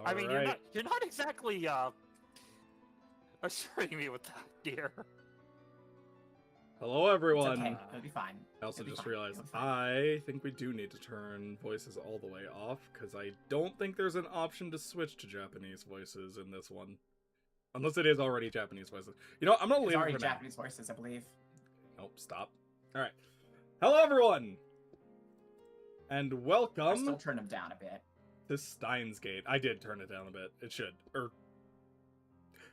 I mean, you're not exactly assuring me with that, dear. Hello, everyone. It's okay. It'll be fine. I also just realized I think we do need to turn voices all the way off, because I don't think there's an option to switch to Japanese voices in this one. Unless it is already Japanese voices. You know, I'm gonna leave it for already now. Japanese voices, I believe. Nope, stop. Alright. Hello, everyone! And welcome I still turn them down a bit. to Steins Gate. I did turn it down a bit. It should. Or,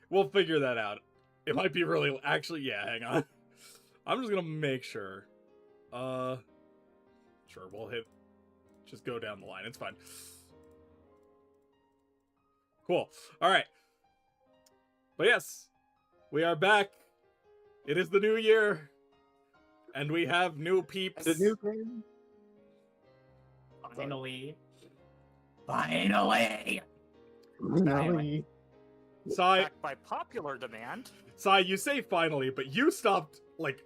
we'll figure that out. It might be really... Actually, yeah, hang on. I'm just gonna make sure. Sure, we'll hit... Just go down the line. It's fine. Cool. Alright. But yes, we are back. It is the new year. And we have new peeps. The new game? Finally. Finally! Finally. Sai, Back by popular demand. Sai, you say finally, but you stopped, like,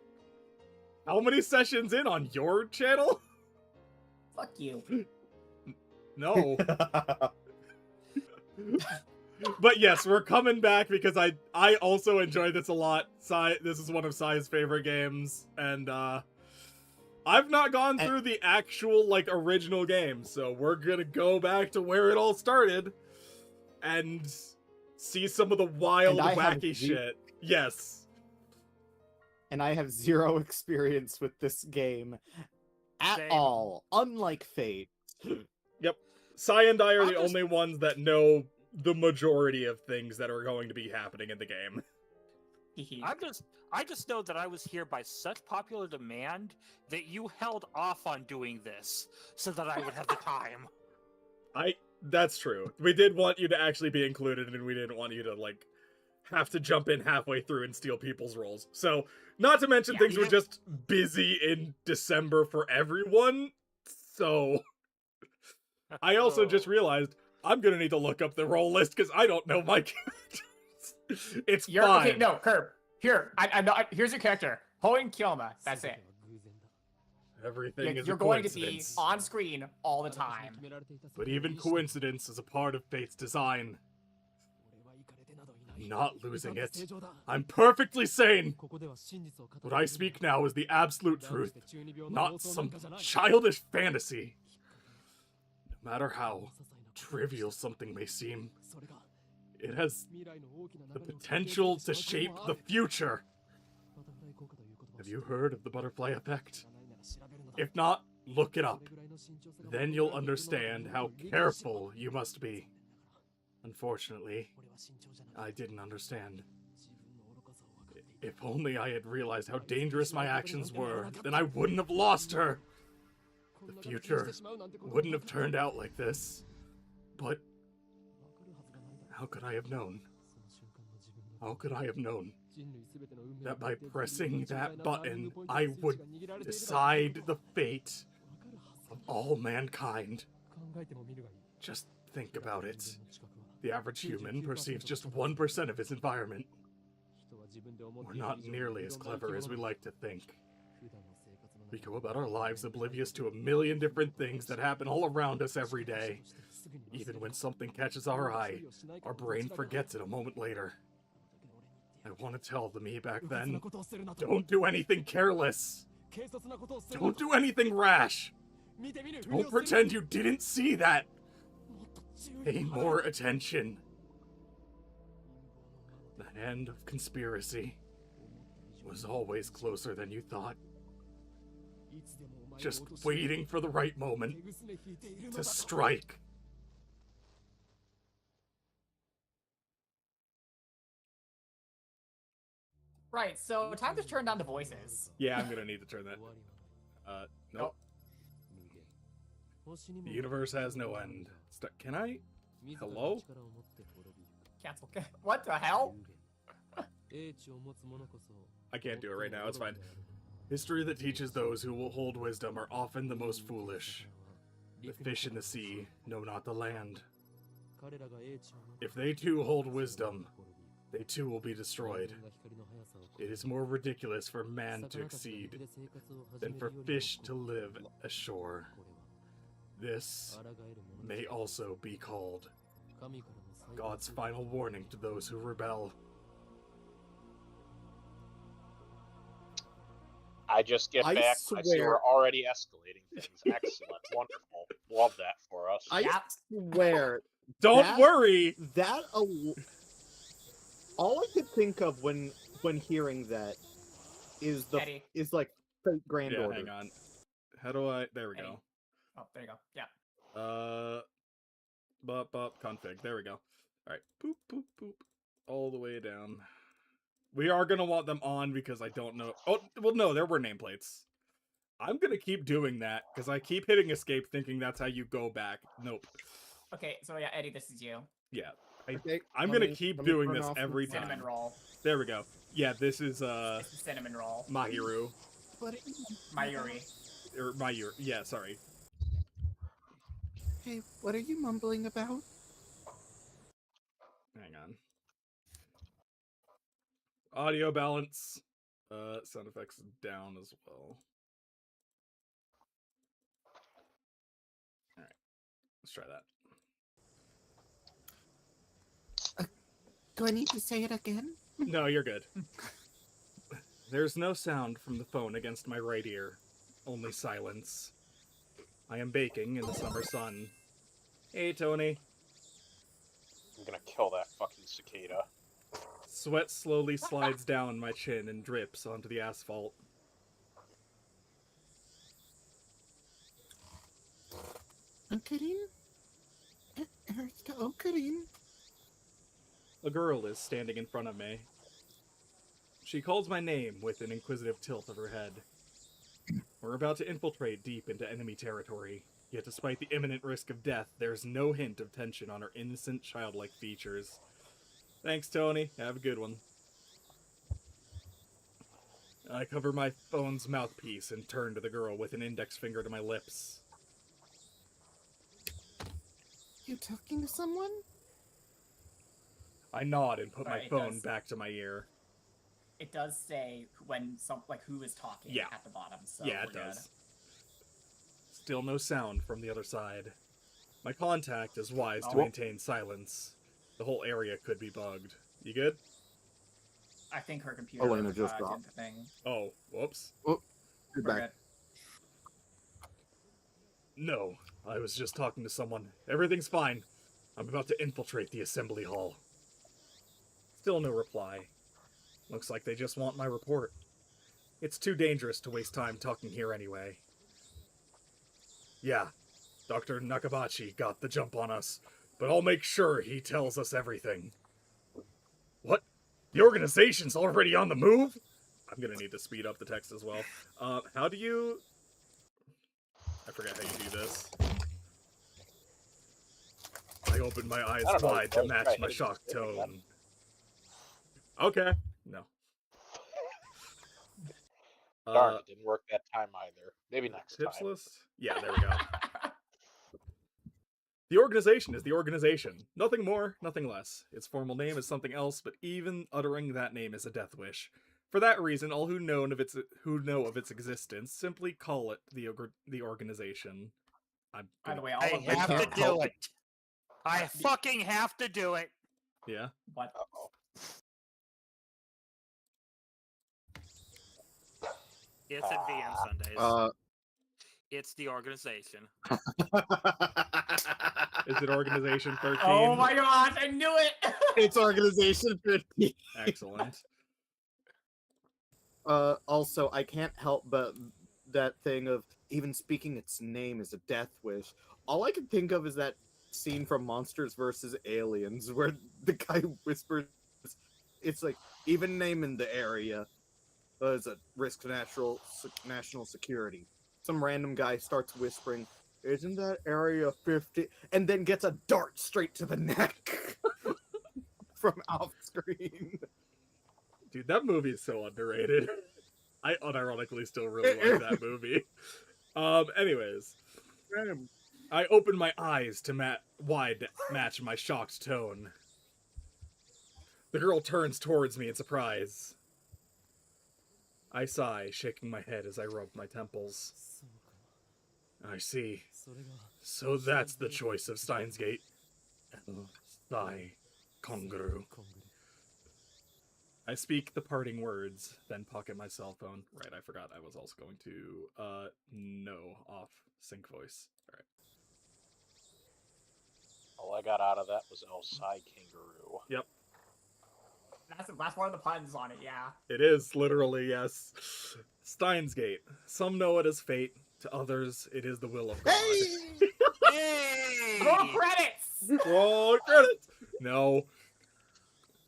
how many sessions in on your channel? Fuck you. No. But yes, we're coming back because I also enjoy this a lot. Sai, this is one of Sai's favorite games, and I've not gone through the actual, like, original game, so we're gonna go back to where it all started and see some of the wild, wacky shit. Yes. And I have zero experience with this game at Same. all, unlike Fate. Yep. Sai and I are the only ones that know the majority of things that are going to be happening in the game. I just know that I was here by such popular demand that you held off on doing this so that I would have the time. That's true. We did want you to actually be included, and we didn't want you to, like, have to jump in halfway through and steal people's roles. So, not to mention things were just busy in December for everyone, so... I also just realized I'm gonna need to look up the role list, because I don't know my characters. It's fine. Okay, no, Curb. Here, here's your character. Hououin Kyouma. That's it. Everything is You're a going to coincidence. be on screen all the time. But even coincidence is a part of fate's design. I'm not losing it. I'm perfectly sane. What I speak now is the absolute truth, not some childish fantasy. No matter how trivial something may seem, it has the potential to shape the future. Have you heard of the butterfly effect? If not, look it up. Then you'll understand how careful you must be. Unfortunately, I didn't understand. If only I had realized how dangerous my actions were, then I wouldn't have lost her. The future wouldn't have turned out like this. But how could I have known? How could I have known that by pressing that button, I would decide the fate of all mankind? Just think about it. The average human perceives just 1% of his environment. We're not nearly as clever as we like to think. We go about our lives oblivious to a million different things that happen all around us every day. Even when something catches our eye, our brain forgets it a moment later. I want to tell the me back then, don't do anything careless. Don't do anything rash. Don't pretend you didn't see that. Pay more attention. The end of conspiracy was always closer than you thought. Just waiting for the right moment to strike. Right, so time to turn down the voices. Yeah, I'm gonna need to turn that. Nope. The universe has no end. Can I? Hello? Cancel. What the hell? I can't do it right now, it's fine. History that teaches those who will hold wisdom are often the most foolish. The fish in the sea know not the land. If they too hold wisdom, they too will be destroyed. It is more ridiculous for man to exceed than for fish to live ashore. This may also be called God's final warning to those who rebel. I just get I back. I see swear- we're already escalating things. Excellent. Wonderful. Love that for us. I Yep. swear Don't That- worry! that all I could think of when hearing that is Eddie. like fate grand Yeah, order. hang on. How do I... There we go. Oh, there you go. Yeah. Config. There we go. Alright. Boop, boop, boop. All the way down. We are gonna want them on because I don't know... Oh, well, no, there were nameplates. I'm gonna keep doing that, because I keep hitting escape thinking that's how you go back. Nope. Okay, so yeah, Eddie, this is you. Yeah. Okay, I'm let gonna me- keep let me doing turn this off every the time. Cinnamon roll. There we go. Yeah, this is, It's the cinnamon roll. Mahiru. Mayuri. Or Mayur. Yeah, sorry. Hey, what are you mumbling about? Hang on. Audio balance. Sound effects down as well. Alright. Let's try that. Do I need to say it again? No, you're good. There's no sound from the phone against my right ear. Only silence. I am baking in the summer sun. Hey, Tony. I'm gonna kill that fucking cicada. Sweat slowly slides down my chin and drips onto the asphalt. Karin? Karin? A girl is standing in front of me. She calls my name with an inquisitive tilt of her head. We're about to infiltrate deep into enemy territory, yet despite the imminent risk of death, there's no hint of tension on her innocent, childlike features. Thanks, Tony. Have a good one. I cover my phone's mouthpiece and turn to the girl with an index finger to my lips. You talking to someone? I nod and put my Alright, it phone does. back to my ear. It does say when who is talking Yeah. at the bottom. So Yeah, we're it good. does. Still no sound from the other side. My contact is wise to Oh. maintain silence. The whole area could be bugged. You good? I think her computer Elena just did dropped. the thing. Oh, whoops. You're We're back. good. No, I was just talking to someone. Everything's fine. I'm about to infiltrate the assembly hall. Still no reply. Looks like they just want my report. It's too dangerous to waste time talking here anyway. Yeah, Dr. Nakabachi got the jump on us, but I'll make sure he tells us everything. What? The organization's already on the move? I'm gonna need to speed up the text as well. How do you... I forget how you do this. I opened my eyes I don't know, wide to I match tried my it. shocked It's different. tone. Okay. No. Darn, it didn't work that time either. Maybe next Tips time. list? Yeah, there we go. The organization is the organization. Nothing more, nothing less. Its formal name is something else, but even uttering that name is a death wish. For that reason, all who know of its existence simply call it the organization. By the way, all I of have can't to do help it. I fucking have to do it. Yeah. what? Uh-oh. It's at VM Sundays. It's the organization. Is it Organization 13? Oh my gosh, I knew it! It's Organization 50. Excellent. Also, I can't help but that thing of even speaking its name is a death wish. All I can think of is that scene from Monsters vs. Aliens where the guy whispers, it's like, even naming the area is a risk to national security. Some random guy starts whispering, isn't that area 50? And then gets a dart straight to the neck from off screen. Dude, that movie is so underrated. I unironically still really like that movie. Anyways. I open my eyes to match my shocked tone. The girl turns towards me in surprise. I sigh, shaking my head as I rub my temples. I see. So that's the choice of Steins Gate. Thy Konguru. I speak the parting words, then pocket my cell phone. Right, I forgot I was also going to, no, off sync voice. Alright. All I got out of that was outside kangaroo. Yep. That's one of the puns on it, yeah. It is, literally, yes. Steins Gate. Some know it as fate, to others, it is the will of God. Hey! Roll credits! Roll credits! No.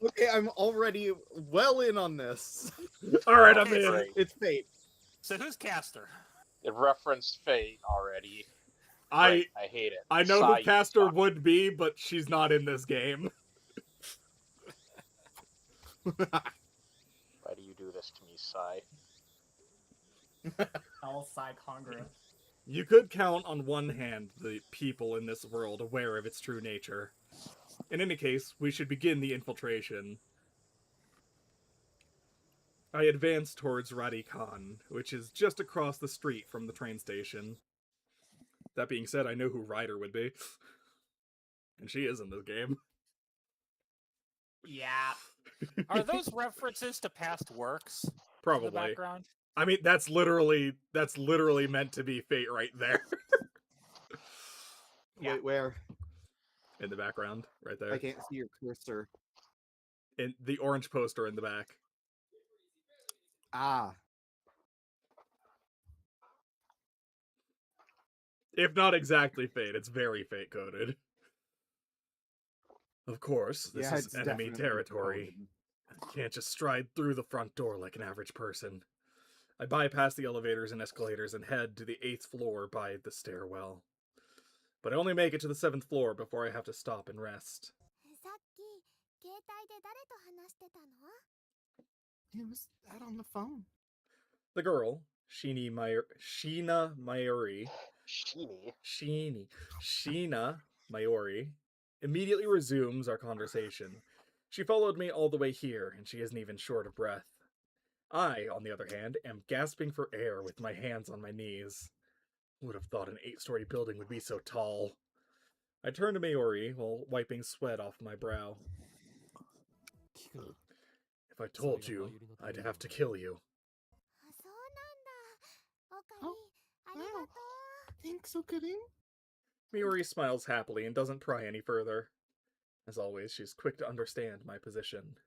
Okay, I'm already well in on this. Alright, I'm Okay, in. so- It's fate. So who's Caster? It referenced Fate already. I Great, I hate it. know Sigh, who you Caster suck. would be, but she's not in this game. Why do you do this to me, Sigh? All side congruent. You could count on one hand the people in this world aware of its true nature. In any case, we should begin the infiltration. I advance towards Radi Khan, which is just across the street from the train station. That being said, I know who Ryder would be. And she is in this game. Yeah. Are those references to past works? In the Probably. background? I mean, that's literally meant to be Fate right there. Yeah. Wait, where? In the background, right there. I can't see your cursor. In the orange poster in the back. Ah. If not exactly Fate, it's very Fate coded. Of course, this is it's enemy definitely territory. coded. I can't just stride through the front door like an average person. I bypass the elevators and escalators and head to the 8th floor by the stairwell. But I only make it to the 7th floor before I have to stop and rest. さっき携帯で誰と話してたの？ Who was that on the phone? The girl, Sheena Mayuri, Sheena Mayuri, immediately resumes our conversation. She followed me all the way here, and she isn't even short of breath. I, on the other hand, am gasping for air with my hands on my knees. Would have thought an 8-story building would be so tall. I turn to Mayuri while wiping sweat off my brow. If I told you, I'd have to kill you. そうなんだ。オカリン、Oh, ありがとう。 Thanks, Okarin. Mayuri smiles happily and doesn't pry any further. As always, she's quick to understand my position.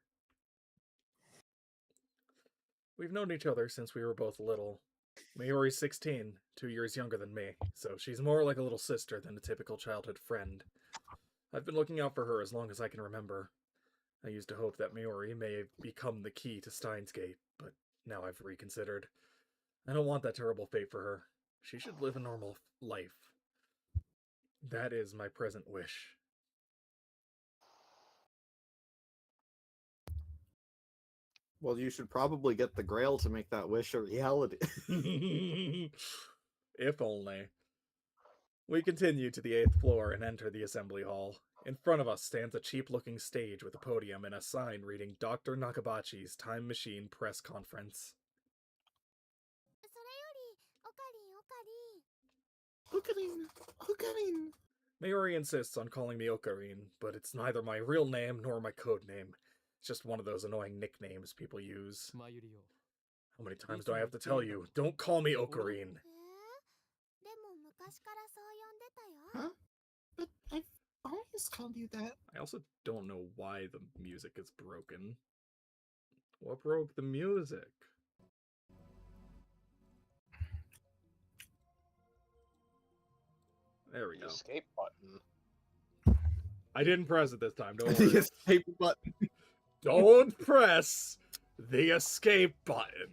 We've known each other since we were both little. Mayuri's 16, 2 years younger than me, so she's more like a little sister than a typical childhood friend. I've been looking out for her as long as I can remember. I used to hope that Mayuri may become the key to Steins Gate, but now I've reconsidered. I don't want that terrible fate for her. She should live a normal life. That is my present wish. Well, you should probably get the Grail to make that wish a reality. If only. We continue to the 8th floor and enter the assembly hall. In front of us stands a cheap-looking stage with a podium and a sign reading Dr. Nakabachi's Time Machine Press Conference. それより、オカリン、オカリン。 Okarin! Mayuri insists on calling me Ocarine, but it's neither my real name nor my code name. It's just one of those annoying nicknames people use. How many times do I have to tell you? Don't call me Ocarine. でも昔からそう呼んでたよ。 Huh? But I've always called you that. I also don't know why the music is broken. What broke the music? There we The go. escape button. I didn't press it this time, don't The worry. escape button. Don't press the escape button.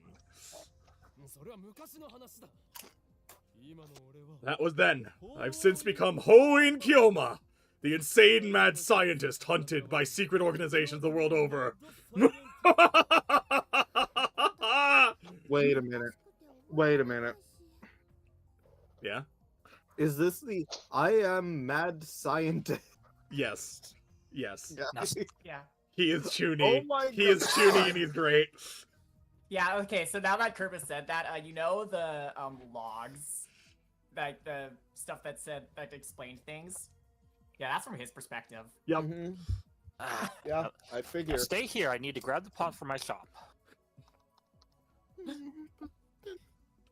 That was then. I've since become Hououin Kyouma, the insane mad scientist hunted by secret organizations the world over. Wait a minute. Wait a minute. Yeah? Is this the I am mad scientist? Yes. Yes. Yeah. He is Chuny. Oh my He is God. Chuny and he's great. Yeah, okay, so now that Kerba said that, you know the logs? Like the stuff that said that explained things? Yeah, that's from his perspective. Yep. Mhm. Ah, Yeah, I figure. stay here. I need to grab the pot for my shop.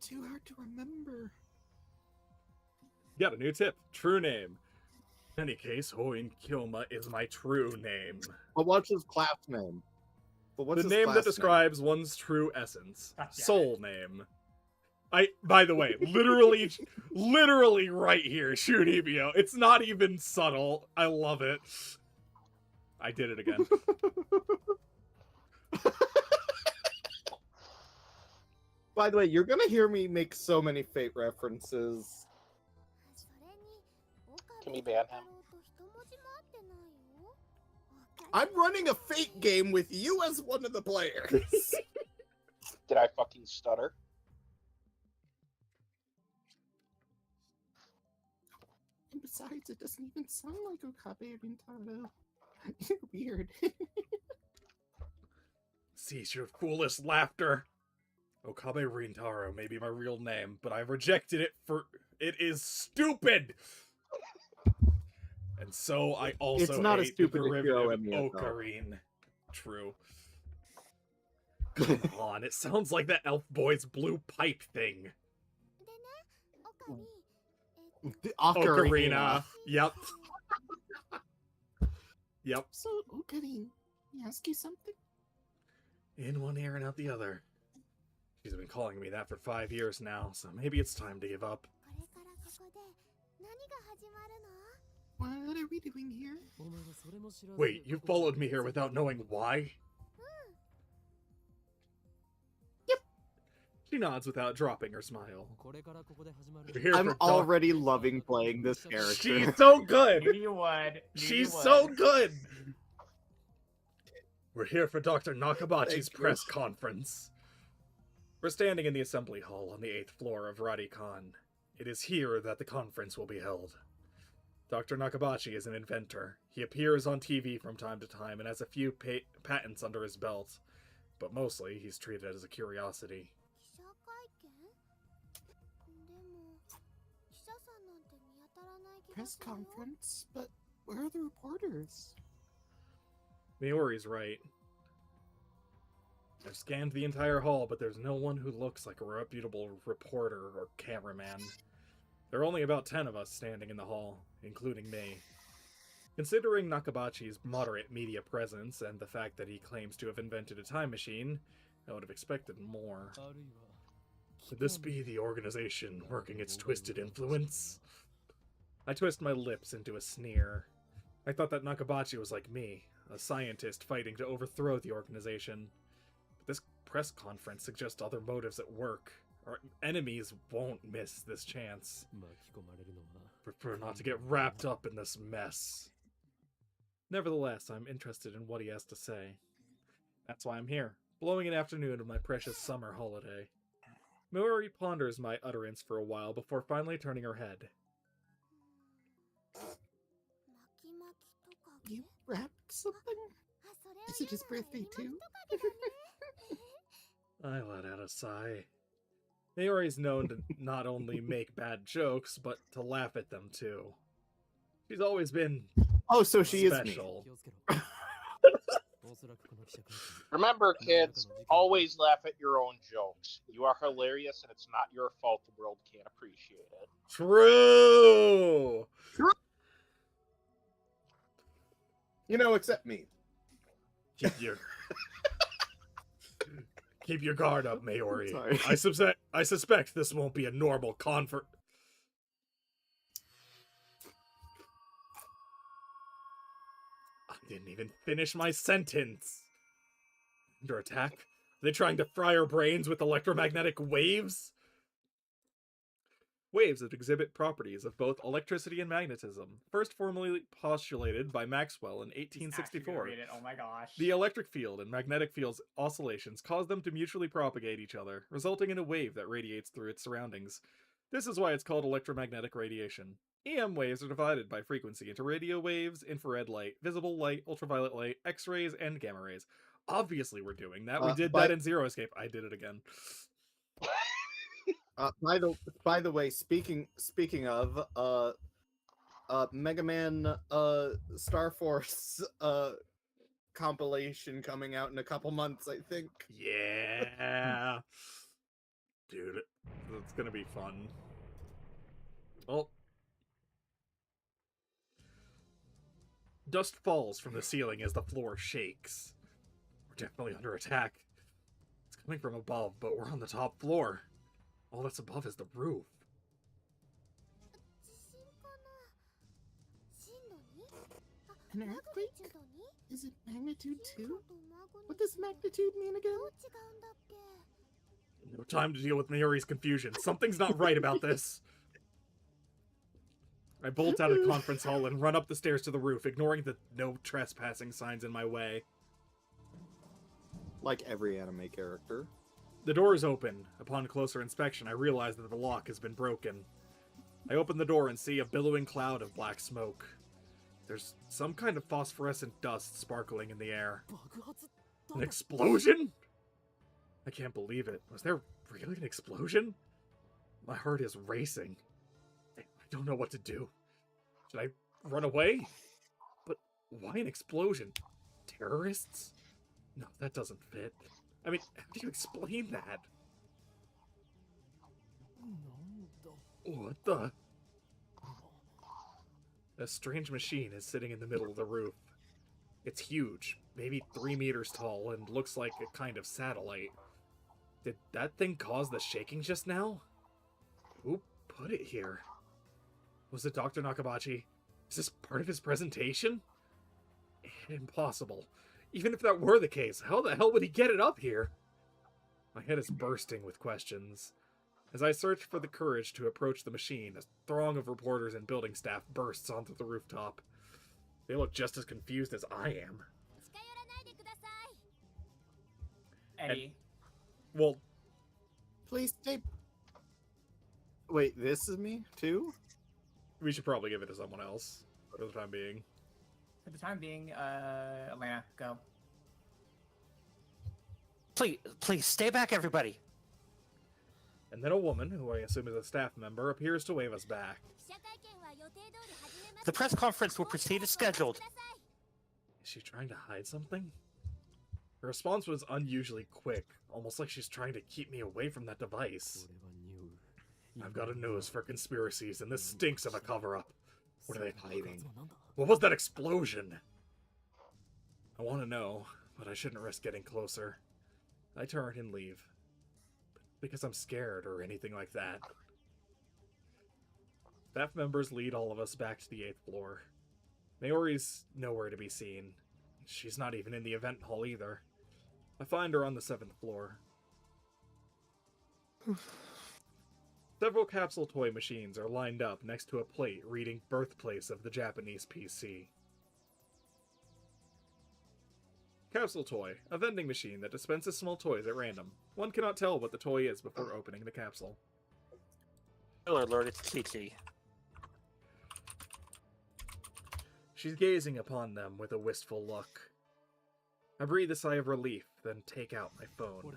Too hard to remember. Got a new tip. True name. In any case, Hououin Kyouma is my true name. But what's his class name? But what's The his name class that describes one's true essence. God damn it. Soul name. By the way, literally right here, Shunibio. It's not even subtle. I love it. I did it again. By the way, you're gonna hear me make so many Fate references. それに岡 Can we 部 ban 太 him? 郎と一文字も合ってないよ。 I'm running a Fate game with you as one of the players. Did I fucking stutter? And besides, it doesn't even sound like Okabe Rintaro. You're weird. Cease your foolish laughter. Okabe Rintaro may be my real name, but I rejected it for it is stupid. And so I also It's not as hate stupid the as derivative Kyoumi, though. Ocarine. True. Come on, it sounds like that elf boy's blue pipe thing. でね、オカリ、The Ocarina. Yep. Yep. So, Ocarina, may I ask you something? In one ear and out the other. She's been calling me that for 5 years now, so maybe it's time to give up. これからここで何が始まるの？ What are we doing here? Wait, you followed me here without knowing why? Yep. She nods without dropping her smile. We're here I'm for already loving playing this character. She's so good! Knew you would. Knew She's you would. so good! We're here for Dr. Nakabachi's Thank you. press conference. We're standing in the assembly hall on the 8th floor of Radikan. It is here that the conference will be held. Dr. Nakabachi is an inventor. He appears on TV from time to time and has a few patents under his belt. But mostly, he's treated as a curiosity. 記者会見？でも記者さんなんて見当たらない気が Press するよ。 conference? But where are the reporters? Mayori's right. I've scanned the entire hall, but there's no one who looks like a reputable reporter or cameraman. There are only about 10 of us standing in the hall, including me. Considering Nakabachi's moderate media presence and the fact that he claims to have invented a time machine, I would have expected more. Could this be the organization working its twisted influence? I twist my lips into a sneer. I thought that Nakabachi was like me, a scientist fighting to overthrow the organization. But this press conference suggests other motives at work. Our enemies won't miss this chance. Prefer not to get wrapped up in this mess. Nevertheless, I'm interested in what he has to say. That's why I'm here, blowing an afternoon of my precious summer holiday. Mayori ponders my utterance for a while before finally turning her head. 巻き巻きトカゲ？ You wrapped something? あ、それは Is it his 嫌だ。 birthday 巻き too? トカゲだね。 I let out a sigh. Mayori's known to not only make bad jokes, but to laugh at them too. She's always been Oh, so she is me. special. Remember, kids, always laugh at your own jokes. You are hilarious, and it's not your fault the world can't appreciate it. True! You know, except me. Keep your guard up, Mayori. Sorry. I suspect this won't be a normal convert. I didn't even finish my sentence. Under attack? Are they trying to fry our brains with electromagnetic waves? Waves that exhibit properties of both electricity and magnetism, first formally postulated by Maxwell in He's actually 1864. gonna read it. Oh my gosh. The electric field and magnetic field's oscillations cause them to mutually propagate each other, resulting in a wave that radiates through its surroundings. This is why it's called electromagnetic radiation. EM waves are divided by frequency into radio waves, infrared light, visible light, ultraviolet light, X-rays, and gamma rays. Obviously we're doing that. We did that in Zero Escape. I did it again. By the way, speaking of, Mega Man Star Force compilation coming out in a couple months, I think. Yeah. Dude, it's gonna be fun. Well, dust falls from the ceiling as the floor shakes. We're definitely under attack. It's coming from above, but we're on the top floor. All that's above is the roof. 地震かな。震度 2？ An マグニ earthquake? チュード 2？ Is it magnitude 2? とマグニ What does magnitude mean ど again? う違うんだっけ？ No time to deal with Mayuri's confusion. Something's not right about this. I bolt out of the conference hall and run up the stairs to the roof, ignoring the no trespassing signs in my way. Like every anime character. The door is open. Upon closer inspection, I realize that the lock has been broken. I open the door and see a billowing cloud of black smoke. There's some kind of phosphorescent dust sparkling in the air. An explosion? I can't believe it. Was there really an explosion? My heart is racing. I don't know what to do. Should I run away? But why an explosion? Terrorists? No, that doesn't fit. I mean, how do you explain that? What the? A strange machine is sitting in the middle of the roof. It's huge, maybe 3 meters tall, and looks like a kind of satellite. Did that thing cause the shaking just now? Who put it here? Was it Dr. Nakabachi? Is this part of his presentation? Impossible. Even if that were the case, how the hell would he get it up here? My head is bursting with questions. As I search for the courage to approach the machine, a throng of reporters and building staff bursts onto the rooftop. They look just as confused as I am. 近寄らないでください。 Eddie. Well, Please stay. Wait, this is me too? we should probably give it to someone else for the time being. For the time being, Elena, go. Please, stay back, everybody. And then a woman, who I assume is a staff member, appears to wave us back. 記者会見は予定通り始めます。 The press conference will proceed as scheduled. Is she trying to hide something? Her response was unusually quick, almost like she's trying to keep me away from that device. I've got a nose for conspiracies, and this stinks of a cover-up. What are they hiding? What was that explosion? I want to know, but I shouldn't risk getting closer. I turn and leave. Because I'm scared or anything like that. Staff members lead all of us back to the 8th floor. Mayuri's nowhere to be seen. She's not even in the event hall either. I find her on the 7th floor. Several capsule toy machines are lined up next to a plate reading Birthplace of the Japanese PC. Capsule Toy, a vending machine that dispenses small toys at random. One cannot tell what the toy is before opening the capsule. Spoiler alert, it's TT. She's gazing upon them with a wistful look. I breathe a sigh of relief, then take out my phone.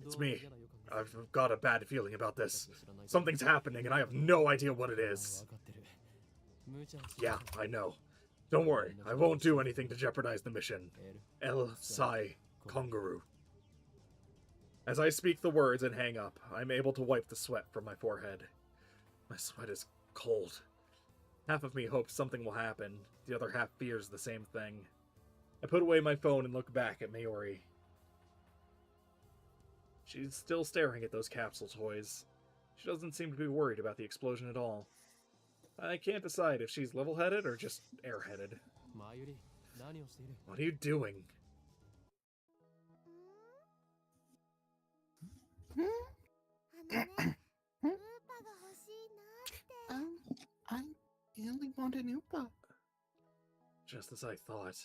It's me. I've got a bad feeling about this. Something's happening and I have no idea what it is. Yeah, I know. Don't worry, I won't do anything to jeopardize the mission. El Sai Kongaru. As I speak the words and hang up, I'm able to wipe the sweat from my forehead. My sweat is cold. Half of me hopes something will happen, the other half fears the same thing. I put away my phone and look back at Mayuri. She's still staring at those capsule toys. She doesn't seem to be worried about the explosion at all. I can't decide if she's level-headed or just airheaded. What are you doing? あのね、ウーパが欲しいなって。I only want an Upa. Just as I thought.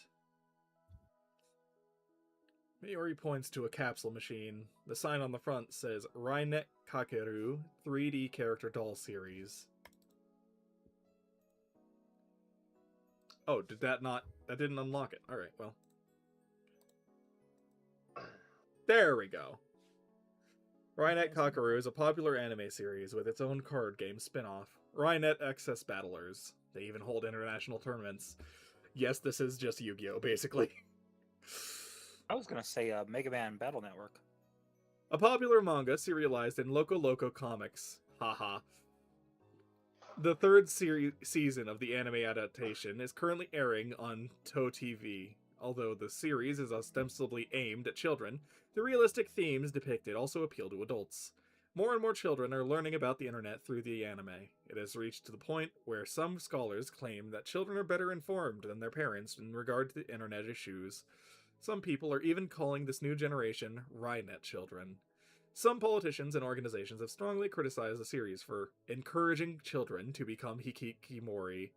Mayuri points to a capsule machine. The sign on the front says Rainet Kakeru 3D Character Doll Series. Oh, did that not... That didn't unlock it. Alright, well. There we go. Rainet Kakaru is a popular anime series with its own card game spin-off, Rainet Excess Battlers. They even hold international tournaments. Yes, this is just Yu-Gi-Oh, basically. I was gonna say Mega Man Battle Network. A popular manga serialized in Loco Loco Comics. Haha. The third season of the anime adaptation is currently airing on Toe TV. Although the series is ostensibly aimed at children, the realistic themes depicted also appeal to adults. More and more children are learning about the internet through the anime. It has reached to the point where some scholars claim that children are better informed than their parents in regard to internet issues. Some people are even calling this new generation Rainet children. Some politicians and organizations have strongly criticized the series for encouraging children to become hikikomori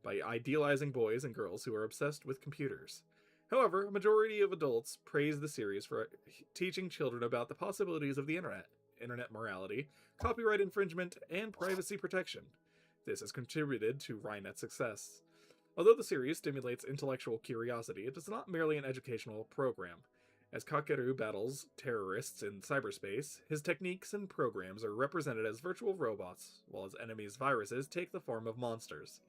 by idealizing boys and girls who are obsessed with computers. However, a majority of adults praise the series for teaching children about the possibilities of the internet morality, copyright infringement, and privacy protection. This has contributed to Rainet's success. Although the series stimulates intellectual curiosity, it is not merely an educational program. As Kakeru battles terrorists in cyberspace, his techniques and programs are represented as virtual robots, while his enemies' viruses take the form of monsters.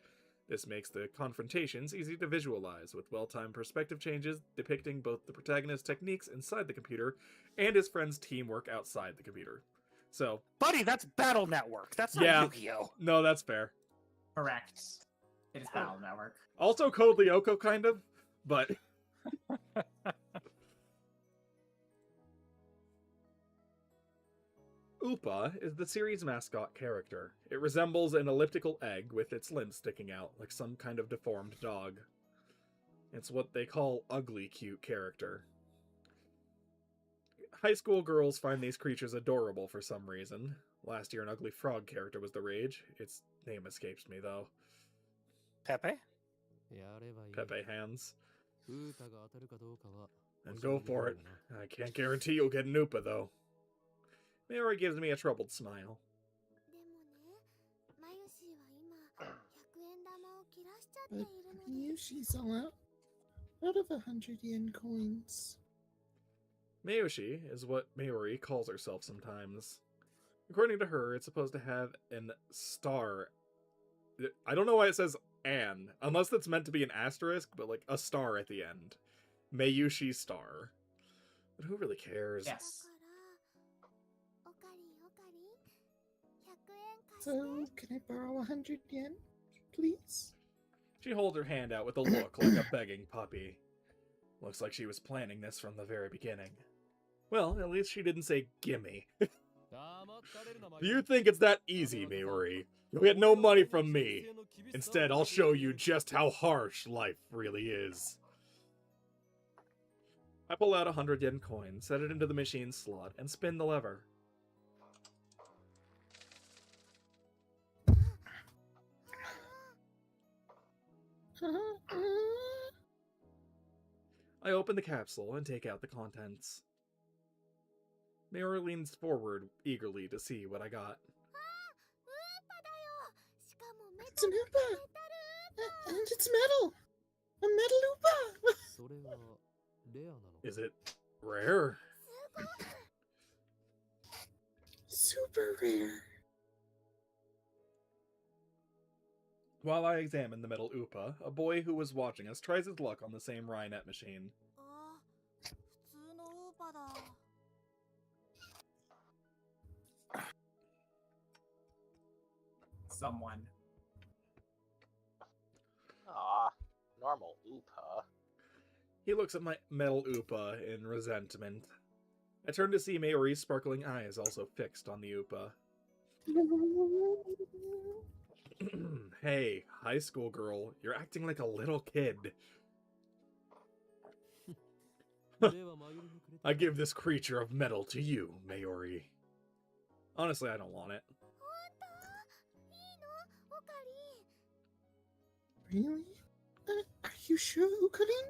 This makes the confrontations easy to visualize, with well-timed perspective changes depicting both the protagonist's techniques inside the computer and his friend's teamwork outside the computer. So, Buddy, that's Battle Network. That's not Yeah. Yu-Gi-Oh! No, that's fair. Correct. It is Battle Network. Also Code Lyoko, kind of, but... Upa is the series' mascot character. It resembles an elliptical egg with its limbs sticking out, like some kind of deformed dog. It's what they call ugly cute character. High school girls find these creatures adorable for some reason. Last year an ugly frog character was the rage. Its name escapes me, though. Pepe? Pepe hands. And go for it. I can't guarantee you'll get an Upa, though. Mayuri gives me a troubled smile. でもね、マユシーは今100円玉を切らしちゃってい But るので Yoshi's all out of 100 yen coins. Mayushi is what Mayuri calls herself sometimes. According to her, it's supposed to have an star. I don't know why it says an, unless that's meant to be an asterisk, but like a star at the end. Mayushi star. But who really cares? Yes. おかりんおかりん100円貸して So, can I borrow 100 yen, please? She holds her hand out with a look like a begging puppy. Looks like she was planning this from the very beginning. Well, at least she didn't say gimme. You think it's that easy, Mayuri? You'll get no money from me. Instead, I'll show you just how harsh life really is. I pull out a 100 yen coin, set it into the machine slot, and spin the lever. I open the capsule and take out the contents. Mayuri leans forward eagerly to see what I got. あーウーパだよしかもメ It's タ an ル Upa! メタル And it's metal! A metal Upa! それはレアなの Is it rare? Super rare. While I examine the metal Upa, a boy who was watching us tries his luck on the same Rainet machine. あー普通のウーパだ Someone. Ah, normal Upa. He looks at my metal Upa in resentment. I turn to see Mayuri's sparkling eyes also fixed on the Upa. Hey, high school girl, you're acting like a little kid. I give this creature of metal to you, Mayuri. Honestly, I don't want it. 本当いいのおかりん Really? Are you sure, Ukarin?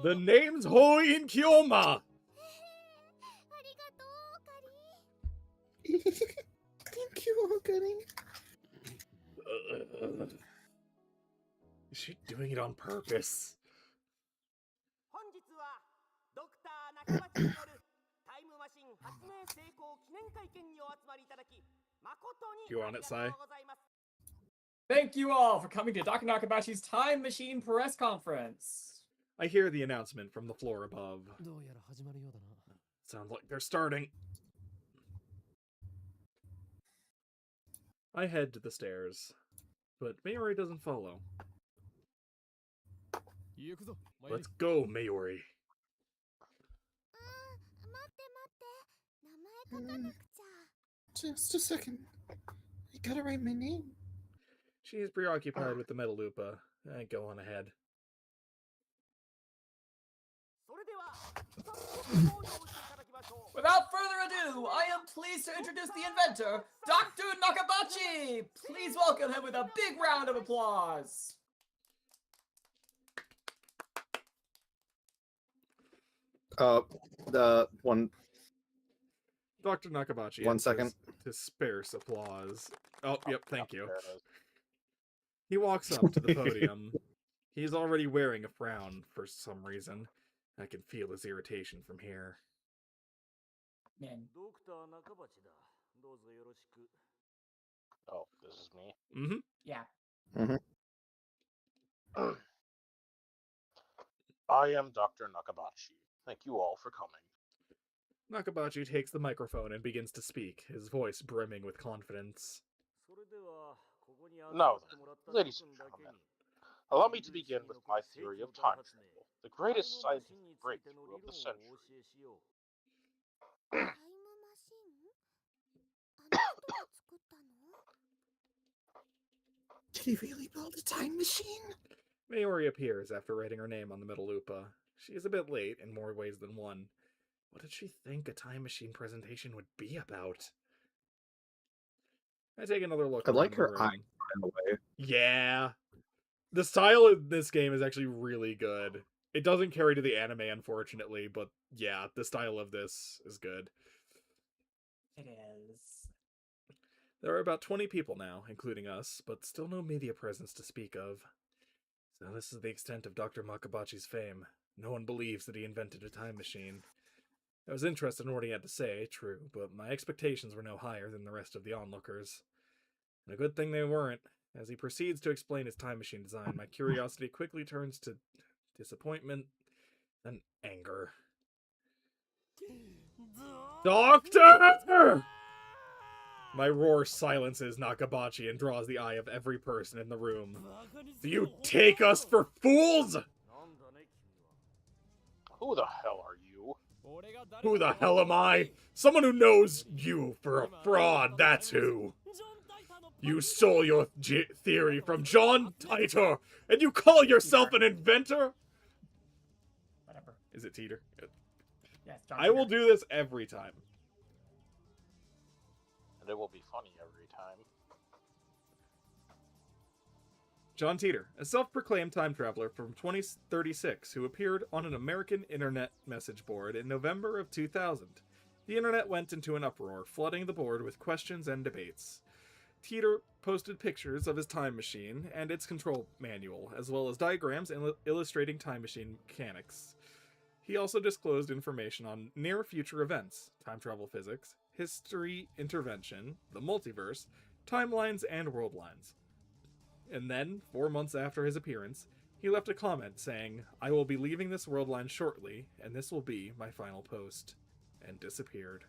The name's Hououin Kyouma! ありがとうおかりん Thank you, Ukarin. Is she doing it on purpose? 本日はドクター中町によるタイムマシン発明成功 You on it, Sai? Thank you all for coming to Dr. Nakabachi's Time Machine press conference. I hear the announcement from the floor above. どうやら始まるようだな。 Sounds like they're starting. I head to the stairs, but Mayuri doesn't follow. 行くぞ。マユリ Let's go, Mayuri. 待って待って名前書かなくちゃ Just a second. I gotta write my name. She is preoccupied with the Metalupa. Go on ahead. Without further ado, I am pleased to introduce the inventor, Dr. Nakabachi! Please welcome him with a big round of applause. The one. Dr. Nakabachi. One second. To sparse applause. Oh, yep, thank you. There it is. He walks up to the podium. He's already wearing a frown for some reason. I can feel his irritation from here. Man. ドクター中鉢だ。どうぞよろしく。 Oh, this is me. Mm-hmm. Yeah. I am Dr. Nakabachi. Thank you all for coming. Nakabachi takes the microphone and begins to speak, his voice brimming with confidence. それではここに集ま Now ってもらった then, ladies 諸 and 君だけに gentlemen, allow me to begin with my theory of time travel, the greatest scientific breakthrough of the century. タイムマシンあの人が作ったの Did he really build a time machine? Mayuri appears after writing her name on the Metalupa. She is a bit late in more ways than one. What did she think a time machine presentation would be about? I take another look. I like around the her room. eye, by the way. Yeah. The style of this game is actually really good. It doesn't carry to the anime, unfortunately, but yeah, the style of this is good. It is. There are about 20 people now, including us, but still no media presence to speak of. So this is the extent of Dr. Nakabachi's fame. No one believes that he invented a time machine. I was interested in what he had to say, true, but my expectations were no higher than the rest of the onlookers. And a good thing they weren't. As he proceeds to explain his time machine design, my curiosity quickly turns to disappointment and anger. Doctor! My roar silences Nakabachi and draws the eye of every person in the room. Do you take us for fools? なんだね君は。 Who the hell are you? 俺が誰 Who the hell am I? Someone who knows you for a fraud, that's who. You stole your theory from John Titor, and you call yourself an inventor? Whatever. Is it Teeter? Yes, John I will Titor. do this every time. And it will be funny every time. John Teeter, a self-proclaimed time traveler from 2036 who appeared on an American internet message board in November of 2000. The internet went into an uproar, flooding the board with questions and debates. Teeter posted pictures of his time machine and its control manual, as well as diagrams illustrating time machine mechanics. He also disclosed information on near-future events, time travel physics, history intervention, the multiverse, timelines, and world lines. And then, 4 months after his appearance, he left a comment saying, "I will be leaving this world line shortly, and this will be my final post," and disappeared.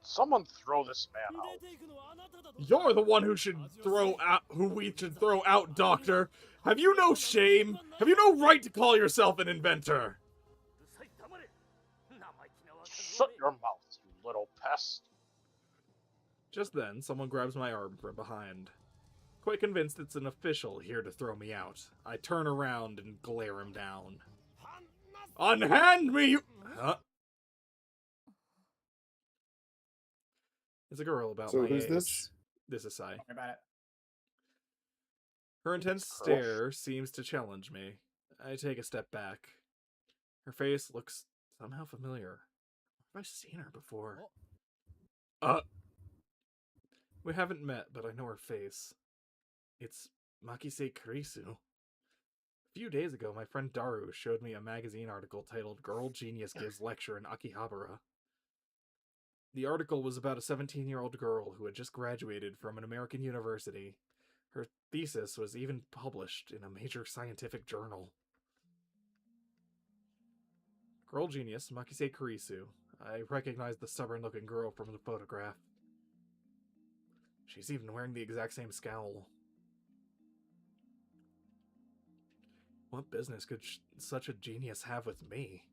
Someone throw this man out. 出ていくのはあなただと。 You're the one who we should throw out, Doctor. Have you no shame? Have you no right to call yourself an inventor? うるさい黙れ。生意気な若造 Shut め your mouth, you little pest. Just then, someone grabs my arm from behind. Quite convinced it's an official here to throw me out, I turn around and glare him down. Unhand me, you... Huh? It's a girl about So my who's age. this? This is Sai. Don't worry about it. Her intense stare seems to challenge me. I take a step back. Her face looks somehow familiar. Have I seen her before? We haven't met, but I know her face. It's Makise Kurisu. few days ago, my friend Daru showed me a magazine article titled Girl Genius Gives Lecture in Akihabara. The article was about a 17-year-old girl who had just graduated from an American university. Her thesis was even published in a major scientific journal. Girl genius, Makise Kurisu. I recognized the stubborn-looking girl from the photograph. She's even wearing the exact same scowl. What business could such a genius have with me?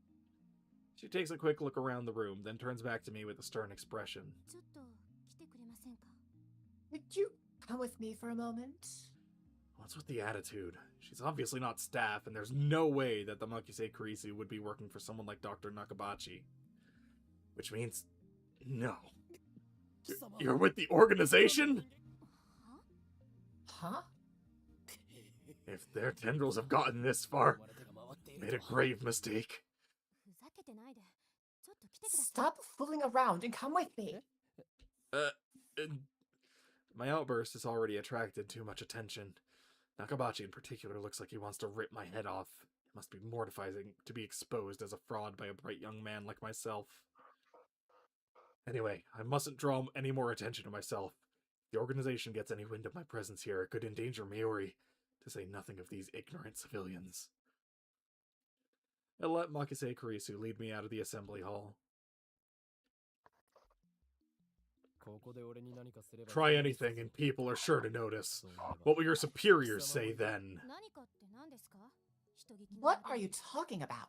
She takes a quick look around the room, then turns back to me with a stern expression. ちょっと来てくれませんか? Would you come with me for a moment? What's with the attitude? She's obviously not staff, and there's no way that the Makise Kurisu would be working for someone like Dr. Nakabachi. Which means, no. You're with the organization? Huh? If their tendrils have gotten this far, made a grave mistake. ふざけてないで。ちょっと来てください。 Stop fooling around and come with me. My outburst has already attracted too much attention. Nakabachi in particular looks like he wants to rip my head off. It must be mortifying to be exposed as a fraud by a bright young man like myself. Anyway, I mustn't draw any more attention to myself. If the organization gets any wind of my presence here, it could endanger Miori, to say nothing of these ignorant civilians. I let Makise Kurisu lead me out of the assembly hall. Try anything and people are sure to notice. What will your superiors say then? 何かって何ですか? 人聞きの What are you talking about?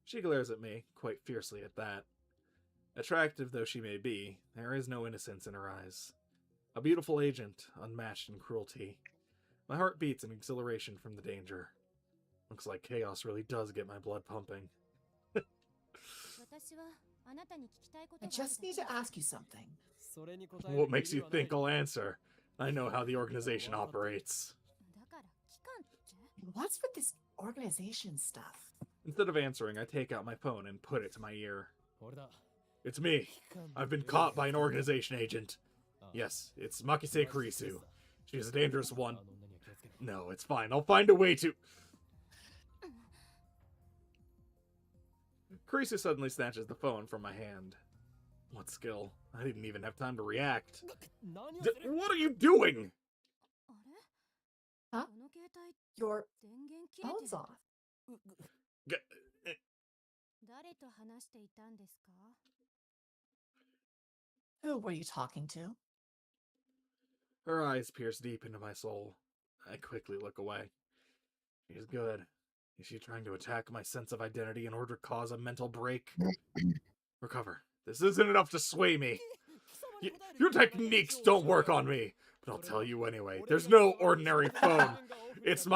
She glares at me, quite fiercely at that. Attractive though she may be, there is no innocence in her eyes. A beautiful agent, unmatched in cruelty. My heart beats in exhilaration from the danger. Looks like chaos really does get my blood pumping. 私はあなたに聞きたいこと I がある just だ need け to ask you something. What makes you think I'll answer? I know how the organization operates. だから期間って What's with this organization stuff? Instead of answering, I take out my phone and put it to my ear. It's me. I've been caught by an organization agent. Yes, it's Makise Kurisu. She's a dangerous one. No, it's fine. I'll find a way to... Kurisu suddenly snatches the phone from my hand. What skill? I didn't even have time to react. What are you doing? あれ Huh? この携帯 Your 電源切れて phone's る off. 誰と話していたんですか? Who were you talking to? Her eyes pierce deep into my soul. I quickly look away. She's good. Is she trying to attack my sense of identity in order to cause a mental break? Recover. This isn't enough to sway me. Your techniques don't work on me. But I'll tell you anyway. There's no ordinary phone. It's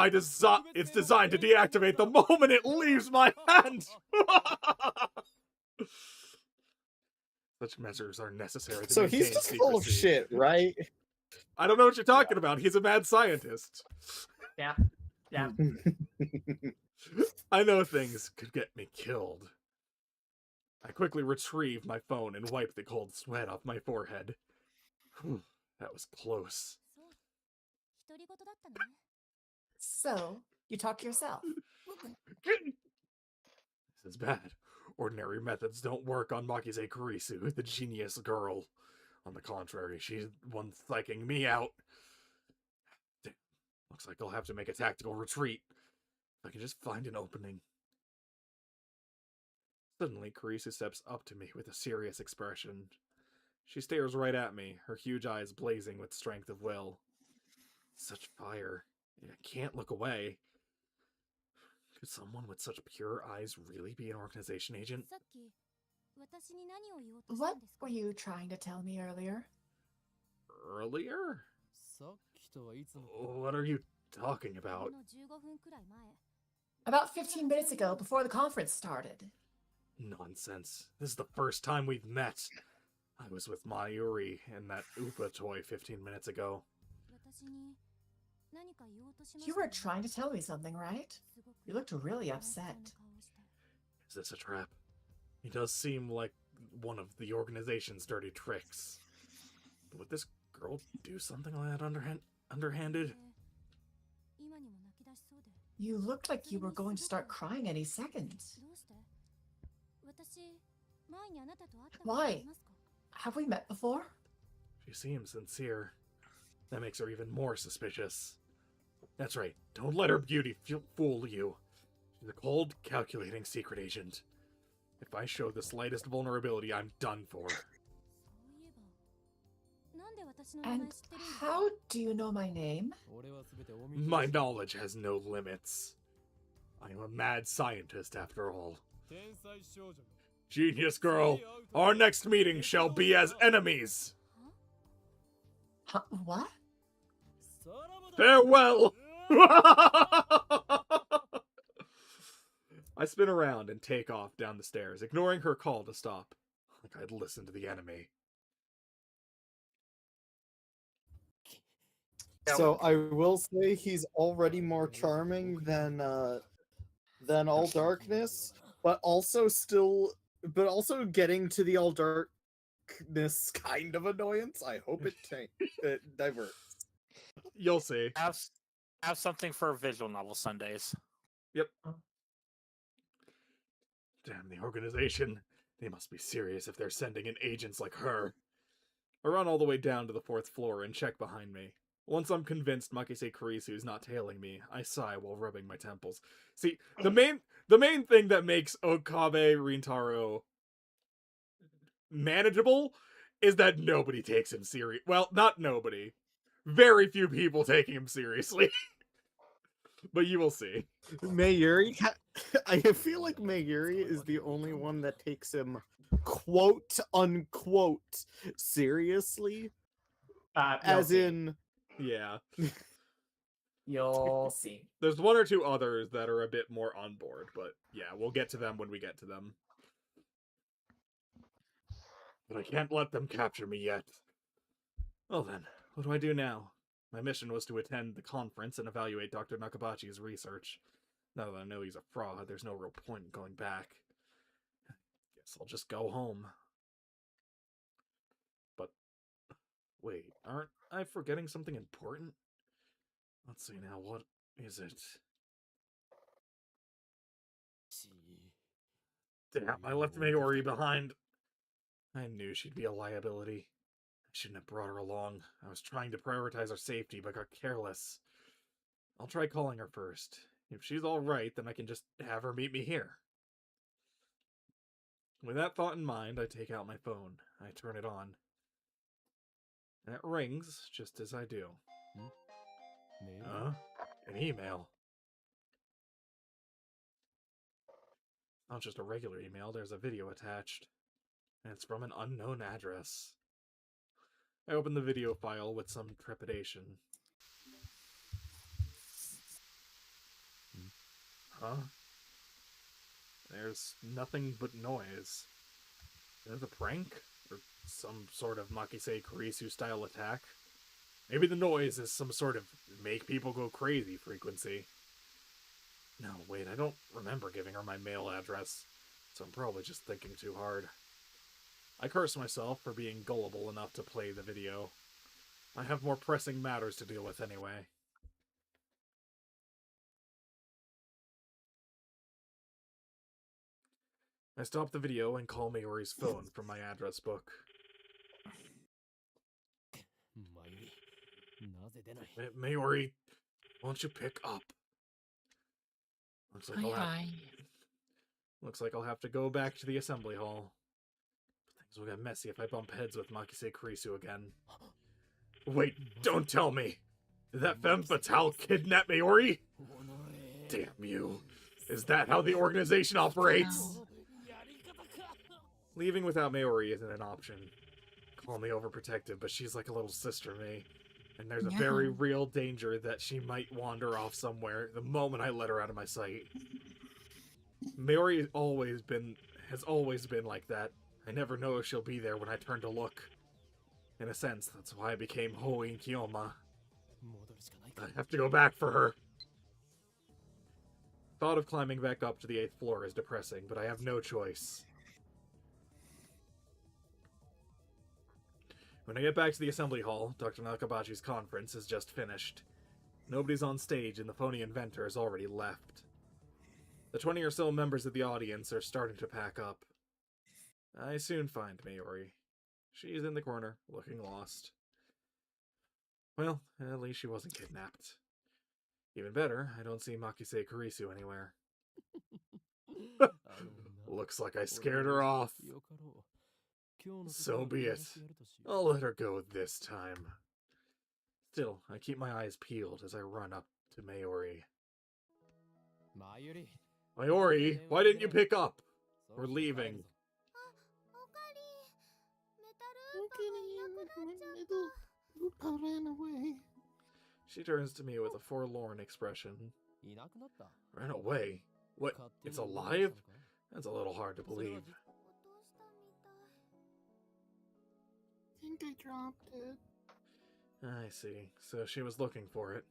it's designed to deactivate the moment it leaves my hand. Such measures are necessary to So he's maintain just full of secrecy. shit, right? I don't know what you're talking about. He's a mad scientist. Yeah. Yeah. I know things could get me killed. I quickly retrieve my phone and wipe the cold sweat off my forehead. Whew, that was close. そう独り言だったのね So, you talk to yourself. This is bad. Ordinary methods don't work on Makise Kurisu, the genius girl. On the contrary, she's the one psyching me out. Damn. Looks like I'll have to make a tactical retreat. If I can just find an opening. Suddenly, Kurisu steps up to me with a serious expression. She stares right at me, her huge eyes blazing with strength of will. Such fire. I can't look away. Could someone with such pure eyes really be an organization agent? さっき私に何を言おうとした What んですか were you trying to tell me earlier? Earlier? What are you talking ほ about? んの15分くらい前 About 15 minutes ago, before the conference started. Nonsense. This is the first time we've met. I was with Mayuri and that Upa toy 15 minutes ago. 私に何か言おうとしまし You た were よね trying to tell me something, right? すごく You looked really 楽しそうな upset. 顔をして Is this a trap? He does seem like one of the organization's dirty tricks. Would this girl do something like that underhanded? で今にも泣き出しそうで You looked like you were going to start crying any second. どうして私前にあなたと会ったこと Why? ありますか Have we met before? She seems sincere. That makes her even more suspicious. That's right. Don't let her beauty fool you. She's a cold, calculating secret agent. If I show the slightest vulnerability, I'm done for. そういえばなんで私の名前 And 知ってるんですか how do you know my name? 俺は全てお見通し My knowledge has no limits. I am a mad scientist, after all. 天才少女が Genius girl, our next meeting shall be as enemies. Huh? What? さらばだ Farewell! I spin around and take off down the stairs, ignoring her call to stop. Like I'd listen to the enemy. So I will say he's already more charming than All Darkness, but also getting to the All Darkness kind of annoyance. I hope it diverts. You'll see. Have something for visual novel Sundays. Yep. Damn the organization. They must be serious if they're sending in agents like her. I run all the way down to the 4th floor and check behind me. Once I'm convinced Makise Kurisu is not tailing me, I sigh while rubbing my temples. See, the main thing that makes Okabe Rintaro manageable is that nobody takes him serious. Well, not nobody. Very few people taking him seriously. But you will see. Mayuri, I feel like Mayuri is the only one that takes him quote unquote seriously. As in, Yeah. You'll see. There's one or two others that are a bit more on board, but yeah, we'll get to them when we get to them. But I can't let them capture me yet. Well then, what do I do now? My mission was to attend the conference and evaluate Dr. Nakabachi's research. Now that I know he's a fraud, there's no real point in going back. Guess I'll just go home. But, wait, aren't I forgetting something important? Let's see now, what is it? Damn, I left Mayuri behind. I knew she'd be a liability. I shouldn't have brought her along. I was trying to prioritize her safety, but got careless. I'll try calling her first. If she's alright, then I can just have her meet me here. With that thought in mind, I take out my phone. I turn it on. And it rings just as I do. Huh? An email. Not just a regular email, there's a video attached. And it's from an unknown address. I open the video file with some trepidation. Huh? There's nothing but noise. Is it a prank? Or some sort of Makise Kurisu style attack? Maybe the noise is some sort of make people go crazy frequency. No, wait, I don't remember giving her my mail address, so I'm probably just thinking too hard. I curse myself for being gullible enough to play the video. I have more pressing matters to deal with anyway. I stop the video and call Mayuri's phone from my address book. Mayuri, won't you pick up? Looks like I'll have to go back to the assembly hall. Things will get messy if I bump heads with Makise Kurisu again. Wait, don't tell me! Did that femme fatale kidnap Mayuri? Damn you. Is that how the organization operates? Leaving without Mayuri isn't an option. Call me overprotective, but she's like a little sister to me. And there's a very real danger that she might wander off somewhere the moment I let her out of my sight. Mayuri has always been like that. I never know if she'll be there when I turn to look. In a sense, that's why I became Hououin Kyouma. I have to go back for her. Thought of climbing back up to the 8th floor is depressing, but I have no choice. When I get back to the assembly hall, Dr. Nakabachi's conference is just finished. Nobody's on stage, and the phony inventor has already left. The 20 or so members of the audience are starting to pack up. I soon find Mayuri. She's in the corner, looking lost. Well, at least she wasn't kidnapped. Even better, I don't see Makise Kurisu anywhere. Looks like I scared her off. So be it. I'll let her go this time. Still, I keep my eyes peeled as I run up to Mayuri. Mayuri, why didn't you pick up? We're leaving. おかえり。メタルーパがいなくなっちゃった。 Lupa ran away. She turns to me with a forlorn expression. Ran away? What? It's alive? That's a little hard to believe. 落としたみたい。 I think I dropped it. I see. So she was looking for it.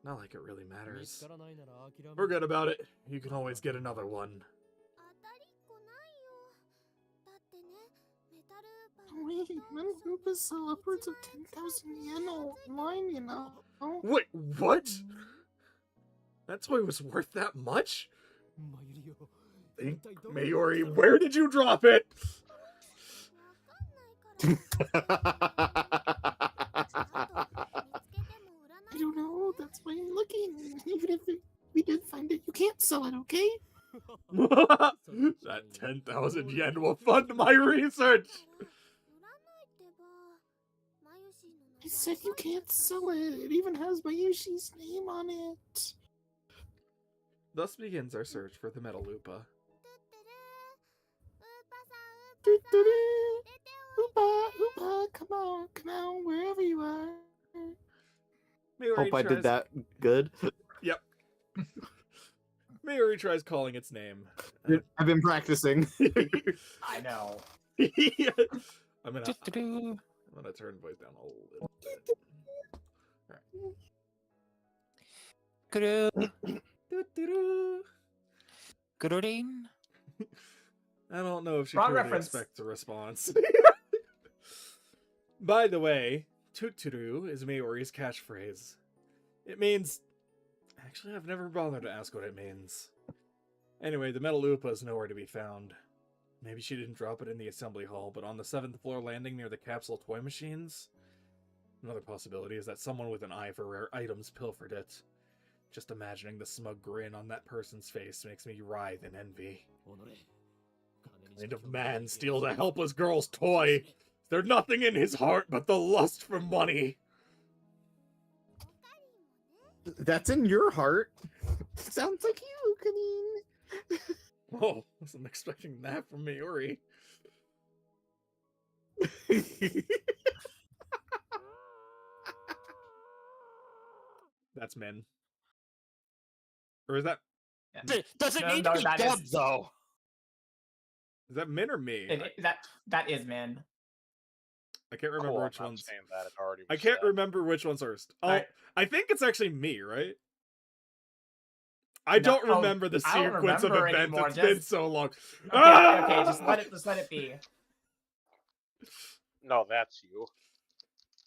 Not like it really matters. Forget about it. You can always get another one. 当たりっこないよ。だってね、メタルーパ Oh, wait, men Lupas sell upwards of 10,000 yen online, you know. Oh, Wait, what? That toy was worth that much? Think, Mayuri, where did you drop it? わかんないから。あと、見つけても売らな I い don't know. That's why I'm looking. Even if we did find it, you can't sell it, okay? That 10,000 yen will fund my research. 売らないってば。マユシーの名 I 前 said you can't sell it. It even has Mayushi's name on it. Thus begins our search for the Metal Lupa. トゥットゥルー。ウーパさん、ウーパさん。 Doo-doo-doo. 出ておい Oopa, come on, wherever you are. Mayuri Hope I tries... did that good. Yep. Mayuri tries calling its name. I've been practicing. I know. I'm gonna turn voice down a little bit. Alright. Good-o-ding. I don't know if she Wrong truly reference. expects a response. By the way, Tuturu is Mayuri's catchphrase. It means... Actually, I've never bothered to ask what it means. Anyway, the Metal Lupa is nowhere to be found. Maybe she didn't drop it in the assembly hall, but on the 7th floor landing near the capsule toy machines? Another possibility is that someone with an eye for rare items pilfered it. Just imagining the smug grin on that person's face makes me writhe in envy. Kind of man steals a helpless girl's toy? Is there nothing in his heart but the lust for money? That's in your heart. Sounds like you, Kanine. Whoa, wasn't expecting that from Mayuri. That's Min. Or is that... Does it No, need no, to be that dubbed, is- though? Is that Min or me? That is Min. I can't remember Cool, which I'm not one's... saying that, it already I was can't said. remember which one's first. Oh, Alright. I think it's actually me, right? I No, don't oh, remember the I don't sequence of remember events. anymore, It's been just- so long. Okay, just let it be. No, that's you.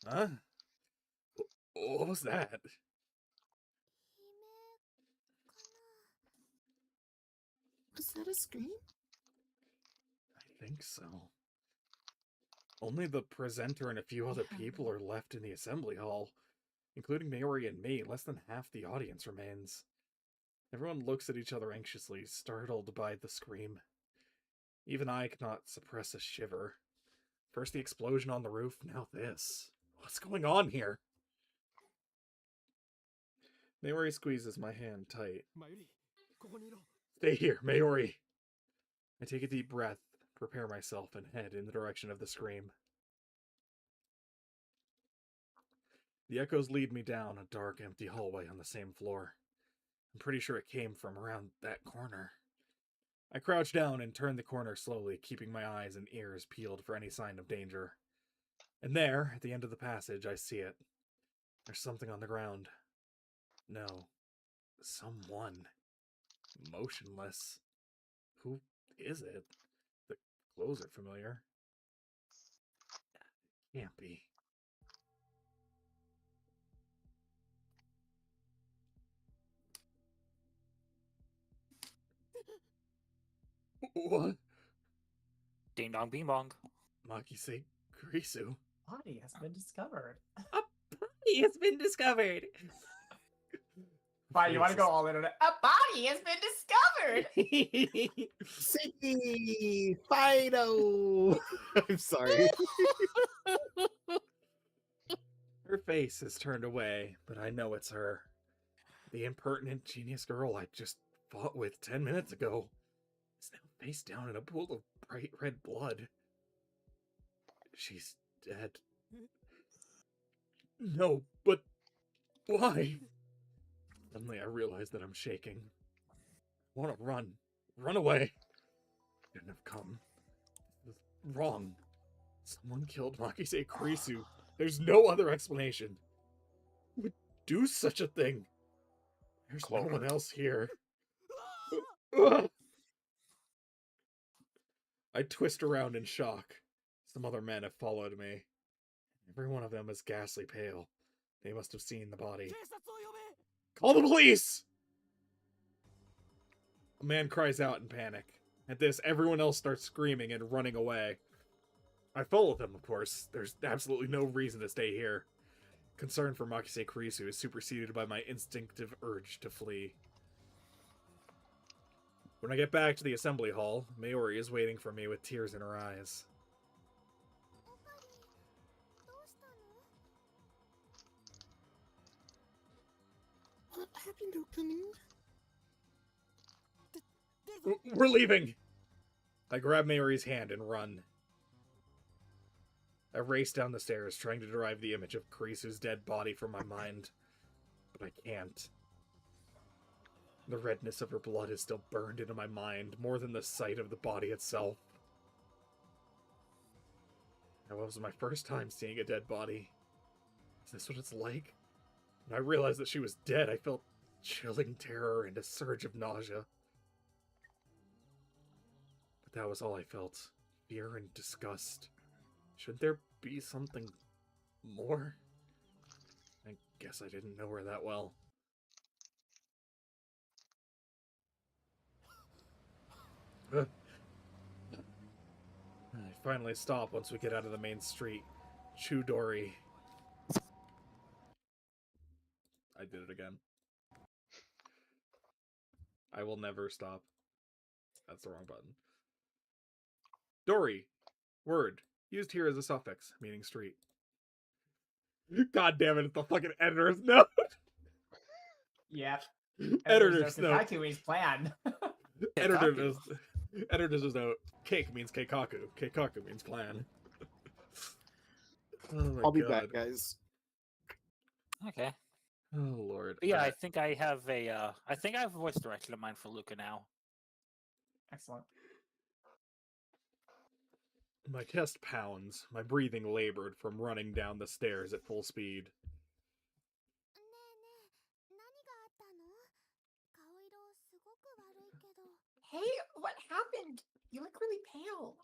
Huh? What was that? Was that a scream? I think so. Only the presenter and a few other people are left in the assembly hall, including Mayuri and me. Less than half the audience remains. Everyone looks at each other anxiously, startled by the scream. Even I cannot suppress a shiver. First the explosion on the roof, now this. What's going on here? Mayuri squeezes my hand tight. Stay here, Mayuri. I take a deep breath, prepare myself, and head in the direction of the scream. The echoes lead me down a dark, empty hallway on the same floor. I'm pretty sure it came from around that corner. I crouch down and turn the corner slowly, keeping my eyes and ears peeled for any sign of danger. And there, at the end of the passage, I see it. There's something on the ground. No. Someone. Motionless. Who is it? The clothes are familiar. Can't be. What? Ding dong, bing bong. Makise Kurisu? Body has been discovered. He has been discovered. Fine, you want to go all internet? A body has been discovered. See, Fido. I'm sorry. Her face is turned away, but I know it's her. The impertinent genius girl I just fought with 10 minutes ago is now face down in a pool of bright red blood. She's dead. No, but why? Suddenly I realize that I'm shaking. I want to run. Run away. Shouldn't have come. It was wrong. Someone killed Makise Kurisu. There's no other explanation. Who would do such a thing? There's no one else here. I twist around in shock. Some other men have followed me. Every one of them is ghastly pale. They must have seen the body. Call the police! A man cries out in panic. At this, everyone else starts screaming and running away. I follow them, of course. There's absolutely no reason to stay here. Concern for Makise Kurisu is superseded by my instinctive urge to flee. When I get back to the assembly hall, Mayuri is waiting for me with tears in her eyes. What happened, Okami? We're leaving! I grab Mayuri's hand and run. I race down the stairs, trying to derive the image of Kurisu's dead body from my mind. But I can't. The redness of her blood is still burned into my mind, more than the sight of the body itself. That was my first time seeing a dead body. Is this what it's like? When I realized that she was dead, I felt chilling terror and a surge of nausea. But that was all I felt. Fear and disgust. Should there be something more? I guess I didn't know her that well. I finally stop once we get out of the main street. Chudori. I did it again. I will never stop. That's the wrong button. Dori. Word. Used here as a suffix, meaning street. God damn it, it's the fucking editor's note! Yep. Editor's note. Kakui's plan. Editor's note. Cake means keikaku. Keikaku means plan. Oh my I'll be God. back, guys. Okay. Oh Lord. But yeah, I think I have a voice direction of mine for Luca now. Excellent. My chest pounds, my breathing labored from running down the stairs at full speed. Hey, what happened? You look really pale.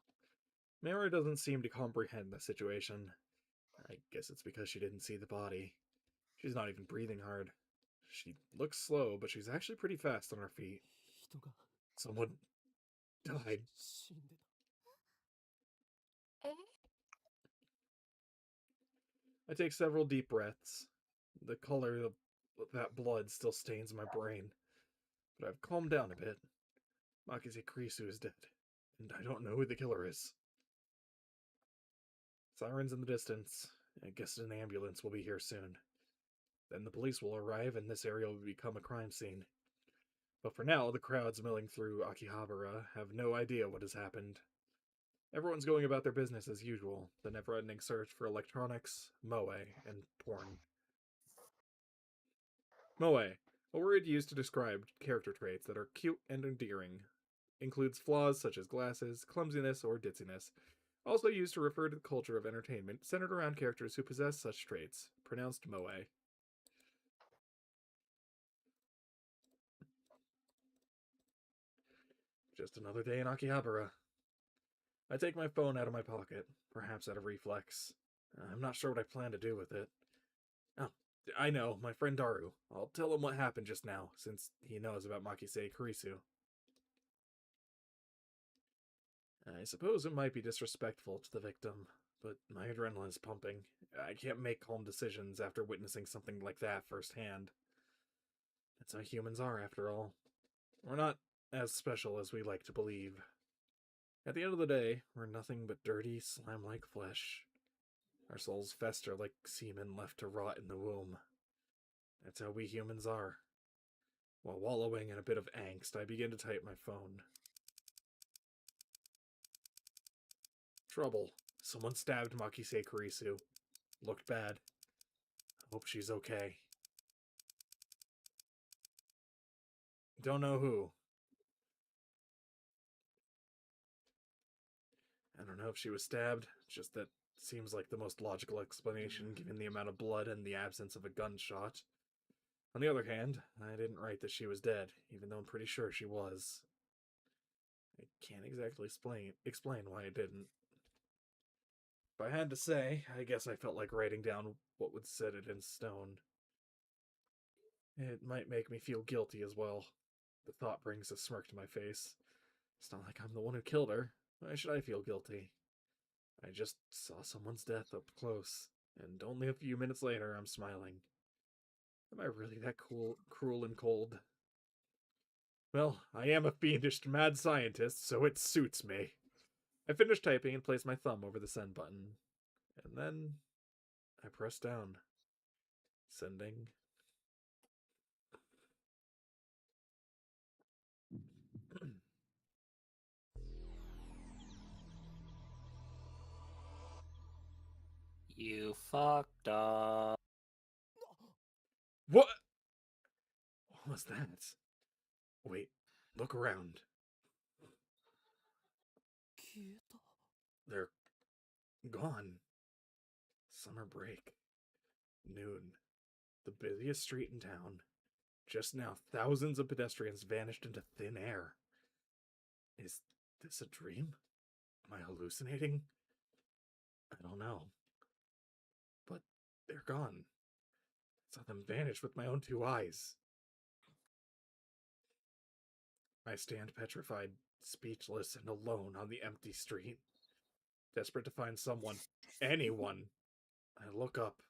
Mayuri doesn't seem to comprehend the situation. I guess it's because she didn't see the body. She's not even breathing hard. She looks slow, but she's actually pretty fast on her feet. Someone died. I take several deep breaths. The color of that blood still stains my brain. But I've calmed down a bit. Makise Kurisu is dead, and I don't know who the killer is. Sirens in the distance. I guess an ambulance will be here soon. Then the police will arrive and this area will become a crime scene. But for now, the crowds milling through Akihabara have no idea what has happened. Everyone's going about their business as usual, the never-ending search for electronics, moe, and porn. Moe, a word used to describe character traits that are cute and endearing, includes flaws such as glasses, clumsiness, or ditziness. Also used to refer to the culture of entertainment centered around characters who possess such traits, pronounced moe. Just another day in Akihabara. I take my phone out of my pocket, perhaps out of reflex. I'm not sure what I plan to do with it. Oh, I know, my friend Daru. I'll tell him what happened just now, since he knows about Makise Kurisu. I suppose it might be disrespectful to the victim, but my adrenaline is pumping. I can't make calm decisions after witnessing something like that firsthand. That's how humans are, after all. We're not as special as we like to believe. At the end of the day, we're nothing but dirty, slime-like flesh. Our souls fester like semen left to rot in the womb. That's how we humans are. While wallowing in a bit of angst, I begin to type my phone. Trouble. Someone stabbed Makise Kurisu. Looked bad. Hope she's okay. Don't know who. I don't know if she was stabbed, just that seems like the most logical explanation given the amount of blood and the absence of a gunshot. On the other hand, I didn't write that she was dead, even though I'm pretty sure she was. I can't exactly explain why I didn't. If I had to say, I guess I felt like writing down what would set it in stone. It might make me feel guilty as well. The thought brings a smirk to my face. It's not like I'm the one who killed her. Why should I feel guilty? I just saw someone's death up close, and only a few minutes later I'm smiling. Am I really that cruel and cold? Well, I am a fiendish mad scientist, so it suits me. I finished typing and placed my thumb over the send button. And then I pressed down. Sending. You fucked up. What? What was that? Wait, look around. They're gone. Summer break. Noon. The busiest street in town. Just now, thousands of pedestrians vanished into thin air. Is this a dream? Am I hallucinating? I don't know. But they're gone. I saw them vanish with my own 2 eyes. I stand petrified, speechless, and alone on the empty street. Desperate to find someone, anyone. I look up.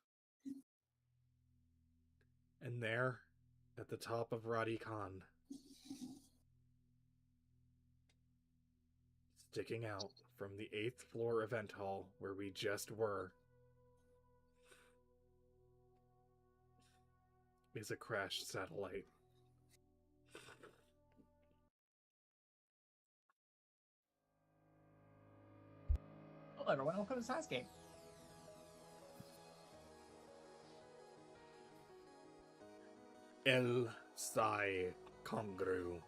And there, at the top of Radhi Khan, sticking out from the 8th floor event hall where we just were, is a crashed satellite. Hello everyone, welcome to Science Game. El Sai Kongru.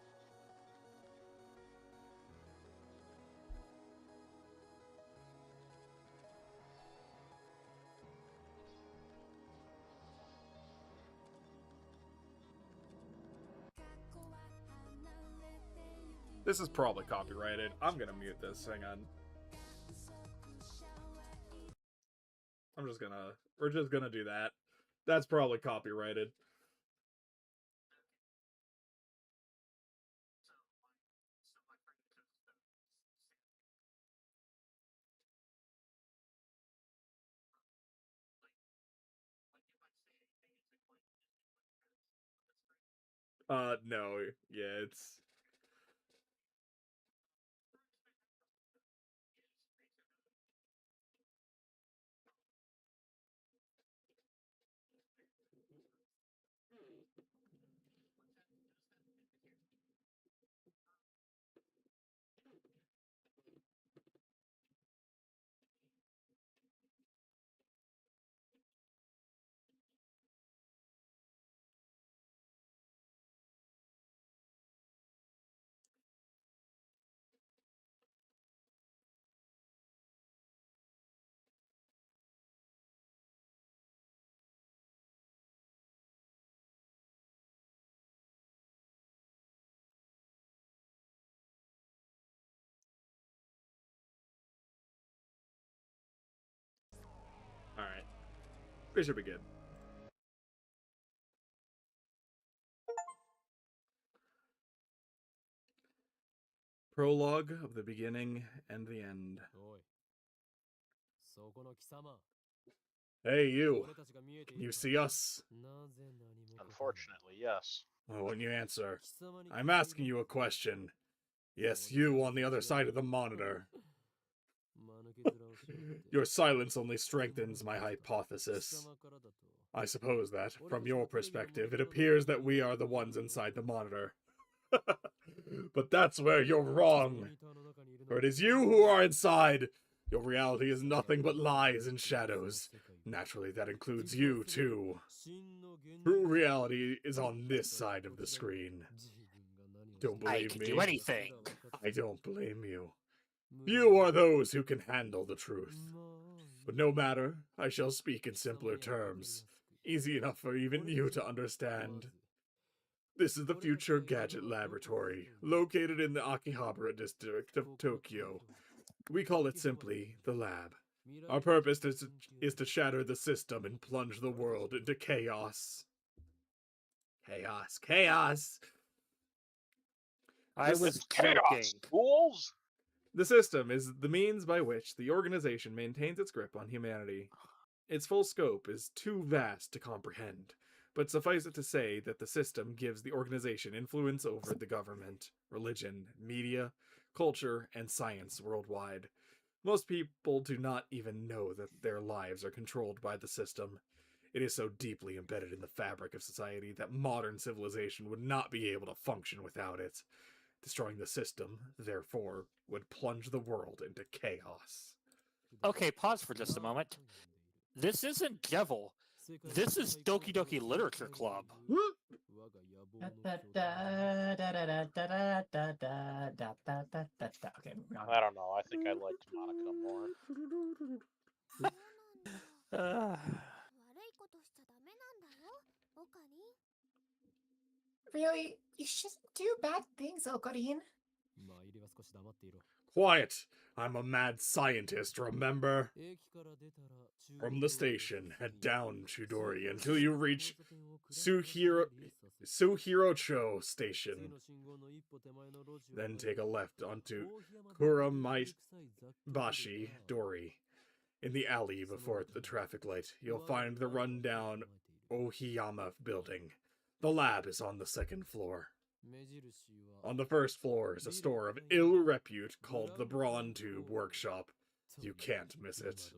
This is probably copyrighted. I'm gonna mute this. Hang on. We're just gonna do that. That's probably copyrighted. No. Yeah, it's... Alright. We should be good. Prologue of the beginning and the end. おい。そこの貴様。 Hey, you. 俺たちが見えてい You るか see us? なぜ何も答えない Unfortunately, yes. Why wouldn't you answer? 貴様に I'm asking you a question. Yes, you on the other side of the monitor. 間抜け面をしやがって Your silence only strengthens my hypothesis. 貴様からだと I suppose that, from your perspective, it appears that we are the ones inside the monitor. But that's where you're wrong. For it is you who are inside. Your reality is nothing but lies and shadows. Naturally, that includes you, too. True reality is on this side of the screen. Don't I believe can me? do anything. I don't blame you. You are those who can handle the truth. But no matter, I shall speak in simpler terms. Easy enough for even you to understand. This is the Future Gadget Laboratory, located in the Akihabara district of Tokyo. We call it simply the Lab. Our purpose is to shatter the system and plunge the world into chaos. Chaos, chaos! I This was is joking. Chaos, fools! The system is the means by which the organization maintains its grip on humanity. Its full scope is too vast to comprehend, but suffice it to say that the system gives the organization influence over the government, religion, media, culture, and science worldwide. Most people do not even know that their lives are controlled by the system. It is so deeply embedded in the fabric of society that modern civilization would not be able to function without it. Destroying the system, therefore, would plunge the world into chaos. Okay, pause for just a moment. This isn't Devil. This is Doki Doki Literature Club. Okay, moving on. I don't know. I think I liked Monica more. あ悪いことしちゃダメなんだよ、オカリン。 Really? You shouldn't do bad things, Okarin. まあ入りは少し黙っていろ Quiet! I'm a mad scientist, remember? 駅から出たら中 From the station, head down Chidori until you reach Suhirocho Station. Then take a left onto Kuramabashi Dori. In the alley before the traffic light, you'll find the rundown Ohiyama building. The lab is on the second floor. On the first floor is a store of ill repute called the Brawn Tube Workshop. You can't miss it.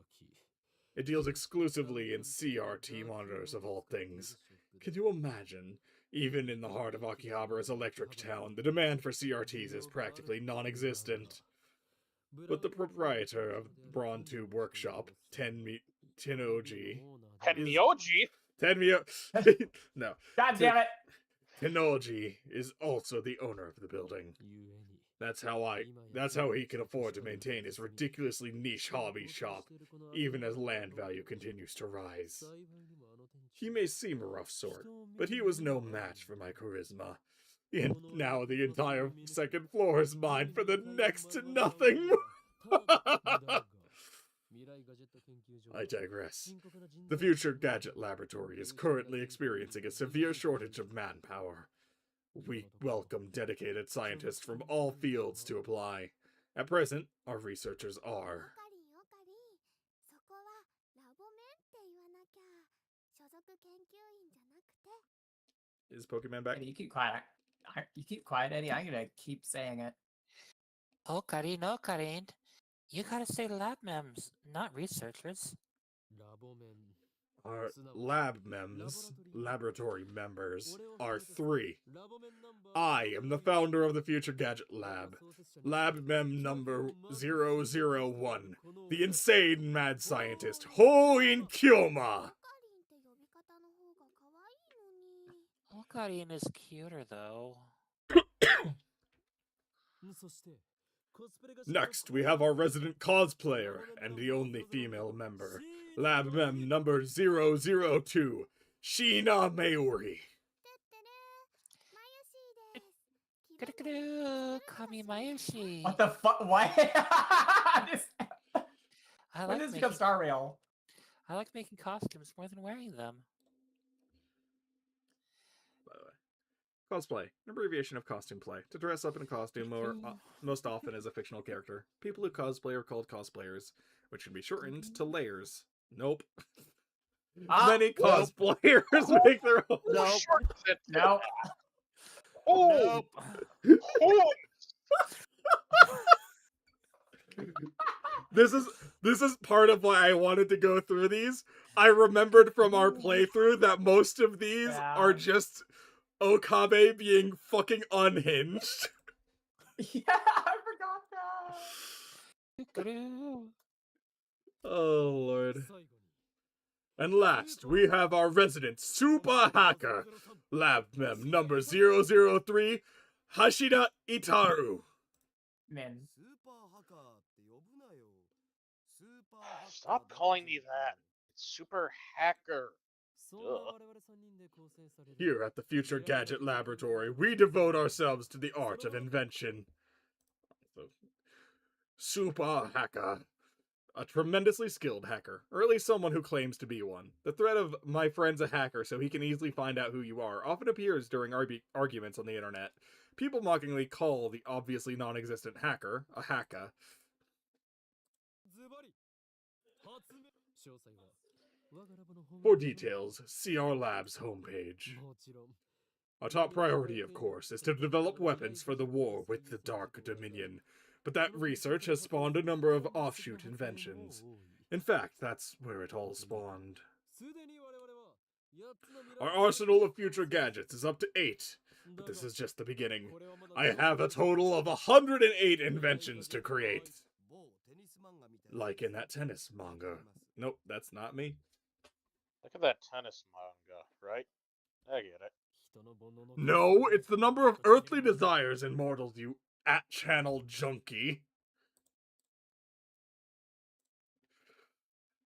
It deals exclusively in CRT monitors of all things. Can you imagine? Even in the heart of Akihabara's electric town, the demand for CRTs is practically non-existent. But the proprietor of Brawn Tube Workshop, Tenoji... Tenmyoji? No. God damn it! Tenoji is also the owner of the building. That's how he can afford to maintain his ridiculously niche hobby shop, even as land value continues to rise. He may seem a rough sort, but he was no match for my charisma. And now the entire second floor is mine for the next to nothing. I digress. The Future Gadget Laboratory is currently experiencing a severe shortage of manpower. We welcome dedicated scientists from all fields to apply. At present, our researchers オ are... カリン、オカリン。そこはラボメンって言わなきゃ。所属研究員じゃなくて。 Is Pokemon back? Eddie, you keep quiet. You keep quiet, Eddie. I'm gonna keep saying it. Okarin, Okarin. You gotta say lab mems, not researchers. ラボメン Our laboratory members, are 3. ラボメンナンバー I am the founder of the Future Gadget Lab. Lab Mem number 001. The insane mad scientist, Hououin Kyouma! オカリンって呼び方の方が可愛いのに。 Okarin is cuter, though. そしてコスプレが Next, we have our resident cosplayer, and the only female member. Lab Mem number 002, Sheena Mayuri. てってれー。マユシーです。 Kuru Kami Mayushi. What the fuck? What? This, I when like, did this become making, Star Rail? I like making costumes more than wearing them. By the way. Cosplay, an abbreviation of costume play, to dress up in a costume or most often as a fictional character. People who cosplay are called cosplayers, which can be shortened to layers. Nope. Many cosplayers make their own. Nope. No. Oh, Nope. oh, This is part of why I wanted to go through these. I remembered from our playthrough that most of these are just Okabe being fucking unhinged. Yeah, I forgot that. Oh lord. And last, we have our resident super hacker, Lab Mem number 003, Hashida Itaru. Man. stop calling me that. It's Super Hacker. Here at the Future Gadget Laboratory, we devote ourselves to the art of invention. Super hacker. A tremendously skilled hacker, or at least someone who claims to be one. The threat of "my friend's a hacker so he can easily find out who you are" often appears during arguments on the internet. People mockingly call the obviously non-existent hacker a hacker. For details, see our lab's homepage. Our top priority, of course, is to develop weapons for the war with the Dark Dominion, but that research has spawned a number of offshoot inventions. In fact, that's where it all spawned. Our arsenal of future gadgets is up to 8, but this is just the beginning. I have a total of 108 inventions to create. Like in that tennis manga. Nope, that's not me. Look at that tennis manga, right? I get it. No, it's the number of earthly desires in mortals, you at-channel junkie.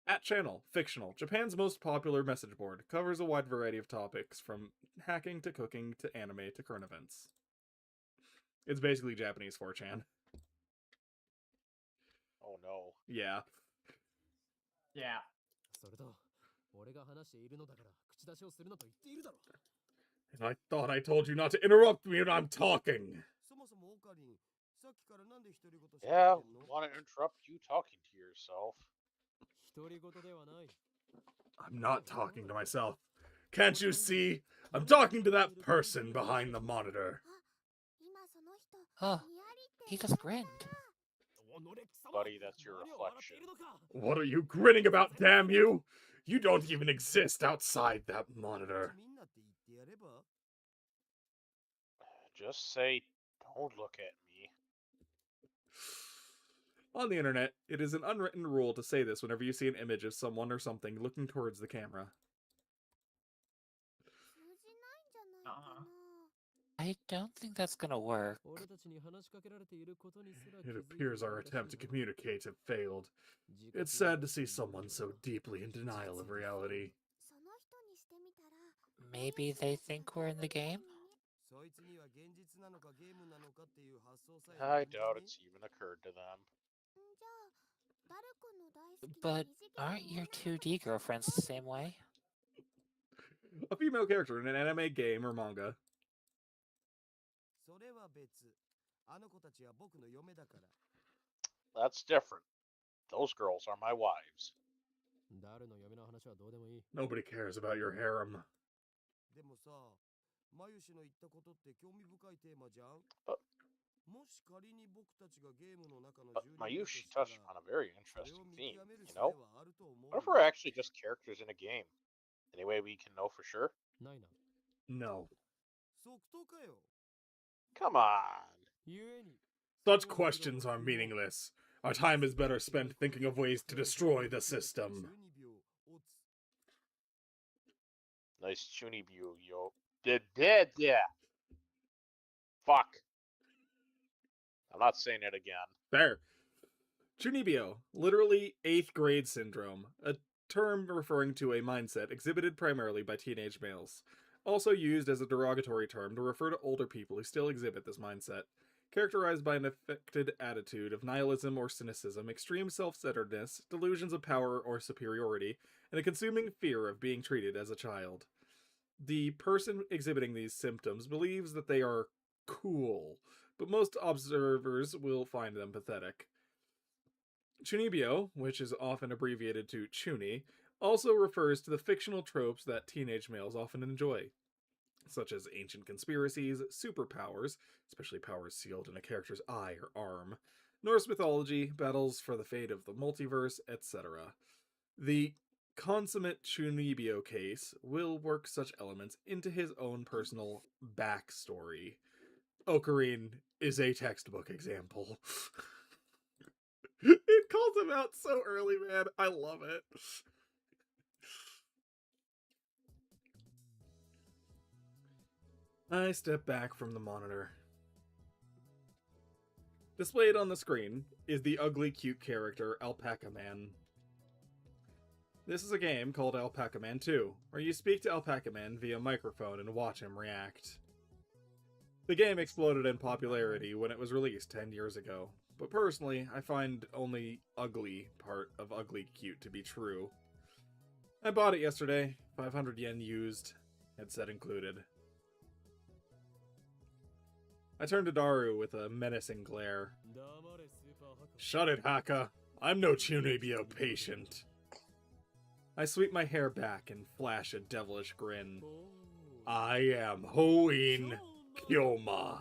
At-channel, fictional, Japan's most popular message board, covers a wide variety of topics, from hacking to cooking to anime to current events. It's basically Japanese 4chan. Oh no. Yeah. Yeah. And I thought I told you not to interrupt me when I'm talking. Yeah, want to interrupt you talking to yourself. I'm not talking to myself. Can't you see? I'm talking to that person behind the monitor. Huh. He just grinned. Buddy, that's your reflection. What are you grinning about, damn you? You don't even exist outside that monitor. Just say, don't look at me. On the internet, it is an unwritten rule to say this whenever you see an image of someone or something looking towards the camera. I don't think that's gonna work. It appears our attempt to communicate have failed. It's sad to see someone so deeply in denial of reality. Maybe they think we're in the game? I doubt it's even occurred to them. But aren't your 2D girlfriends the same way? A female character in an anime, game, or manga. That's different. Those girls are my wives. Nobody cares about your harem. But Mayushi touched on a very interesting theme, you know? What if we're actually just characters in a game? Any way we can know for sure? No. Come on. Such questions are meaningless. Our time is better spent thinking of ways to destroy the system. Nice Chunibyo, yo. Yeah. Fuck. I'm not saying it again. Fair. Chunibyo, literally 8th grade syndrome, a term referring to a mindset exhibited primarily by teenage males. Also used as a derogatory term to refer to older people who still exhibit this mindset. Characterized by an affected attitude of nihilism or cynicism, extreme self-centeredness, delusions of power or superiority, and a consuming fear of being treated as a child. The person exhibiting these symptoms believes that they are cool, but most observers will find them pathetic. Chunibyo, which is often abbreviated to Chuni, also refers to the fictional tropes that teenage males often enjoy, such as ancient conspiracies, superpowers, especially powers sealed in a character's eye or arm, Norse mythology, battles for the fate of the multiverse, etc. The consummate Chunibyo case will work such elements into his own personal backstory. Ocarine is a textbook example. It calls him out so early, man. I love it. I step back from the monitor. Displayed on the screen is the ugly, cute character Alpaca Man. This is a game called Alpaca Man 2, where you speak to Alpaca Man via microphone and watch him react. The game exploded in popularity when it was released 10 years ago, but personally, I find only ugly part of ugly cute to be true. I bought it yesterday, 500 yen used, headset included. I turned to Daru with a menacing glare. Shut it, Haka. I'm no Chunibyo patient. I sweep my hair back and flash a devilish grin. I am Hououin Kyouma.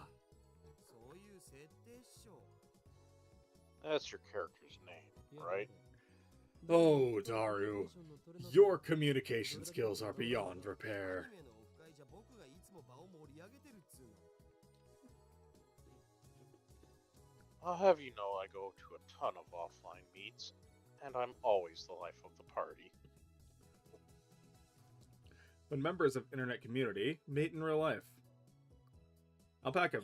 That's your character's name, right? Oh, Daru. Your communication skills are beyond repair. I'll have you know I go to a ton of offline meets, and I'm always the life of the party. When members of internet community meet in real life. Alpaca.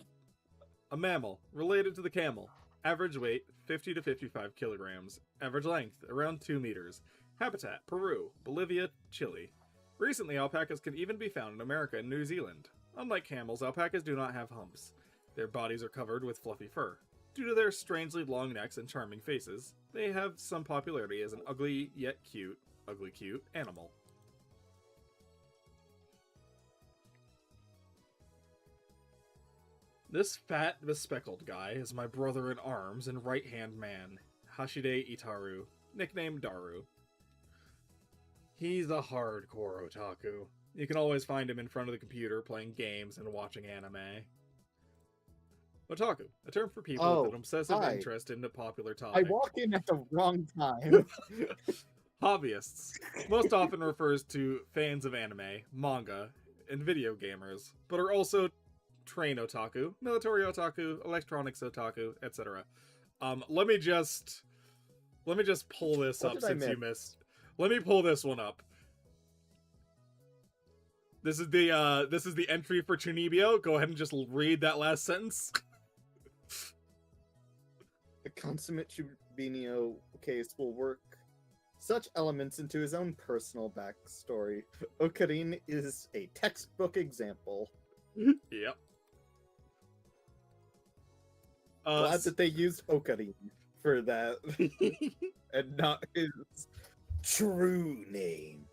A mammal, related to the camel. Average weight, 50 to 55 kilograms. Average length, around 2 meters. Habitat, Peru, Bolivia, Chile. Recently, alpacas can even be found in America and New Zealand. Unlike camels, alpacas do not have humps. Their bodies are covered with fluffy fur. Due to their strangely long necks and charming faces, they have some popularity as an ugly yet cute, animal. This fat, bespectacled guy is my brother in arms and right-hand man, Hashide Itaru, nicknamed Daru. He's a hardcore otaku. You can always find him in front of the computer playing games and watching anime. Otaku, a term for people with an obsessive interest in a popular topic. I walk in at the wrong time. Hobbyists. Most often refers to fans of anime, manga, and video gamers, but are also train otaku, military otaku, electronics otaku, etc. Let me just pull this up since you missed. Let me pull this one up. This is the entry for Chunibyo. Go ahead and just read that last sentence. The consummate Chunibyo case will work such elements into his own personal backstory. Ocarine is a textbook example. Yep. Glad that they used Ocarine for that and not his true name.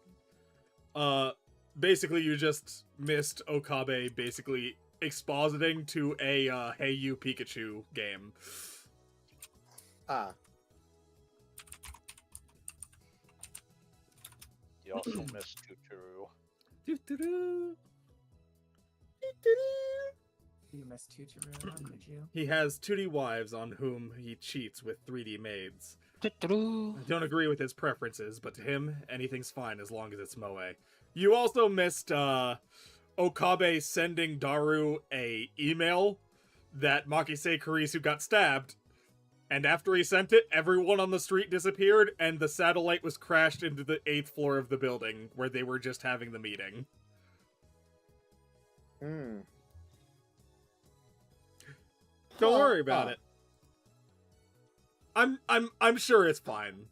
Basically, you just missed Okabe basically expositing to a Hey You Pikachu game. Ah. You also missed Tuturu. Doo-doo-doo. You missed Tuturu, did you? He has 2D wives on whom he cheats with 3D maids. I don't agree with his preferences, but to him, anything's fine as long as it's moe. You also missed Okabe sending Daru a email that Makise Kurisu got stabbed, and after he sent it, everyone on the street disappeared, and the satellite was crashed into the 8th floor of the building where they were just having the meeting. Don't worry about it. I'm sure it's fine.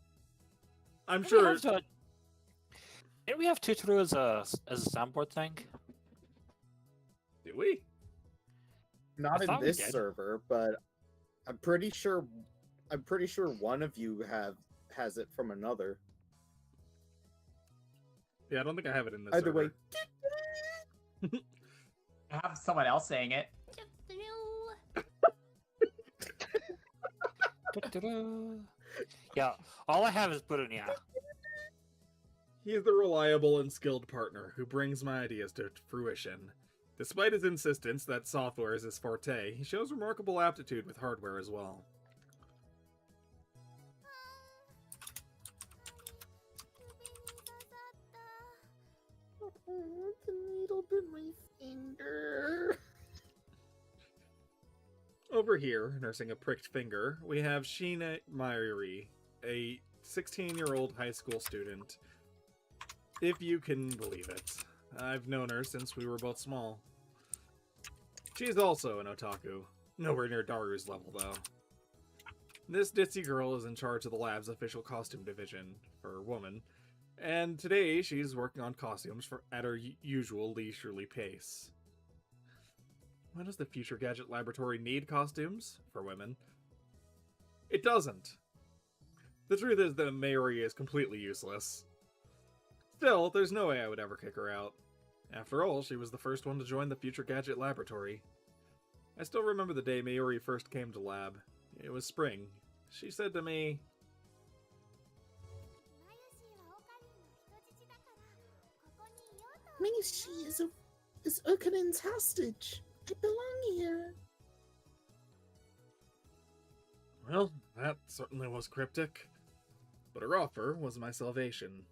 I'm sure. Didn't we have Tuturu as a soundboard thing? Do we? Not in thought we this did. server, but I'm pretty sure one of you has it from another. Yeah, I don't think I have it in this Either server. way. Have someone else saying it. Yeah, all I have is Burunya. He is the reliable and skilled partner who brings my ideas to fruition. Despite his insistence that software is his forte, he shows remarkable aptitude with hardware as well. Oh, the needle bit my finger. Over here, nursing a pricked finger, we have Sheena Mayuri, a 16-year-old high school student. If you can believe it. I've known her since we were both small. She's also an otaku. Nowhere near Daru's level, though. This ditzy girl is in charge of the lab's official costume division, for a woman, and today she's working on costumes at her usual leisurely pace. Why does the Future Gadget Laboratory need costumes for women? It doesn't. The truth is that Mayuri is completely useless. Still, there's no way I would ever kick her out. After all, she was the first one to join the Future Gadget Laboratory. I still remember the day Mayuri first came to lab. It was spring. She said to me, Mishi is Okarin's hostage. I belong here. well, that certainly was cryptic. But her offer was my salvation.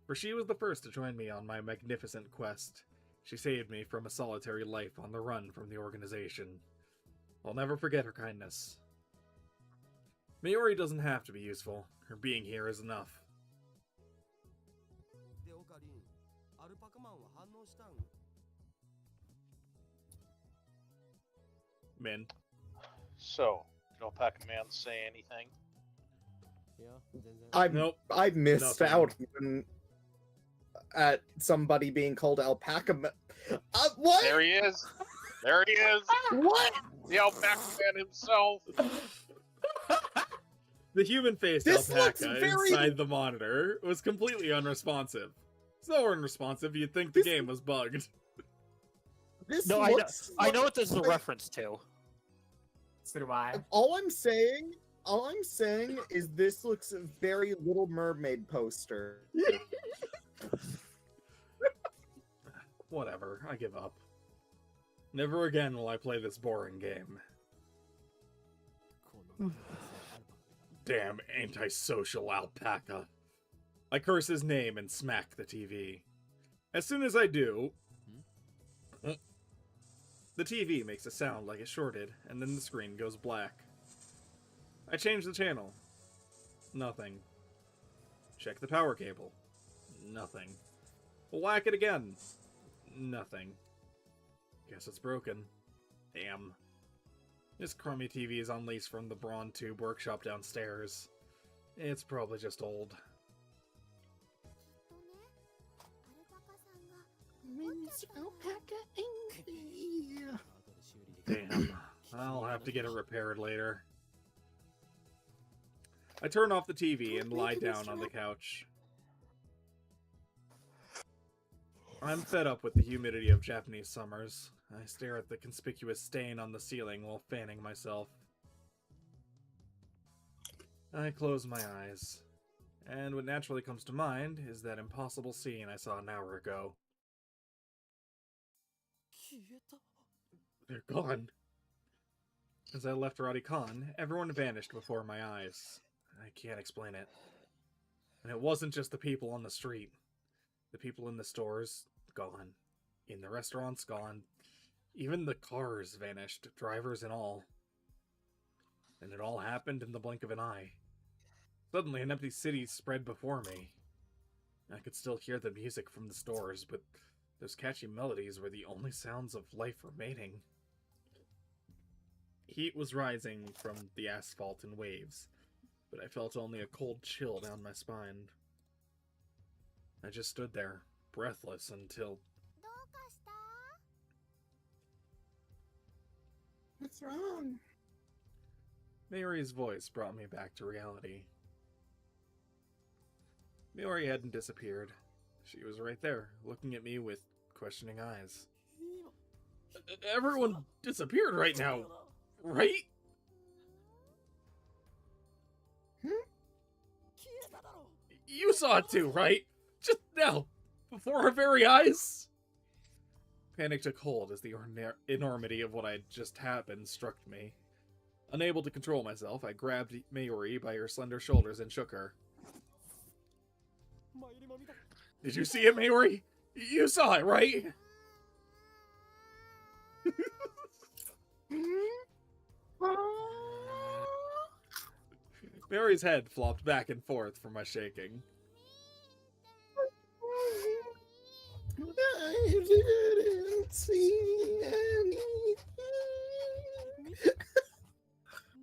For she was the first to join me on my magnificent quest. She saved me from a solitary life on the run from the organization. I'll never forget her kindness. Mayuri doesn't have to be useful. Her being here is enough. Min. So, did Alpaca Man say anything? Nope. I missed Nothing. out at somebody being called alpaca. What? There he is! There he is! What? The Alpaca Man himself! The human-faced This looks alpaca very- inside the monitor was completely unresponsive. So unresponsive, you'd think the game was bugged. This No, looks I know what this is a like- reference to. So do I. All I'm saying is this looks a very Little Mermaid poster. Whatever, I give up. Never again will I play this boring game. Damn antisocial alpaca. I curse his name and smack the TV. As soon as I do, the TV makes a sound like it's shorted, and then the screen goes black. I change the channel. Nothing. Check the power cable. Nothing. Whack it again. Nothing. Guess it's broken. Damn. This crummy TV is on lease from the Brawn Tube workshop downstairs. It's probably just old. Mr. Alpaca angry. Damn. I'll have to get it repaired later. I turn off the TV and lie down on the couch. I'm fed up with the humidity of Japanese summers. I stare at the conspicuous stain on the ceiling while fanning myself. I close my eyes, and what naturally comes to mind is that impossible scene I saw an hour ago. They're gone. As I left Radicon, everyone vanished before my eyes. I can't explain it. And it wasn't just the people on the street. The people in the stores, gone. In the restaurants, gone. Even the cars vanished, drivers and all. And it all happened in the blink of an eye. Suddenly, an empty city spread before me. I could still hear the music from the stores, but those catchy melodies were the only sounds of life remaining. Heat was rising from the asphalt in waves, but I felt only a cold chill down my spine. I just stood there, breathless, until... What's wrong? Mayuri's voice brought me back to reality. Mayuri hadn't disappeared. She was right there, looking at me with questioning eyes. Everyone disappeared right now, right? You saw it too, right? Just now, before our very eyes? Panic took hold as the enormity of what had just happened struck me. Unable to control myself, I grabbed Mayuri by her slender shoulders and shook her. Did you see it, Mayuri? You saw it, right? Mary's head flopped back and forth from my shaking. I didn't see anything.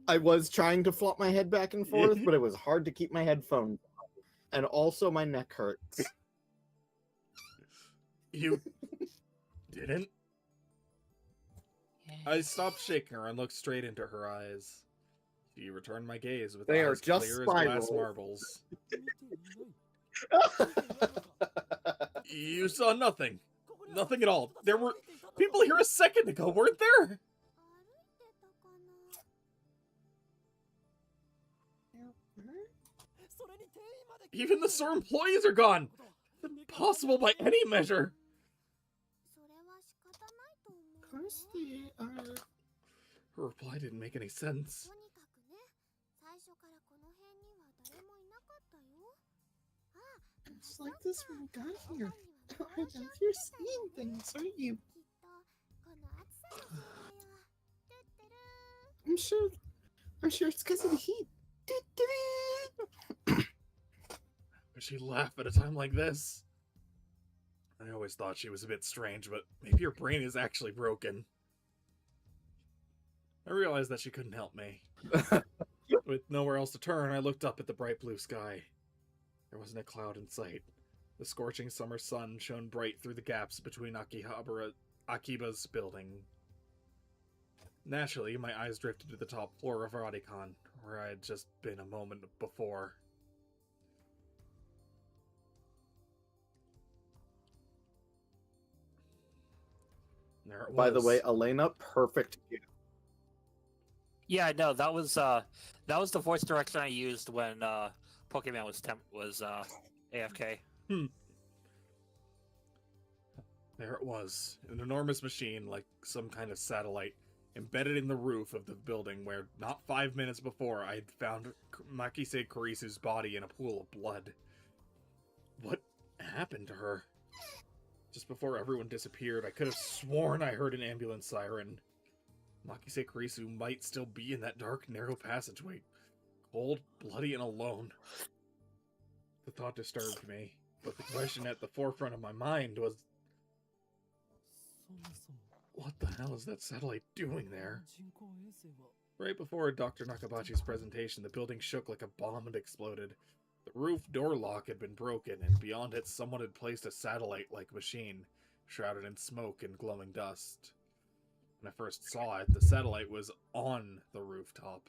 I was trying to flop my head back and forth, but it was hard to keep my headphones on. And also my neck hurts. You didn't? I stopped shaking her and looked straight into her eyes. She returned my gaze with They are eyes just clear as glass spirals. marbles. You saw nothing. Nothing at all. There were people here a second ago, weren't there? Even the store employees are gone. Impossible by any measure. それは仕方ないと思う Of course they are. Her reply didn't make any sense. とにかくね、最初からこの辺には誰もいなかったよ。ああ、 It's like this when we got 他に here. は I don't know if you're seeing things, aren't you? きっとこの暑さのせいだよ。トゥットゥルー I'm sure it's because of the heat. Does she laugh at a time like this? I always thought she was a bit strange, but maybe her brain is actually broken. I realized that she couldn't help me. With nowhere else to turn, I looked up at the bright blue sky. There wasn't a cloud in sight. The scorching summer sun shone bright through the gaps between Akiba's building. Naturally, my eyes drifted to the top floor of Radicon, where I had just been a moment before. There it was. By the way, Elena, perfect gift. Yeah, no, that was the voice direction I used when Pokemon was AFK. There it was, an enormous machine like some kind of satellite, embedded in the roof of the building where, not 5 minutes before, I had found Makise Kurisu's body in a pool of blood. What happened to her? Just before everyone disappeared, I could have sworn I heard an ambulance siren. Makise Kurisu might still be in that dark, narrow passageway, cold, bloody, and alone. The thought disturbed me, but the question at the forefront of my mind was, what the hell is that satellite doing there? Right before Dr. Nakabachi's presentation, the building shook like a bomb had exploded. The roof door lock had been broken, and beyond it someone had placed a satellite-like machine, shrouded in smoke and glowing dust. When I first saw it, the satellite was on the rooftop.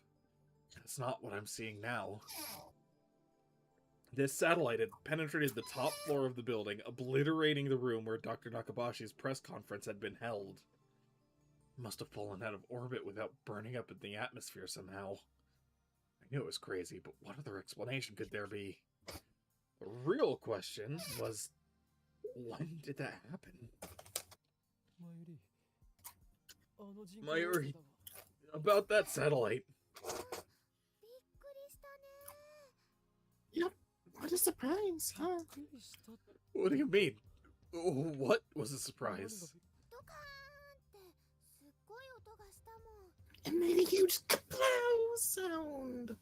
That's not what I'm seeing now. This satellite had penetrated the top floor of the building, obliterating the room where Dr. Nakabashi's press conference had been held. It must have fallen out of orbit without burning up in the atmosphere somehow. I knew it was crazy, but what other explanation could there be? The real question was, when did that happen? Mayuri, about that satellite. びっくりしたね Yep. What a surprise, huh? What do you mean? What was a surprise? ドカーンってすっごい音がしたもん It made a huge kaplow sound.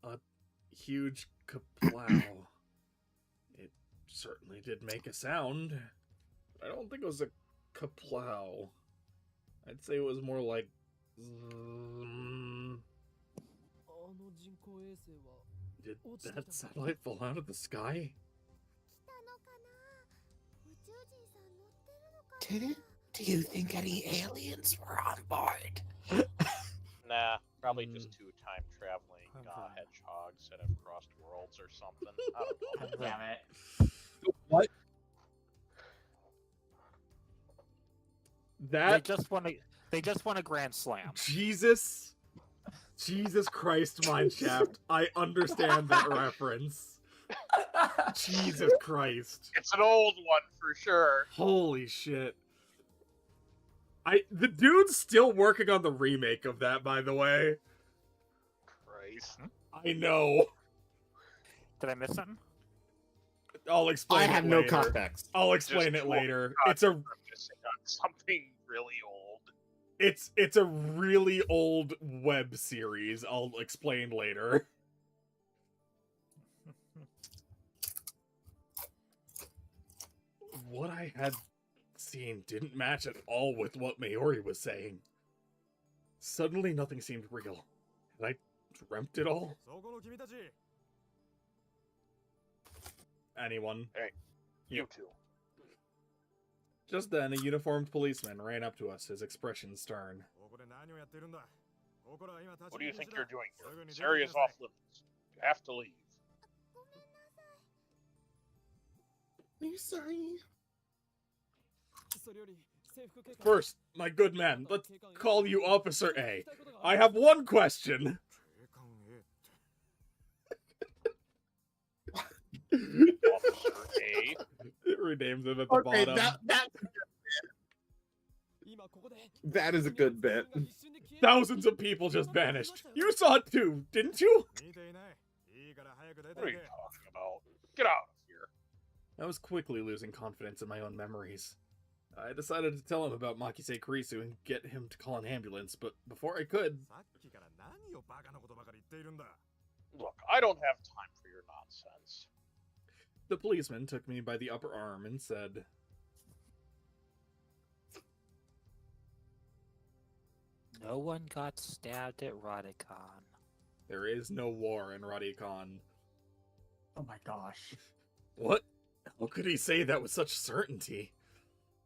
A huge kaplow. It certainly did make a sound. But I don't think it was a kaplow. I'd say it was more like... Did that satellite fall out of the sky? 来たのかな宇宙人さん乗ってるのかな Did it? Do you think any aliens were on board? Nah, probably just two time-traveling hedgehogs that have crossed worlds or something. I don't know. Damn it. What? That They just won a grand slam. Jesus Christ, Mineshaft. I understand that reference. Jesus Christ. It's an old one for sure. Holy shit. The dude's still working on the remake of that, by the way. Christ. I know. Did I miss something? I'll explain I it have later. no context. I'll explain Just it told later. God, It's a I'm missing on something really old. it's a really old web series. I'll explain later. What I had seen didn't match at all with what Maori was saying. Suddenly nothing seemed real. Had I dreamt it all? Anyone? Hey, you two. Just then, a uniformed policeman ran up to us, his expression stern. What do you think you're doing here? This area is off limits. You have to leave. I'm sorry. First, my good man, let's call you Officer A. I have one question. Officer A. It renames him at the Okay, bottom. that is a good bit. Thousands of people just vanished. You saw it too, didn't you? What are you talking about? Get out of here. I was quickly losing confidence in my own memories. I decided to tell him about Makise Kurisu and get him to call an ambulance, but before I could... Look, I don't have time for your nonsense. The policeman took me by the upper arm and said, No one got stabbed at Radicon. there is no war in Radicon. Oh my gosh. What? How could he say that with such certainty?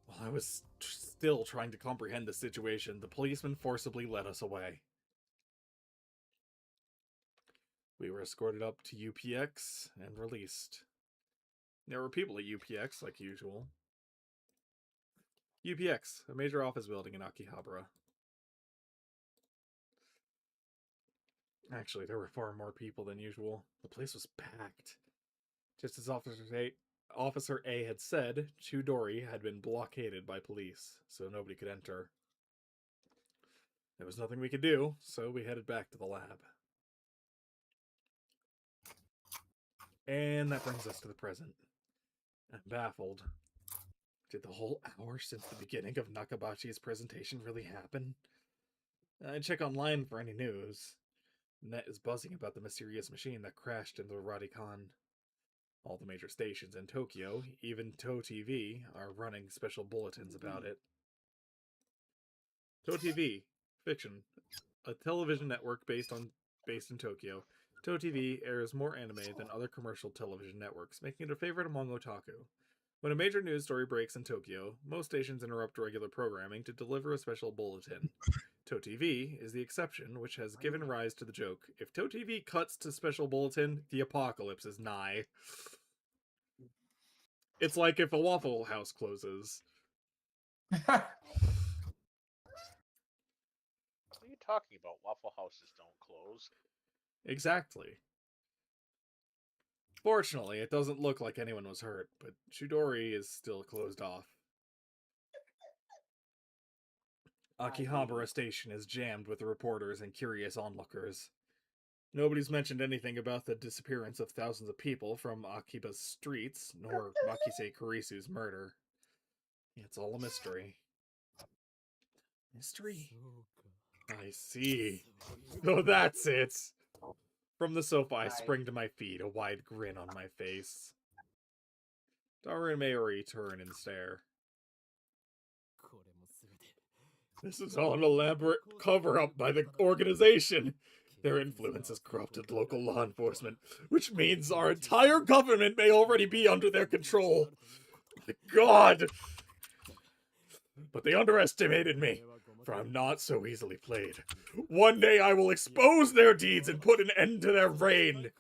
While I was still trying to comprehend the situation, the policeman forcibly led us away. We were escorted up to UPX and released. There were people at UPX, like usual. UPX, a major office building in Akihabara. Actually, there were far more people than usual. The place was packed. Just as Officer A had said, Chudori had been blockaded by police, so nobody could enter. There was nothing we could do, so we headed back to the lab. And that brings us to the present. I'm baffled. Did the whole hour since the beginning of Nakabachi's presentation really happen? I check online for any news. The net is buzzing about the mysterious machine that crashed into Radicon. All the major stations in Tokyo, even ToTV, are running special bulletins about it. ToTV, fiction, a television network based in Tokyo. ToTV airs more anime than other commercial television networks, making it a favorite among otaku. When a major news story breaks in Tokyo, most stations interrupt regular programming to deliver a special bulletin. ToTV is the exception, which has given rise to the joke, if ToTV cuts to special bulletin, the apocalypse is nigh. It's like if a Waffle House closes. What are you talking about? Waffle houses don't close. Exactly. Fortunately, it doesn't look like anyone was hurt, but Chudori is still closed off. Akihabara Station is jammed with reporters and curious onlookers. Nobody's mentioned anything about the disappearance of thousands of people from Akiba's streets, nor Makise Kurisu's murder. It's all a mystery. Mystery? I see. So that's it. From the sofa, I spring to my feet, a wide grin on my face. Daru and Mayuri turn and stare. This is all an elaborate cover-up by the organization. Their influence has corrupted local law enforcement, which means our entire government may already be under their control. My God! But they underestimated me, for I'm not so easily played. One day I will expose their deeds and put an end to their reign.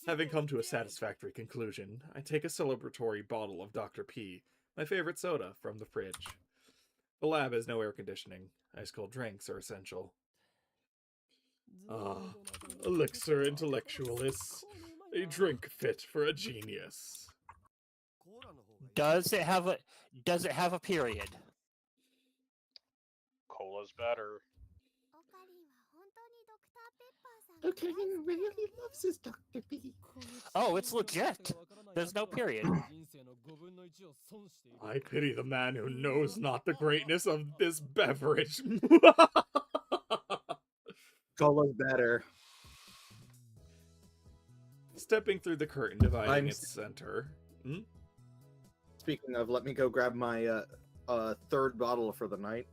Having come to a satisfactory conclusion, I take a celebratory bottle of Dr. P, my favorite soda, from the fridge. The lab has no air conditioning. Ice cold drinks are essential. Ah, elixir intellectualis. A drink fit for a genius. Does it have a period? Cola's better. オカリンは本当にドクターペッパーさんが Okay, 大好き he なの really ね loves his Dr. B. Oh, it's legit. There's no period. I pity the man who knows not the greatness of this beverage. Cola's better. Stepping through the curtain dividing I'm its center. Hmm? Speaking of, let me go grab my third bottle for the night.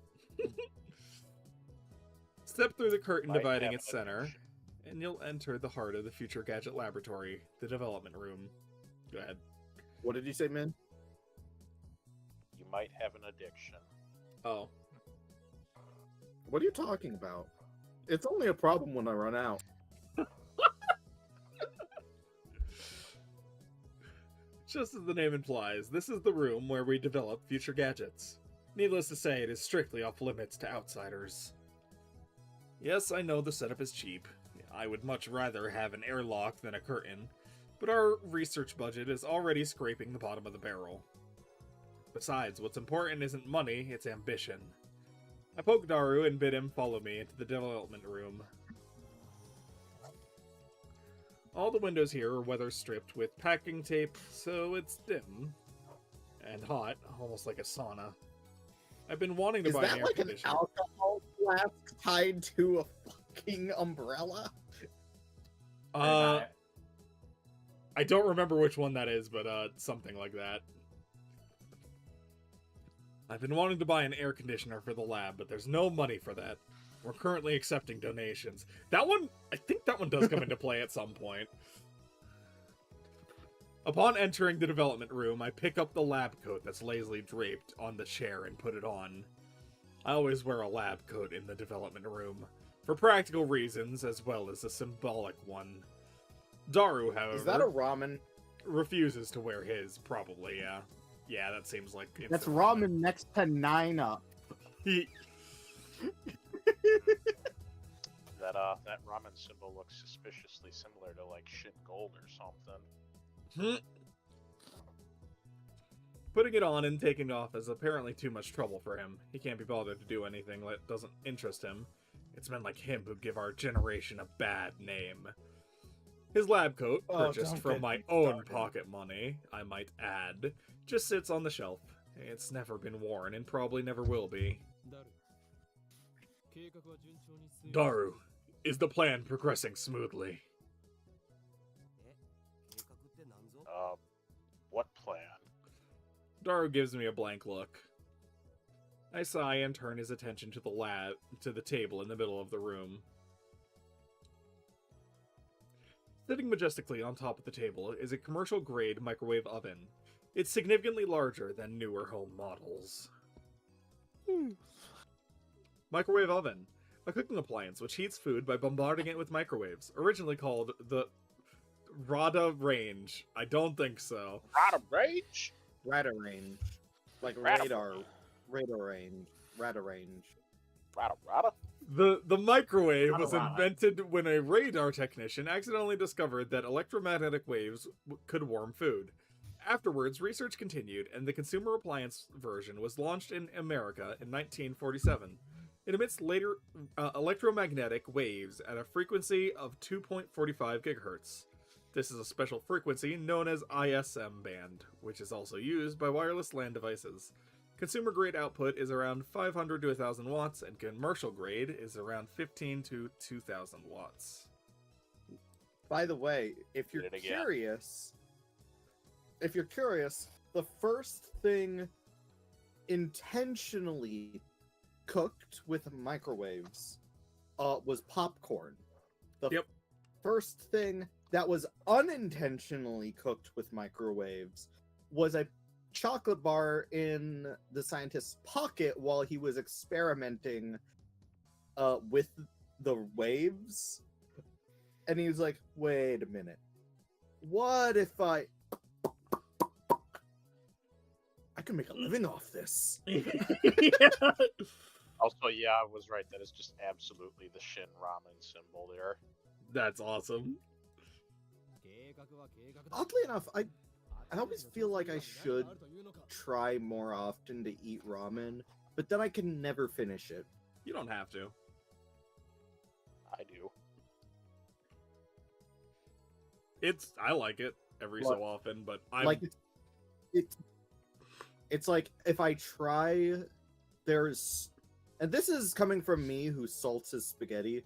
Step through the curtain Might dividing have its an center, addiction. and you'll enter the heart of the Future Gadget Laboratory, the development room. Go ahead. What did you say, Min? You might have an addiction. Oh. What are you talking about? It's only a problem when I run out. Just as the name implies, this is the room where we develop future gadgets. Needless to say, it is strictly off limits to outsiders. Yes, I know the setup is cheap. I would much rather have an airlock than a curtain, but our research budget is already scraping the bottom of the barrel. Besides, what's important isn't money, it's ambition. I poke Daru and bid him follow me into the development room. All the windows here are weather stripped with packing tape, so it's dim and hot, almost like a sauna. I've been wanting to Is buy that an air like an conditioner. alcohol flask tied to a fucking umbrella? I don't remember which one that is, but something like that. I've been wanting to buy an air conditioner for the lab, but there's no money for that. We're currently accepting donations. That one, I think that one does come into play at some point. Upon entering the development room, I pick up the lab coat that's lazily draped on the chair and put it on. I always wear a lab coat in the development room, for practical reasons as well as a symbolic one. Daru, however, Is that a ramen? refuses to wear his, probably, yeah. Yeah, that seems like... That's instant ramen next to 9-Up. He... That ramen symbol looks suspiciously similar to like shit gold or something. Putting it on and taking it off is apparently too much trouble for him. He can't be bothered to do anything that doesn't interest him. It's men like him who give our generation a bad name. His lab coat, purchased from my own pocket money, I might add, just sits on the shelf. It's never been worn and probably never will be. Daru, is the plan progressing smoothly? What plan? Daru gives me a blank look. I sigh and turn his attention to the table in the middle of the room. Sitting majestically on top of the table is a commercial-grade microwave oven. It's significantly larger than newer home models. Microwave oven. A cooking appliance which heats food by bombarding it with microwaves. Originally called the Rada Range. I don't think so. Rada Range? Radar range. Like Radar. Radar range. Radar range. Rada? The microwave was invented when a radar technician accidentally discovered that electromagnetic waves could warm food. Afterwards, research continued, and the consumer appliance version was launched in America in 1947. It emits later electromagnetic waves at a frequency of 2.45 gigahertz. This is a special frequency known as ISM band, which is also used by wireless LAN devices. Consumer grade output is around 500 to 1000 watts, and commercial grade is around 15 to 2000 watts. By the way, if you're curious, the first thing intentionally cooked with microwaves was popcorn. The first thing that was unintentionally cooked with microwaves was a chocolate bar in the scientist's pocket while he was experimenting with the waves. And he was like, wait a minute. What if I I can make a living off this. Also, yeah, I was right. That is just absolutely the Shin Ramen symbol there. That's awesome. Oddly enough, I always feel like I should try more often to eat ramen, but then I can never finish it. You don't have to. I do. I like it every so often, but I'm like it's like if I try, and this is coming from me who salts his spaghetti.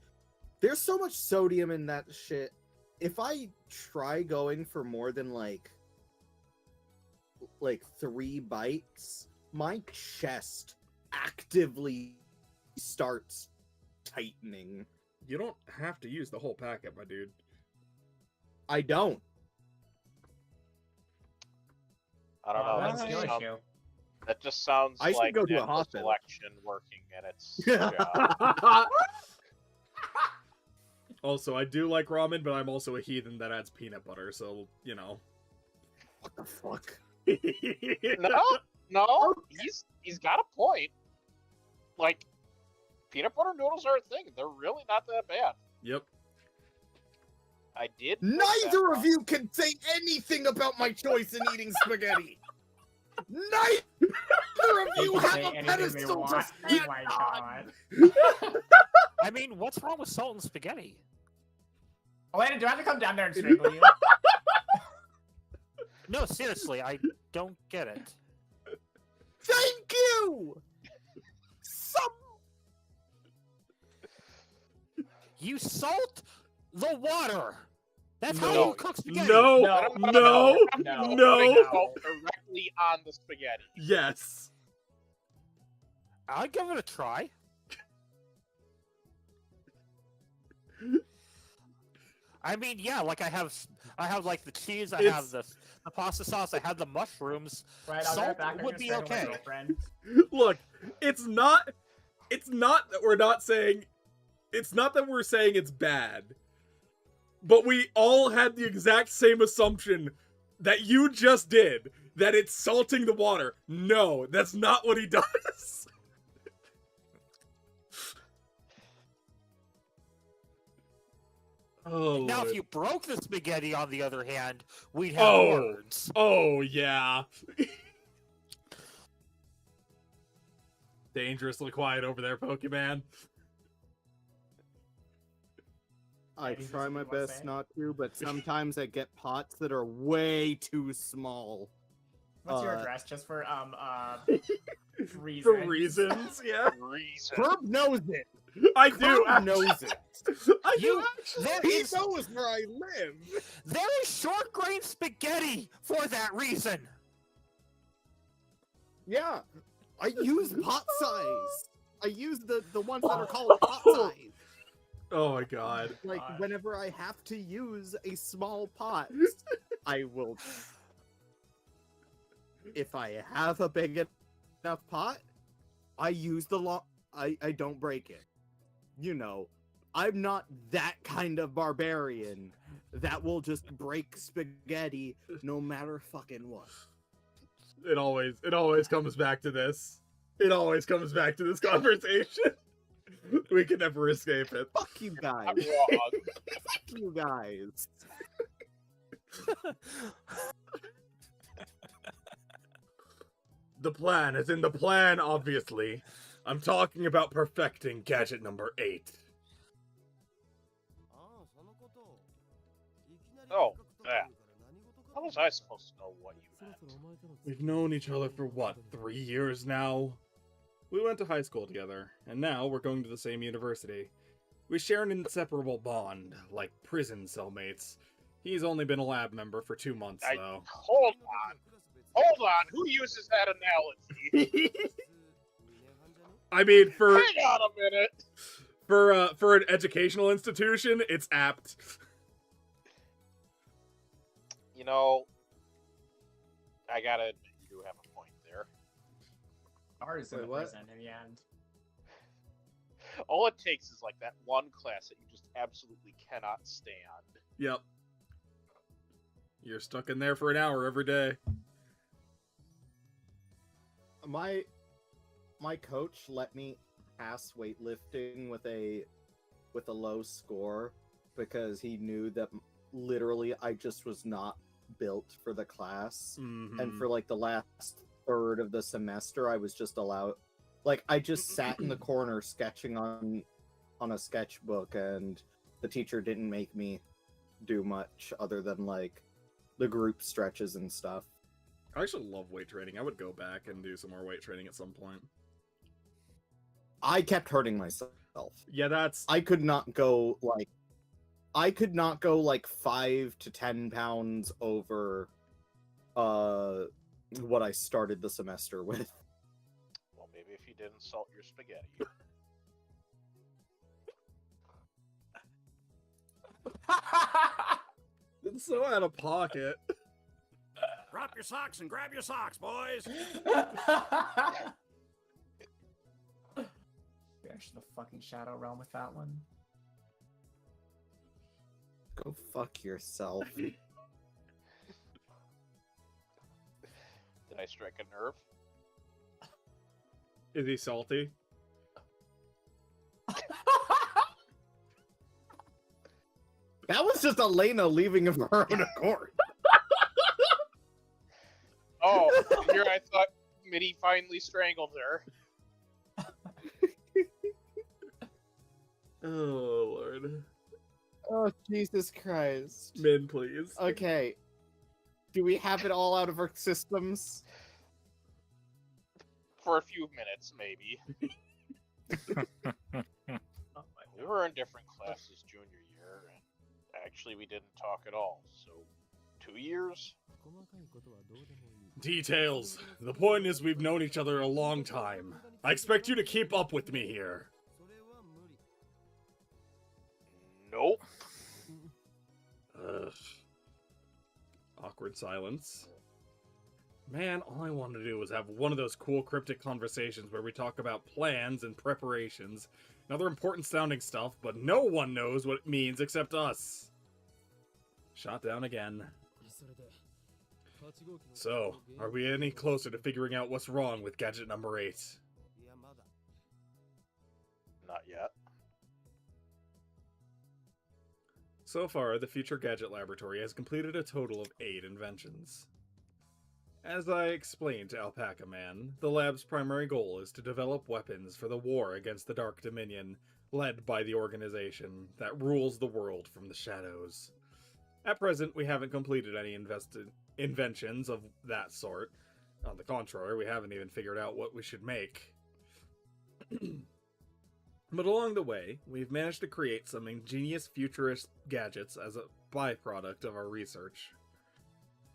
There's so much sodium in that shit. If I try going for more than like 3 bites, my chest actively starts tightening. You don't have to use the whole packet, my dude. I don't. I don't know. That's no issue. That just sounds I should like go to a dental hospital. selection working at its job. Also, I do like ramen, but I'm also a heathen that adds peanut butter, so, you know. What the fuck? No, he's got a point. Like, peanut butter noodles are a thing. They're really not that bad. Yep. I did. Neither of you can say anything about my choice in eating spaghetti. Neither of you have a pedestal to stand on. I mean, what's wrong with salt and spaghetti? Oh, wait, do I have to come down there and strangle you? No, seriously, I don't get it. Thank you! You salt the water! That's how No. you cook spaghetti! No! No. Directly on the spaghetti. Yes. I'll give it a try. I mean, yeah, like I have like the cheese, I have the pasta sauce, I have the mushrooms. Right, I'll Salt be back. would be okay. Look, it's not that we're not saying, it's not that we're saying it's bad, but we all had the exact same assumption that you just did, that it's salting the water. No, that's not what he does. Oh, now, Lord. if you broke the spaghetti, on the other hand, we'd have words. Oh, yeah. Dangerously quiet over there, Pokemon. I try my best not to, but sometimes I get pots that are way too small. What's your address? Just for reasons. For reasons, yeah. Herb knows it. I do. Herb knows it. I do. He knows where I live. There is short grain spaghetti for that reason. Yeah, I use pot size. I use the ones that are called pot size. Oh my god. Like, whenever I have to use a small pot, I will... If I have a big enough pot, I use the I don't break it. You know, I'm not that kind of barbarian that will just break spaghetti no matter fucking what. It always comes back to this. It always comes back to this conversation. We can never escape it. Fuck you guys. I'm wrong. Fuck you guys. The plan is in the plan, obviously. I'm talking about perfecting gadget number 8. Oh, that. How was I supposed to know what you meant? We've known each other for what, 3 years now? We went to high school together, and now we're going to the same university. We share an inseparable bond, like prison cellmates. He's only been a lab member for 2 months, though. Hold on, who uses that analogy? I mean, Hang on a minute! For an educational institution, it's apt. You know, I gotta admit, you do have a point there. Ours in the prison in the end. All it takes is like that one class that you just absolutely cannot stand. Yep. You're stuck in there for an hour every day. my coach let me pass weightlifting with a low score because he knew that literally I just was not built for the class. And for like the last third of the semester, I was just allowed, like, I just sat in the corner sketching on a sketchbook, and the teacher didn't make me do much other than like the group stretches and stuff. I actually love weight training. I would go back and do some more weight training at some point. I kept hurting myself. Yeah, that's... I could not go like 5 to 10 pounds over what I started the semester with. Well, maybe if you didn't salt your spaghetti. It's so out of pocket. Drop your socks and grab your socks, boys. Reaction to fucking Shadow Realm with that one. Go fuck yourself. Did I strike a nerve? Is he salty? That was just Elena leaving of her own accord. Oh, here I thought Mitty finally strangled her. Oh, Lord. Oh, Jesus Christ. Min, please. Okay. Do we have it all out of our systems? For a few minutes, maybe. We were in different classes junior year, and actually we didn't talk at all, so 2 years? Details. The point is we've known each other a long time. I expect you to keep up with me here. Nope. Ugh. Awkward silence. Man, all I wanted to do was have one of those cool cryptic conversations where we talk about plans and preparations and other important sounding stuff, but no one knows what it means except us. Shot down again. So, are we any closer to figuring out what's wrong with gadget number 8? Not yet. So far, the Future Gadget Laboratory has completed a total of 8 inventions. As I explained to Alpaca Man, the lab's primary goal is to develop weapons for the war against the Dark Dominion, led by the organization that rules the world from the shadows. At present, we haven't completed any inventions of that sort. On the contrary, we haven't even figured out what we should make. But along the way, we've managed to create some ingenious futurist gadgets as a byproduct of our research.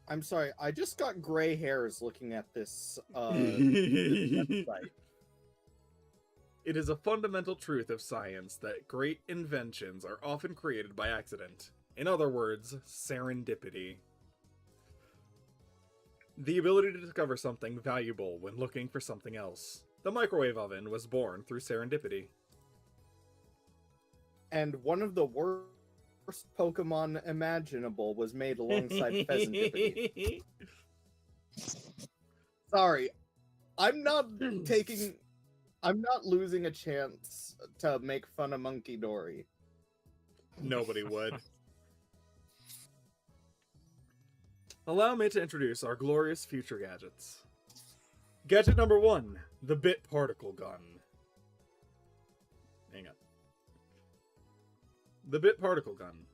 I'm sorry, I just got gray hairs looking at this website. It is a fundamental truth of science that great inventions are often created by accident. In other words, serendipity. The ability to discover something valuable when looking for something else. The microwave oven was born through serendipity. And one of the worst Pokemon imaginable was made alongside Pheasantipity. Sorry, I'm not losing a chance to make fun of Monkey Dory. Nobody would. Allow me to introduce our glorious future gadgets. Gadget number 1, the Bit Particle Gun. Hang on. The Bit Particle Gun.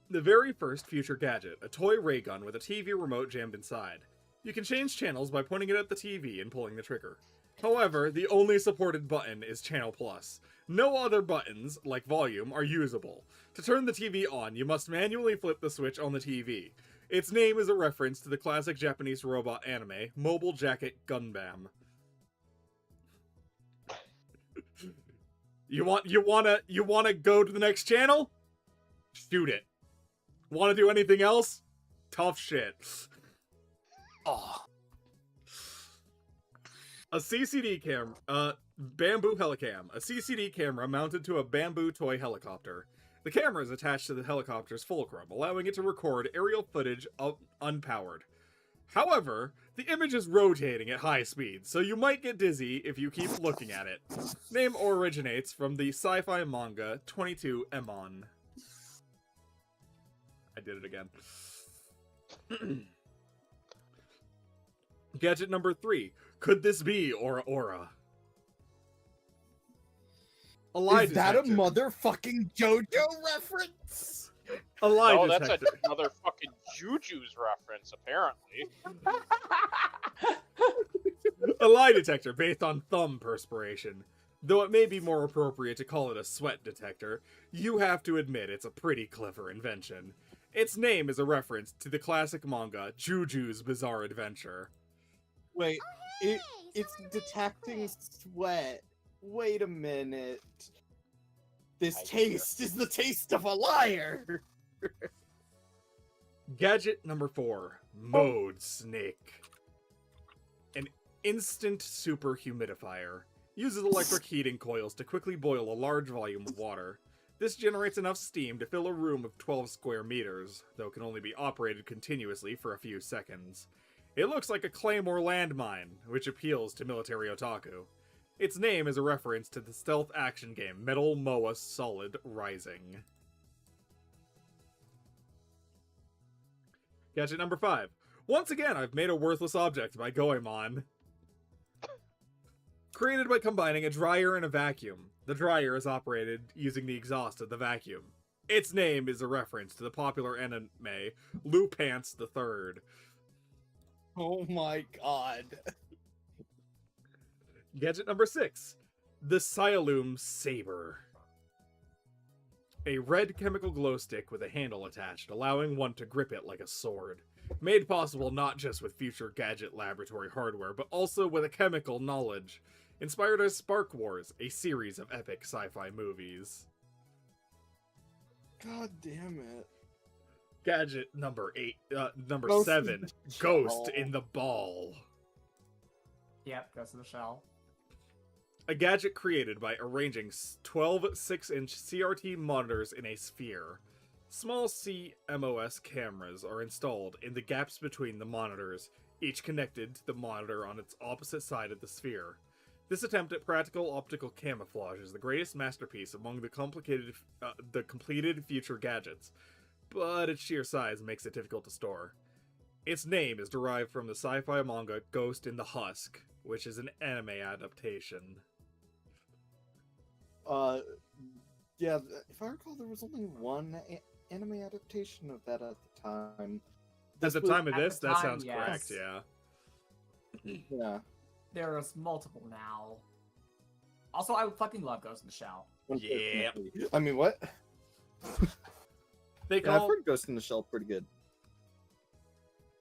The very first future gadget, a toy ray gun with a TV remote jammed inside. You can change channels by pointing it at the TV and pulling the trigger. However, the only supported button is Channel Plus. No other buttons, like volume, are usable. To turn the TV on, you must manually flip the switch on the TV. Its name is a reference to the classic Japanese robot anime, Mobile Jacket Gundam. You wanna go to the next channel? Shoot it. Wanna do anything else? Tough shit. Oh. A CCD camera, bamboo helicam. A CCD camera mounted to a bamboo toy helicopter. The camera is attached to the helicopter's fulcrum, allowing it to record aerial footage unpowered. However, the image is rotating at high speed, so you might get dizzy if you keep looking at it. Name originates from the sci-fi manga 22 Emon. I did it again. Gadget number 3. Could this be Aura Aura? A lie Is that a detector. motherfucking JoJo reference? A lie No, detector. that's another fucking Juju's reference, apparently. A lie detector based on thumb perspiration. Though it may be more appropriate to call it a sweat detector, you have to admit it's a pretty clever invention. Its name is a reference to the classic manga Juju's Bizarre Adventure. Wait, Hey, it's someone made detecting it. sweat. Wait a minute. This I taste is the taste of a liar. Gadget number 4. Mode Snake. An instant super humidifier. Uses electric heating coils to quickly boil a large volume of water. This generates enough steam to fill a room of 12 square meters, though it can only be operated continuously for a few seconds. It looks like a Claymore landmine, which appeals to military otaku. Its name is a reference to the stealth action game Metal Moa Solid Rising. Gadget number 5. Once again, I've made a worthless object by Goemon. Created by combining a dryer and a vacuum. The dryer is operated using the exhaust of the vacuum. Its name is a reference to the popular anime Lupance III. Oh my god. Gadget number 6. The Sialoom Saber. A red chemical glow stick with a handle attached, allowing one to grip it like a sword. Made possible not just with future Gadget laboratory hardware, but also with a chemical knowledge. Inspired by Spark Wars, a series of epic sci-fi movies. God damn it. Gadget number 7. Ghost in the Ghost Shell. in the Ball. Yep, goes to the shell. A gadget created by arranging 12 6-inch CRT monitors in a sphere. Small CMOS cameras are installed in the gaps between the monitors, each connected to the monitor on its opposite side of the sphere. This attempt at practical optical camouflage is the greatest masterpiece among the completed future gadgets, but its sheer size makes it difficult to store. Its name is derived from the sci-fi manga Ghost in the Husk, which is an anime adaptation. Yeah, if I recall, there was only one anime adaptation of that at the time. At the was- time of At this, the that time, sounds yes. correct, yeah. Yeah. There's multiple now. Also, I would fucking love Ghost in the Shell. Yeah. unfortunately. I mean, what? They Yeah, I've call heard Ghost in the Shell pretty good.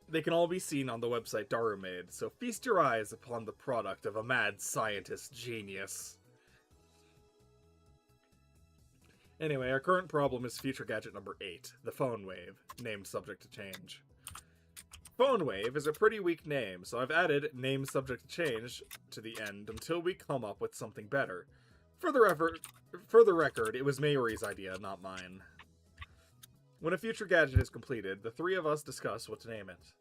They can all be seen on the website Daru made, so feast your eyes upon the product of a mad scientist genius. Anyway, our current problem is future gadget number 8, the Phone Wave, named subject to change. Phone Wave is a pretty weak name, so I've added name subject to change to the end until we come up with something better. For the record, it was Mayuri's idea, not mine. When a future gadget is completed, the three of us discuss what to name it.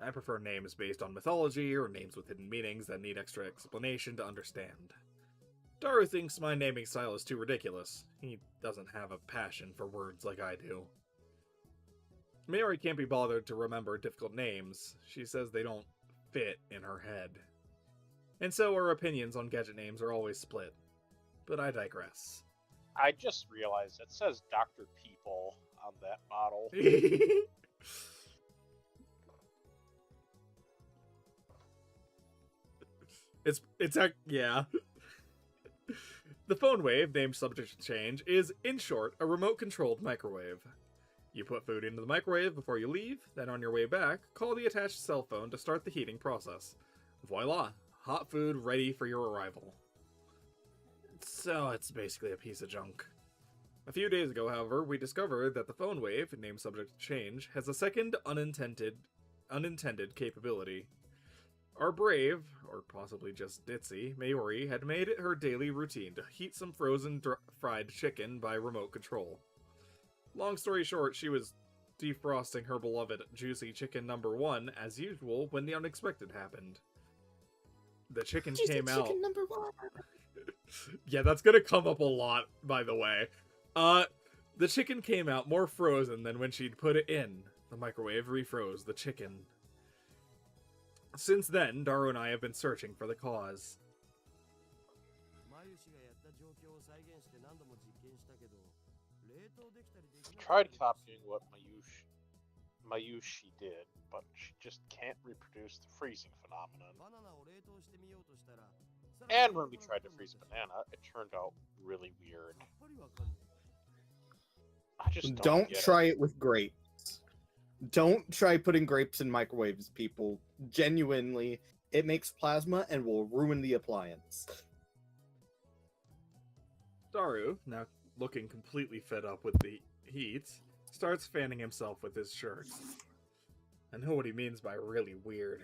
I prefer names based on mythology or names with hidden meanings that need extra explanation to understand. Daru thinks my naming style is too ridiculous. He doesn't have a passion for words like I do. Mayuri can't be bothered to remember difficult names. She says they don't fit in her head. And so our opinions on gadget names are always split. But I digress. I just realized it says Dr. People on that model. Yeah. The Phone Wave, named subject to change, is, in short, a remote-controlled microwave. You put food into the microwave before you leave, then on your way back, call the attached cell phone to start the heating process. Voila! Hot food ready for your arrival. So it's basically a piece of junk. A few days ago, however, we discovered that the Phone Wave, named subject to change, has a second unintended capability. Our brave, or possibly just ditzy, Mayuri had made it her daily routine to heat some frozen fried chicken by remote control. Long story short, she was defrosting her beloved juicy chicken number 1 as usual when the unexpected happened. The chicken came out. Chicken number 1. Yeah, that's gonna come up a lot, by the way. The chicken came out more frozen than when she'd put it in. The microwave refroze the chicken. Since then, Daru and I have been searching for the cause. Tried copying what Mayushi did, but she just can't reproduce the freezing phenomenon. And when we tried to freeze a banana, it turned out really weird. I just Don't get try it with grapes. Don't try putting grapes in microwaves, people. Genuinely, it makes plasma and will ruin the appliance. Daru, now looking completely fed up with the heat, starts fanning himself with his shirt. I know what he means by really weird.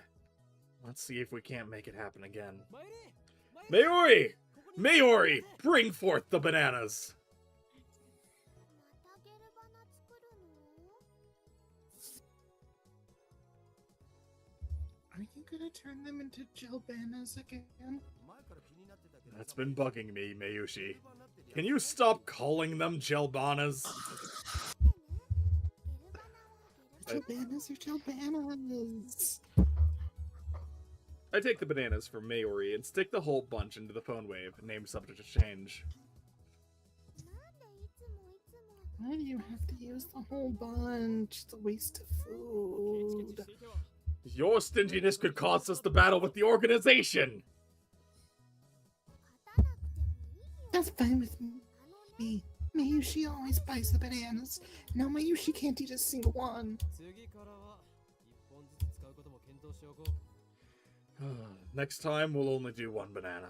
Let's see if we can't make it happen again. Mayuri! Mayuri! Bring forth the bananas! Are you gonna turn them into gel bananas again? That's been bugging me, Mayushi. Can you stop calling them gelbanas? Gel bananas are gel bananas. I take the bananas from Mayuri and stick the whole bunch into the phone wave, named subject to change. Why do you have to use the whole bunch? It's a waste of food. Your stinginess could cost us the battle with the organization! That's fine with me. Mayushi always buys the bananas. Now Mayushi can't eat a single one. Next time, we'll only do one banana.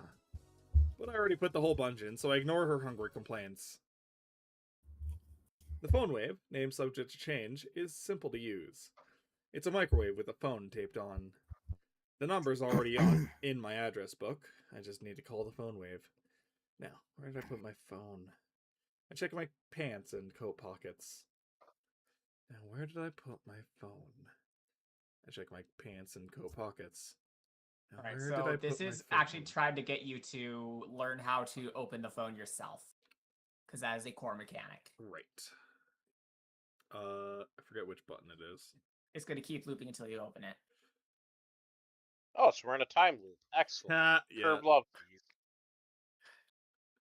But I already put the whole bunch in, so I ignore her hungry complaints. The phone wave, named subject to change, is simple to use. It's a microwave with a phone taped on. The number's already in my address book. I just need to call the phone wave. Now, where did I put my phone? I check my pants and coat pockets. Now, where did I put my phone? I check my pants and coat pockets. Now, Alright, where did I so put this my is phone? actually trying to get you to learn how to open the phone yourself. Because that is a core mechanic. Right. I forget which button it is. It's going to keep looping until you open it. Oh, so we're in a time loop. Excellent. Yeah. Curb love, please.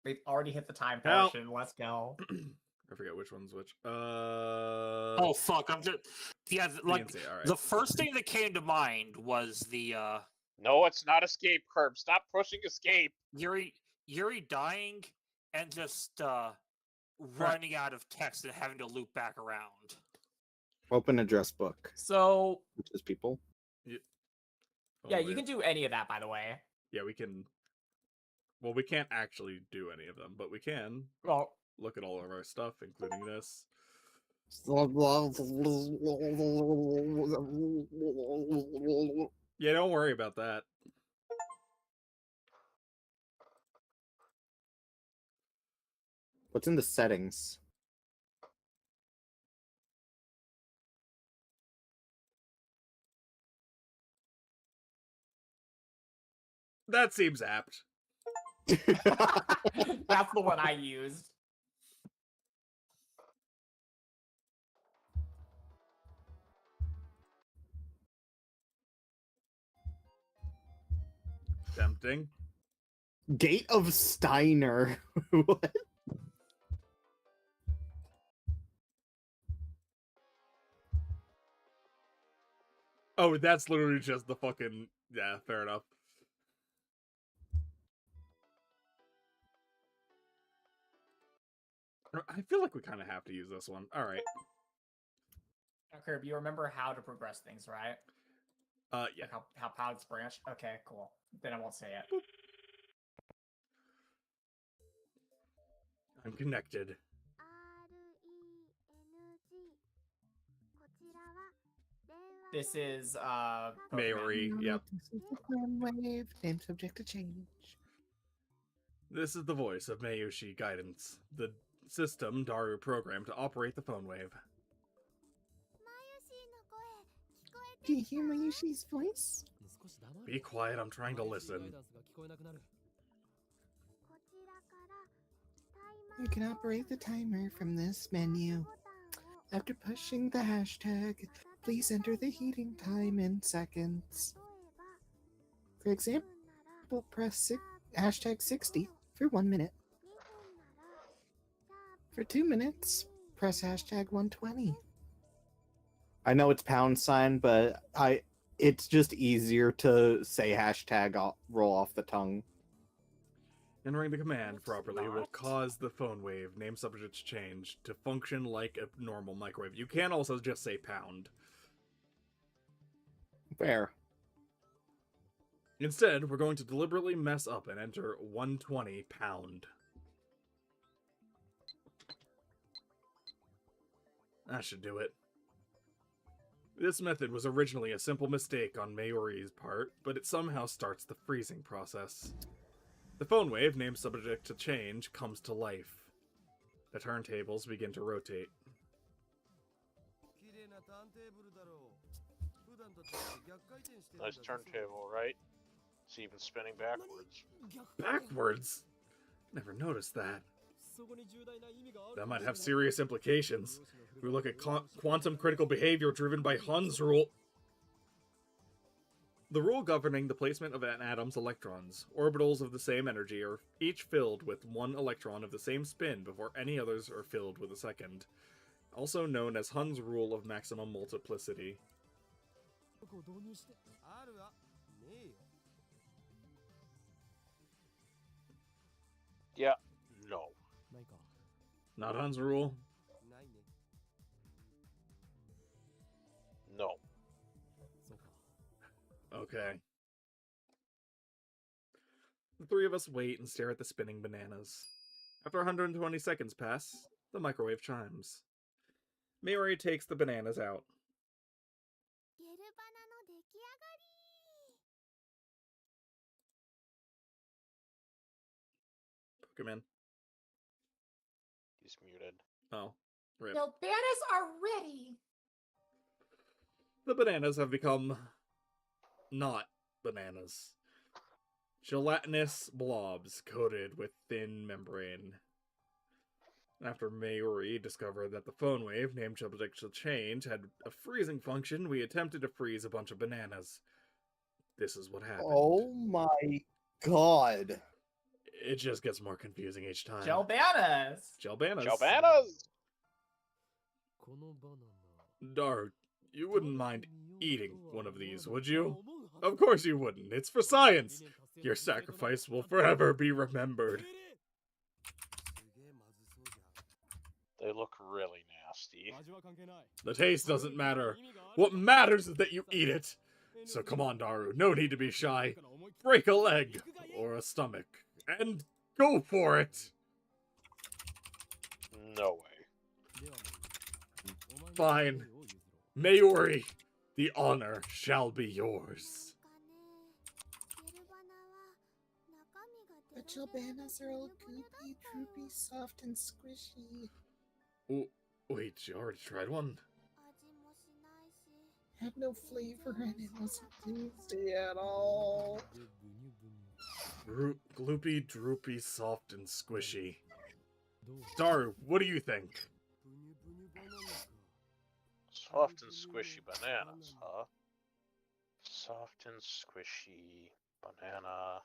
We've already hit the time Hell. portion. Let's go. I forget which one's which. Oh fuck! I'm just like DNC, all right. the first thing that came to mind was the No, it's not escape, Curb. Stop pushing escape. Yuri dying and just running out of text and having to loop back around. Open address book. So, Which is people. yeah, you can do any of that, by the way. Yeah, we can. Well, we can't actually do any of them, but we can Well, look at all of our stuff, including this. Yeah, don't worry about that. What's in the settings? That seems apt. that's the one I used. Tempting. Gate of Steiner. What? Oh, that's literally just the fucking... Yeah, fair enough. I feel like we kind of have to use this one. Alright. Curb, you remember how to progress things, right? Yeah. Like how paths branch? Okay, cool. Then I won't say it. I'm connected. This is, Mayuri, yep. This is the phone wave. Name subject to change. This is the voice of Mayushi Guidance, the system Daru programmed to operate the phone wave. Do you hear Mayushi's voice? Be quiet, I'm trying to listen. You can operate the timer from this menu. After pushing the hashtag, please enter the heating time in seconds. For example, press hashtag 60 for 1 minute. For 2 minutes, press hashtag 120. I know it's £, but it's just easier to say hashtag roll off the tongue. Entering the command properly will cause the phone wave name subject change to function like a normal microwave. You can also just say pound. Fair. Instead, we're going to deliberately mess up and enter 120 pound. That should do it. This method was originally a simple mistake on Mayuri's part, but it somehow starts the freezing process. The phone wave, named subject to change, comes to life. The turntables begin to rotate. Nice turntable, right? It's even spinning backwards. Backwards? Never noticed that. That might have serious implications. If we look at quantum critical behavior driven by Hund's rule... The rule governing the placement of an atom's electrons, orbitals of the same energy, are each filled with one electron of the same spin before any others are filled with a second, also known as Hund's rule of maximum multiplicity. Yeah, no. Not Hund's rule? No. Okay. The three of us wait and stare at the spinning bananas. After 120 seconds pass, the microwave chimes. Mayuri takes the bananas out. Poke him in. He's muted. Oh, rip. The bananas are ready. The bananas have become not bananas. Gelatinous blobs coated with thin membrane. After Mayuri discovered that the phone wave, named subject to change, had a freezing function, we attempted to freeze a bunch of bananas. This is what happened. Oh my god. It just gets more confusing each time. Gelbanas! Gelbanas. Gelbanas! Daru, you wouldn't mind eating one of these, would you? Of course you wouldn't. It's for science. Your sacrifice will forever be remembered. They look really nasty. The taste doesn't matter. What matters is that you eat it. So come on, Daru. No need to be shy. Break a leg or a stomach and go for it. No way. Fine. Mayuri, the honor shall be yours. The Gelbanas are all goopy, droopy, soft, and squishy. Oh, wait, you already tried one? Had no flavor and it wasn't juicy at all. Gloopy, droopy, soft, and squishy. Daru, what do you think? Soft and squishy bananas, huh? Soft and squishy banana.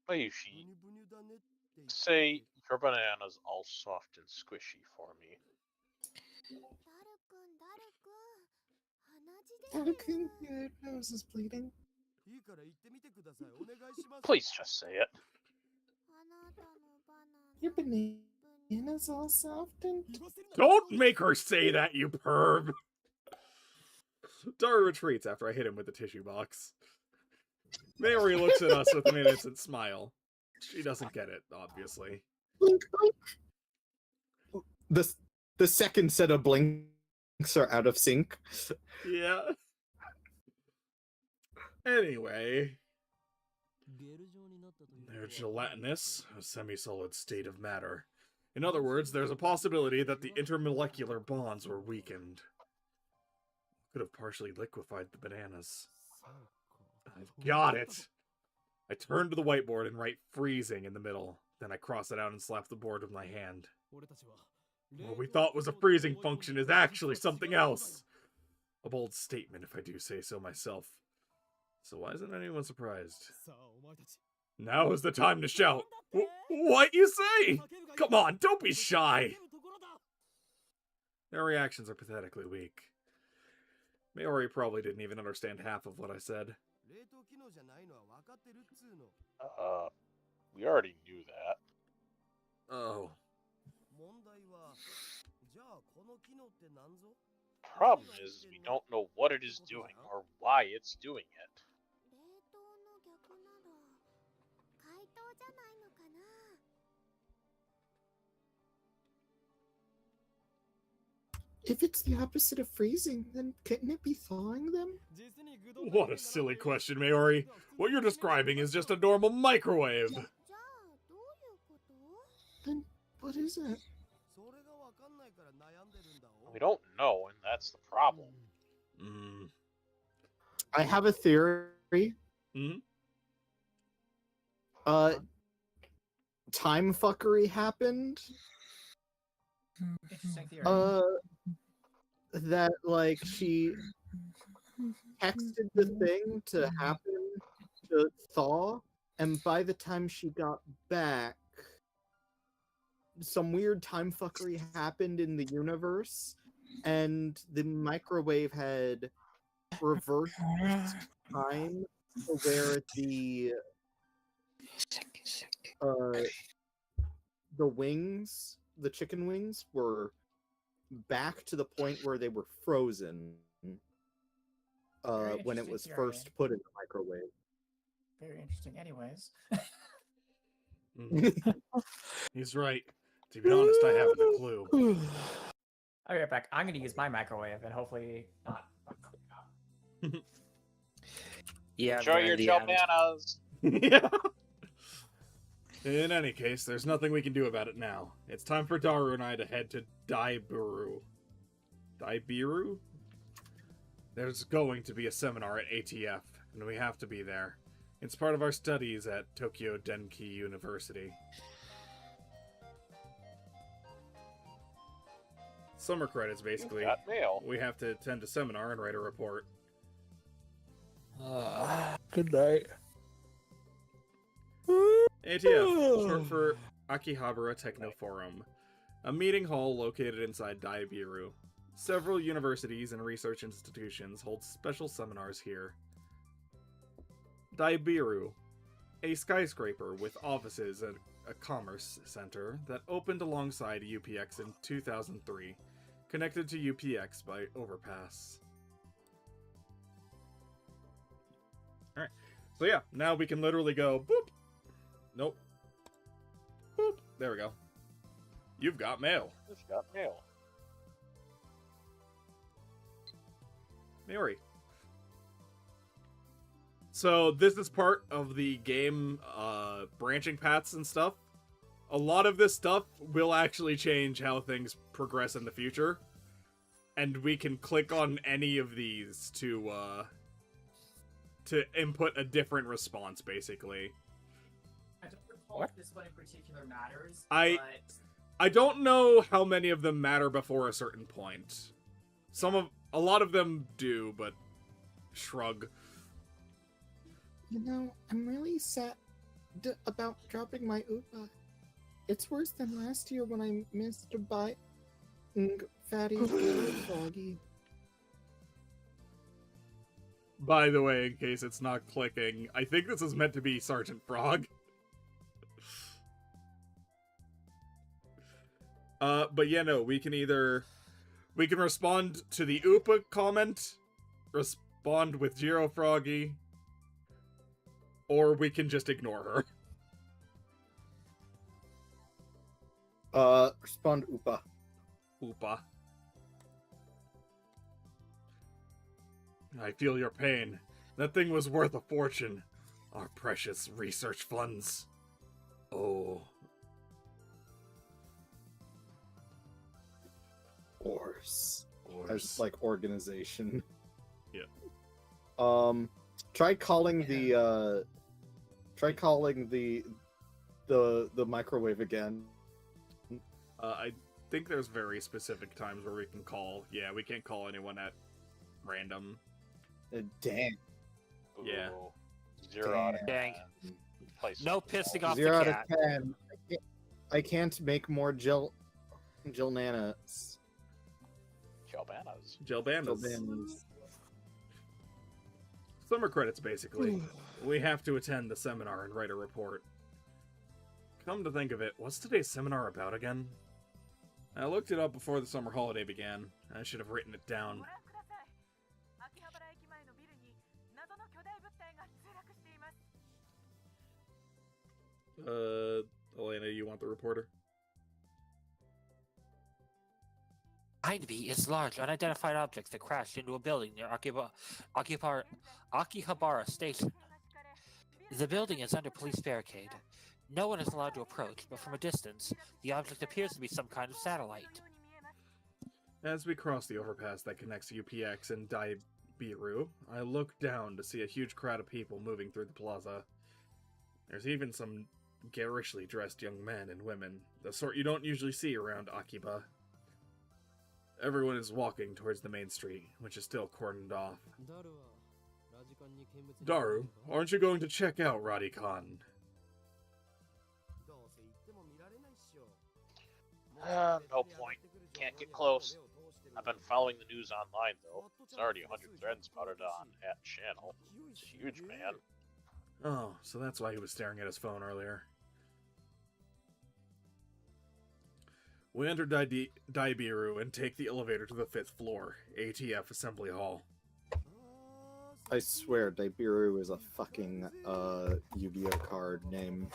Mayushi, say your banana's all soft and squishy for me. Daru-kun, your nose is bleeding. Please just say it. Your banana's all soft and... Don't make her say that, you perv! Daru retreats after I hit him with the tissue box. Mayuri looks at us with an innocent smile. She doesn't get it, obviously. Blink, blink. The second set of blinks are out of sync. Yeah. Anyway. They're gelatinous, a semi-solid state of matter. In other words, there's a possibility that the intermolecular bonds were weakened. Could have partially liquefied the bananas. I've got it! I turn to the whiteboard and write freezing in the middle. Then I cross it out and slap the board with my hand. What we thought was a freezing function is actually something else. A bold statement, if I do say so myself. So why isn't anyone surprised? Now is the time to shout. What you say? Come on, don't be shy. Their reactions are pathetically weak. Mayori probably didn't even understand half of what I said. We already knew that. Oh. Problem is, we don't know what it is doing or why it's doing it. 冷凍の逆なら解凍じゃないのかな。 If it's the opposite of freezing, then couldn't it be thawing them? What a silly question, Mayori. What you're describing is just a normal microwave. じゃあどういうこと？ Then what is it? We don't know, and that's the problem. I have a theory. Time fuckery happened. Interesting theory. That like she texted the thing to happen to thaw, and by the time she got back, some weird time fuckery happened in the universe, and the microwave had reversed time to where the wings, the chicken wings, were back to the point where they were frozen when it was first put in the microwave. Very interesting. Anyways. He's right. To be honest, I haven't a clue. I'll be right back. I'm going to use my microwave and hopefully not. Yeah, enjoy your bananas. Yeah. In any case, there's nothing we can do about it now. It's time for Daru and I to head to Daibiru. Daibiru? There's going to be a seminar at ATF, and we have to be there. It's part of our studies at Tokyo Denki University. Summer credits, basically. Got mail. We have to attend a seminar and write a report. Good night. ATF, short for Akihabara Techno Forum, a meeting hall located inside Daibiru. Several universities and research institutions hold special seminars here. Daibiru, a skyscraper with offices and a commerce center that opened alongside UPX in 2003, connected to UPX by overpass. Alright, so yeah, now we can literally go, boop! Nope. Boop. There we go. You've got mail. Just got mail. Mayori. So this is part of the game branching paths and stuff. A lot of this stuff will actually change how things progress in the future. And we can click on any of these to input a different response, basically. I don't recall if this one in particular matters, I don't know how many of them matter before a certain point. A lot of them do, but shrug. You know, I'm really sad about dropping my Upa. It's worse than last year when I missed a bite Fatty's Froggy. By the way, in case it's not clicking, I think this is meant to be Sergeant Frog. But yeah, no, we can respond to the Upa comment, respond with Jiro Froggy, or we can just ignore her. Respond Upa. Upa. I feel your pain. That thing was worth a fortune. Our precious research funds. Oh. Ors. Ors. As like organization. Yeah. Try calling the microwave again. I think there's very specific times where we can call. Yeah, we can't call anyone at random. Dang. Yeah. 0 out of 10. Dang. Place No pissing off 0 the out of cat. 10. I can't make more Jill Nanas. Jalbanas. Summer credits, basically. We have to attend the seminar and write a report. Come to think of it, what's today's seminar about again? I looked it up before the summer holiday began. I should have written it down. Elena, you want the reporter? Behind me is large unidentified objects that crashed into a building near Akihabara Station. The building is under police barricade. No one is allowed to approach, but from a distance, the object appears to be some kind of satellite. As we cross the overpass that connects UPX and Daibiru, I look down to see a huge crowd of people moving through the plaza. There's even some garishly dressed young men and women, the sort you don't usually see around Akiba. Everyone is walking towards the main street, which is still cordoned off. Daru, aren't you going to check out Radikan? No point. Can't get close. I've been following the news online, though. There's already 100 threads spotted on at channel. It's huge, man. Oh, so that's why he was staring at his phone earlier. We enter Daibiru and take the elevator to the 5th floor, ATF Assembly Hall. I swear, Daibiru is a fucking Yu-Gi-Oh card name.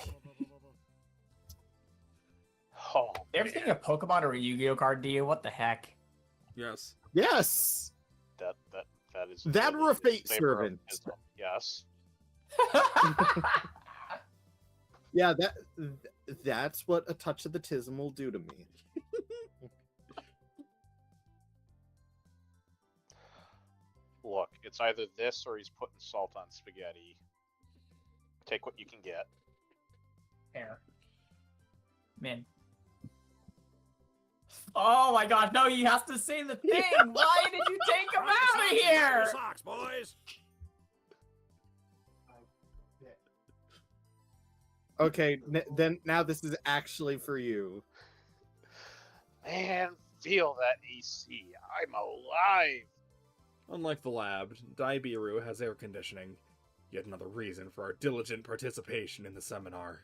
Oh, you ever think a Pokemon or a Yu-Gi-Oh card to you? What the heck? Yes. Yes! That is... That or a fate servant. Yes. Yeah, that's what a touch of the tism will do to me. Look, it's either this or he's putting salt on spaghetti. Take what you can get. Fair. Min. Oh my god, no, he has to say the thing! Why did you take him out of here? Socks, boys! Okay, then now this is actually for you. Man, feel that AC. I'm alive! Unlike the lab, Daibiru has air conditioning. Yet another reason for our diligent participation in the seminar.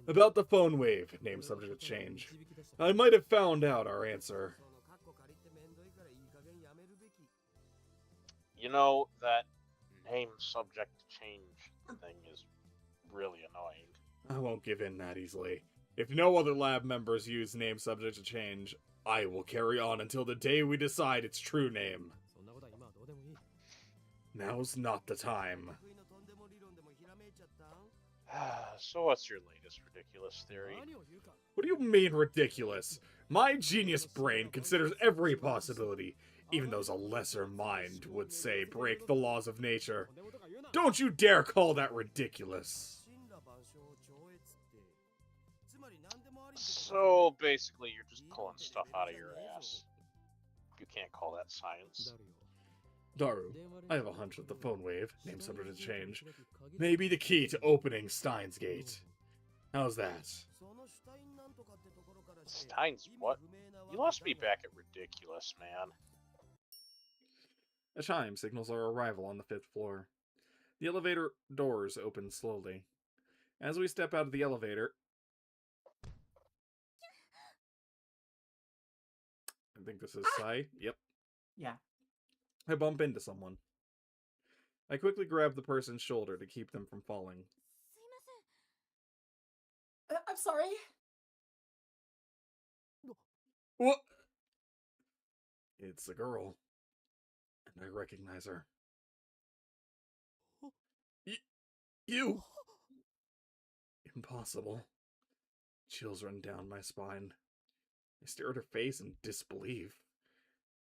About the phone wave, name subject to change. I might have found out our answer. You know, that name subject to change thing is really annoying. I won't give in that easily. If no other lab members use name subject to change, I will carry on until the day we decide its true name. Now's not the time. So what's your latest ridiculous theory? What do you mean ridiculous? My genius brain considers every possibility, even those a lesser mind would say break the laws of nature. Don't you dare call that ridiculous. So basically, you're just pulling stuff out of your ass. You can't call that science. Daru, I have a hunch that the phone wave, name subject to change, may be the key to opening Steins Gate. How's that? Steins what? You lost me back at ridiculous, man. A chime signals our arrival on the 5th floor. The elevator doors open slowly. As we step out of the elevator... I think this is Sai. Yep. Yeah. I bump into someone. I quickly grab the person's shoulder to keep them from falling. I'm sorry. What? It's a girl. And I recognize her. You! Impossible. Chills run down my spine. I stare at her face in disbelief.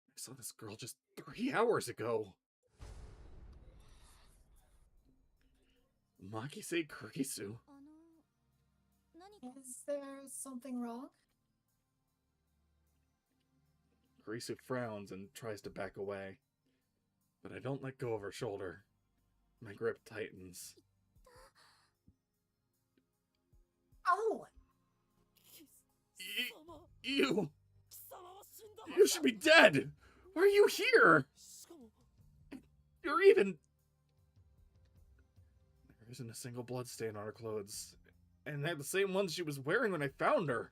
I saw this girl just 3 hours ago. Makise Kurisu. Is there something wrong? Kurisu frowns and tries to back away, but I don't let go of her shoulder. My grip tightens. Oh! You should be dead! Why are you here? You're even... There isn't a single bloodstain on her clothes, and they're the same ones she was wearing when I found her.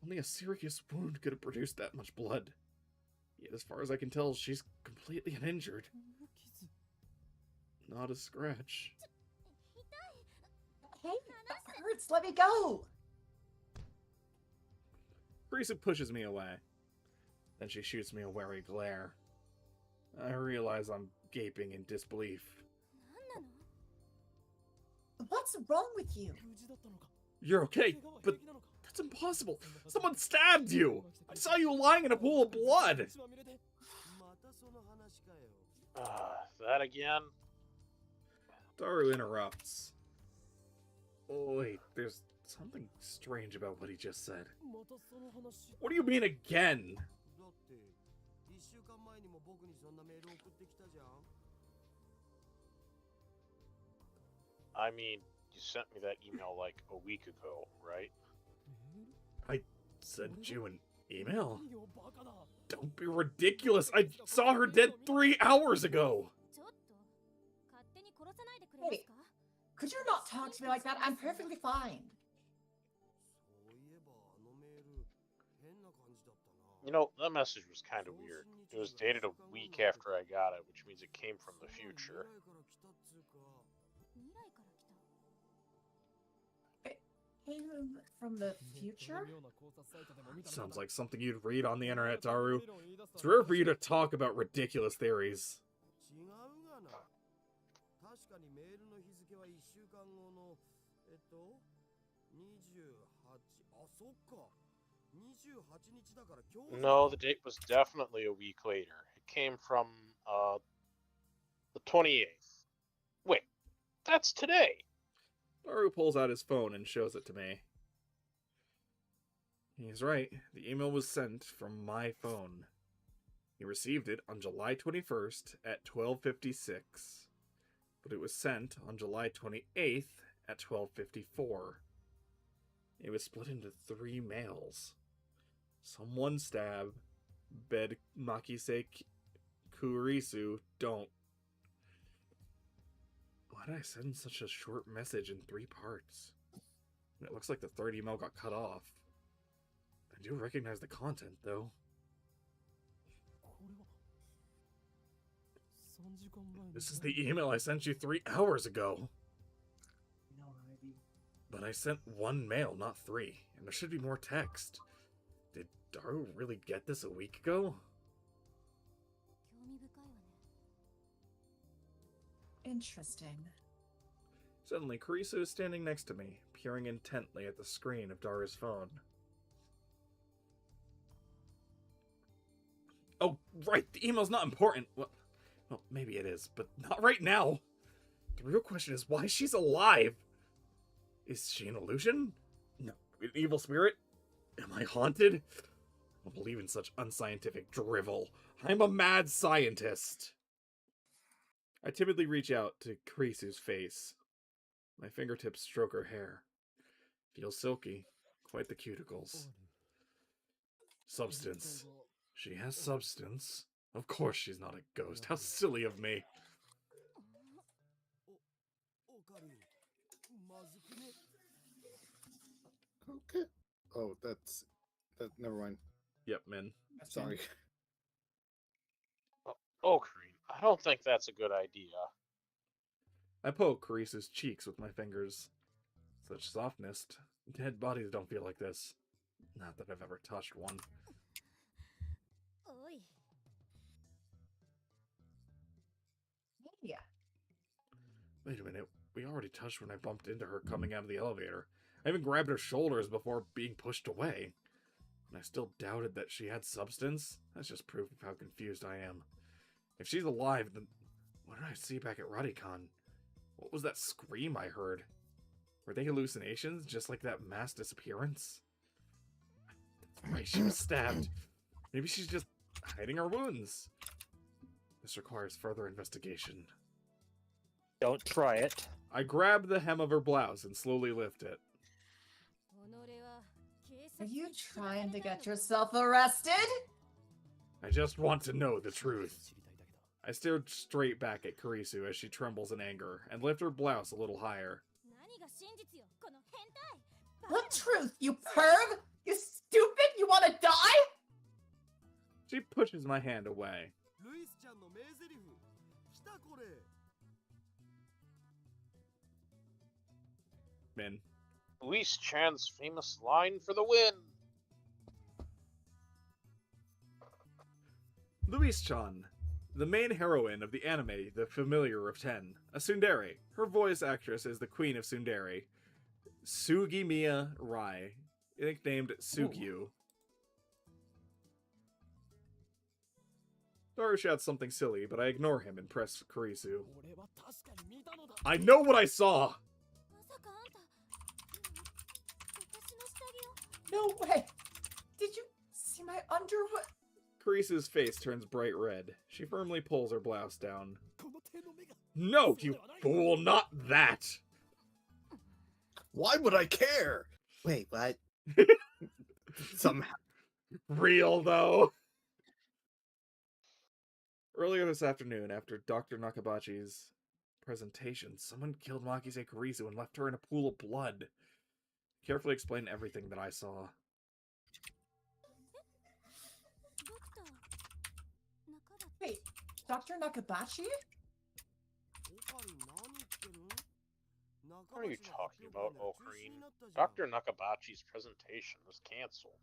Only a serious wound could have produced that much blood. Yet as far as I can tell, she's completely uninjured. Not a scratch. Hey, that hurts. Let me go. Kurisu pushes me away. Then she shoots me a wary glare. I realize I'm gaping in disbelief. What's wrong with you? You're okay, but that's impossible. Someone stabbed you. I saw you lying in a pool of blood. That again? Daru interrupts. Oh, wait, there's something strange about what he just said. What do you mean again? I mean, you sent me that email like a week ago, right? I sent you an email? Don't be ridiculous. I saw her dead 3 hours ago. Hey, could you not talk to me like that? I'm perfectly fine. You know, that message was kind of weird. It was dated a week after I got it, which means it came from the future. From the future? Sounds like something you'd read on the internet, Daru. It's rare for you to talk about ridiculous theories. No, the date was definitely a week later. It came from, the 28th. Wait, that's today! Daru pulls out his phone and shows it to me. He's right. The email was sent from my phone. He received it on July 21st at 12:56. But it was sent on July 28th at 12:54. It was split into 3 mails. Someone stab, bed Makise Kurisu, don't. Why did I send such a short message in 3 parts? It looks like the third email got cut off. I do recognize the content, though. This is the email I sent you 3 hours ago. But I sent 1 mail, not 3, and there should be more text. Did Daru really get this a week ago? Interesting. Suddenly, Kurisu is standing next to me, peering intently at the screen of Daru's phone. Oh, right, the email's not important. Well, maybe it is, but not right now. The real question is why she's alive. Is she an illusion? No, an evil spirit? Am I haunted? I don't believe in such unscientific drivel. I'm a mad scientist. I timidly reach out to Kurisu's face. My fingertips stroke her hair. Feels silky. Quite the cuticles. Substance. She has substance. Of course she's not a ghost. How silly of me. Okay. Oh, never mind. Yep, Min. Sorry. Oh, Kareem, I don't think that's a good idea. I poke Kurisu's cheeks with my fingers. Such softness. Dead bodies don't feel like this. Not that I've ever touched one. Yeah. Wait a minute. We already touched when I bumped into her coming out of the elevator. I even grabbed her shoulders before being pushed away. And I still doubted that she had substance? That's just proof of how confused I am. If she's alive, then what did I see back at Radicon? What was that scream I heard? Were they hallucinations, just like that mass disappearance? That's right, she was stabbed. Maybe she's just hiding her wounds. This requires further investigation. Don't try it. I grab the hem of her blouse and slowly lift it. Are you trying to get yourself arrested? I just want to know the truth. I stared straight back at Kurisu as she trembles in anger, and lift her blouse a little higher. What truth, you perv? You stupid? You want to die? She pushes my hand away. Min. Luis Chan's famous line for the win. Luis Chan, the main heroine of the anime The Familiar of Ten, a tsundere. Her voice actress is the Queen of Tsundere, Sugimiya Rai, nicknamed Sugyu. Daru shouts something silly, but I ignore him and press Kurisu. I know what I saw! No way! Did you see my underwear? Kurisu's face turns bright red. She firmly pulls her blouse down. No, you fool, not that! Why would I care? Wait, what? Somehow. Real, though. Earlier this afternoon, after Dr. Nakabachi's presentation, someone killed Makise Kurisu and left her in a pool of blood. Carefully explain everything that I saw. Wait, Dr. Nakabachi? What are you talking about, Ocarine? Dr. Nakabachi's presentation was cancelled.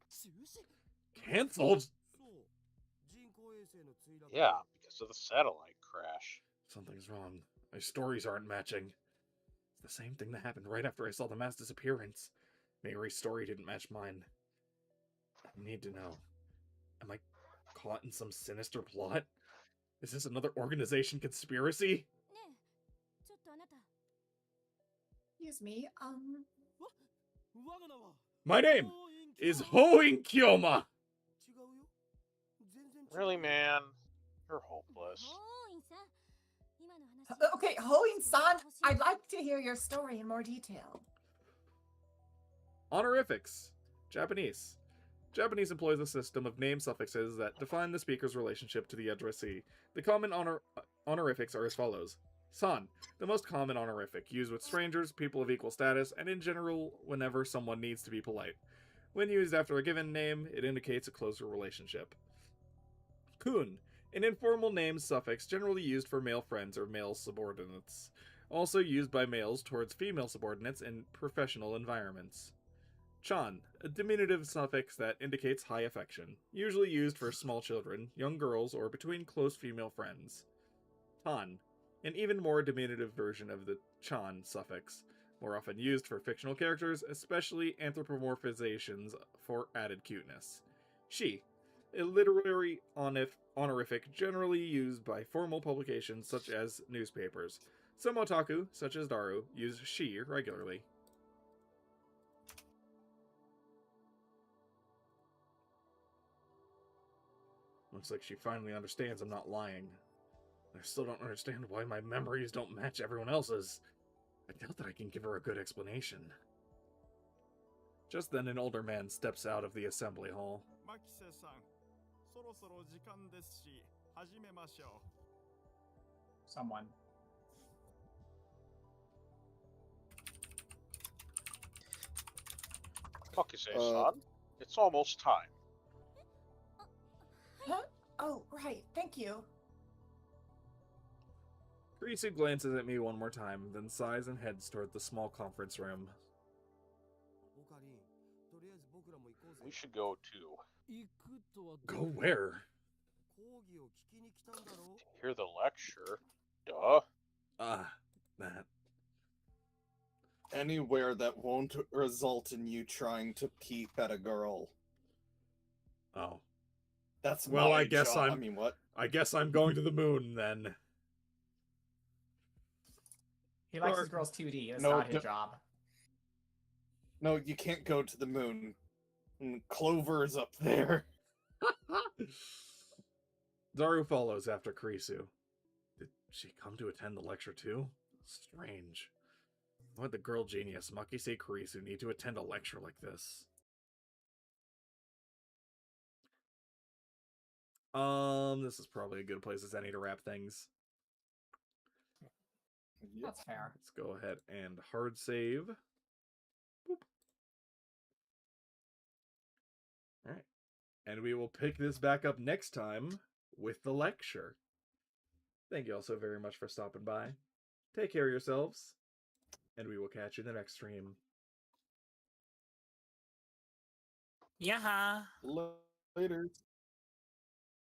Cancelled? Yeah, because of the satellite crash. Something's wrong. My stories aren't matching. It's the same thing that happened right after I saw the mass disappearance. Mary's story didn't match mine. I need to know. Am I caught in some sinister plot? Is this another organization conspiracy? Excuse me, My name is Hououin Kyouma! Really, man? You're hopeless. Okay, Hououin-san, I'd like to hear your story in more detail. Honorifics. Japanese. Japanese employs a system of name suffixes that define the speaker's relationship to the addressee. The common honorifics are as follows. San, the most common honorific, used with strangers, people of equal status, and in general whenever someone needs to be polite. When used after a given name, it indicates a closer relationship. Kun, an informal name suffix generally used for male friends or male subordinates. Also used by males towards female subordinates in professional environments. Chan, a diminutive suffix that indicates high affection, usually used for small children, young girls, or between close female friends. Tan, an even more diminutive version of the chan suffix, more often used for fictional characters, especially anthropomorphizations for added cuteness. Shi, a literary honorific generally used by formal publications such as newspapers. Some otaku, such as Daru, use shi regularly. Looks like she finally understands I'm not lying. I still don't understand why my memories don't match everyone else's. I doubt that I can give her a good explanation. Just then an older man steps out of the assembly hall. Someone. Makise-san, it's almost time. Huh? Oh, right, thank you. Kurisu glances at me one more time, then sighs and heads toward the small conference room. We should go too. Go where? To hear the lecture. Duh. That. Anywhere that won't result in you trying to peep at a girl. Oh. That's Well, my I guess job. I'm. I mean, what? I guess I'm going to the moon then. He likes Or- his girls 2D. It's No, not his don't- job. No, you can't go to the moon. Clover is up there. Zaru follows after Kurisu. Did she come to attend the lecture too? Strange. Why would the girl genius Makise Kurisu need to attend a lecture like this? This is probably a good place as any to wrap things. That's fair. Let's go ahead and hard save. Boop. Alright. And we will pick this back up next time with the lecture. Thank you all so very much for stopping by. Take care of yourselves, and we will catch you in the next stream. Yeah. Later.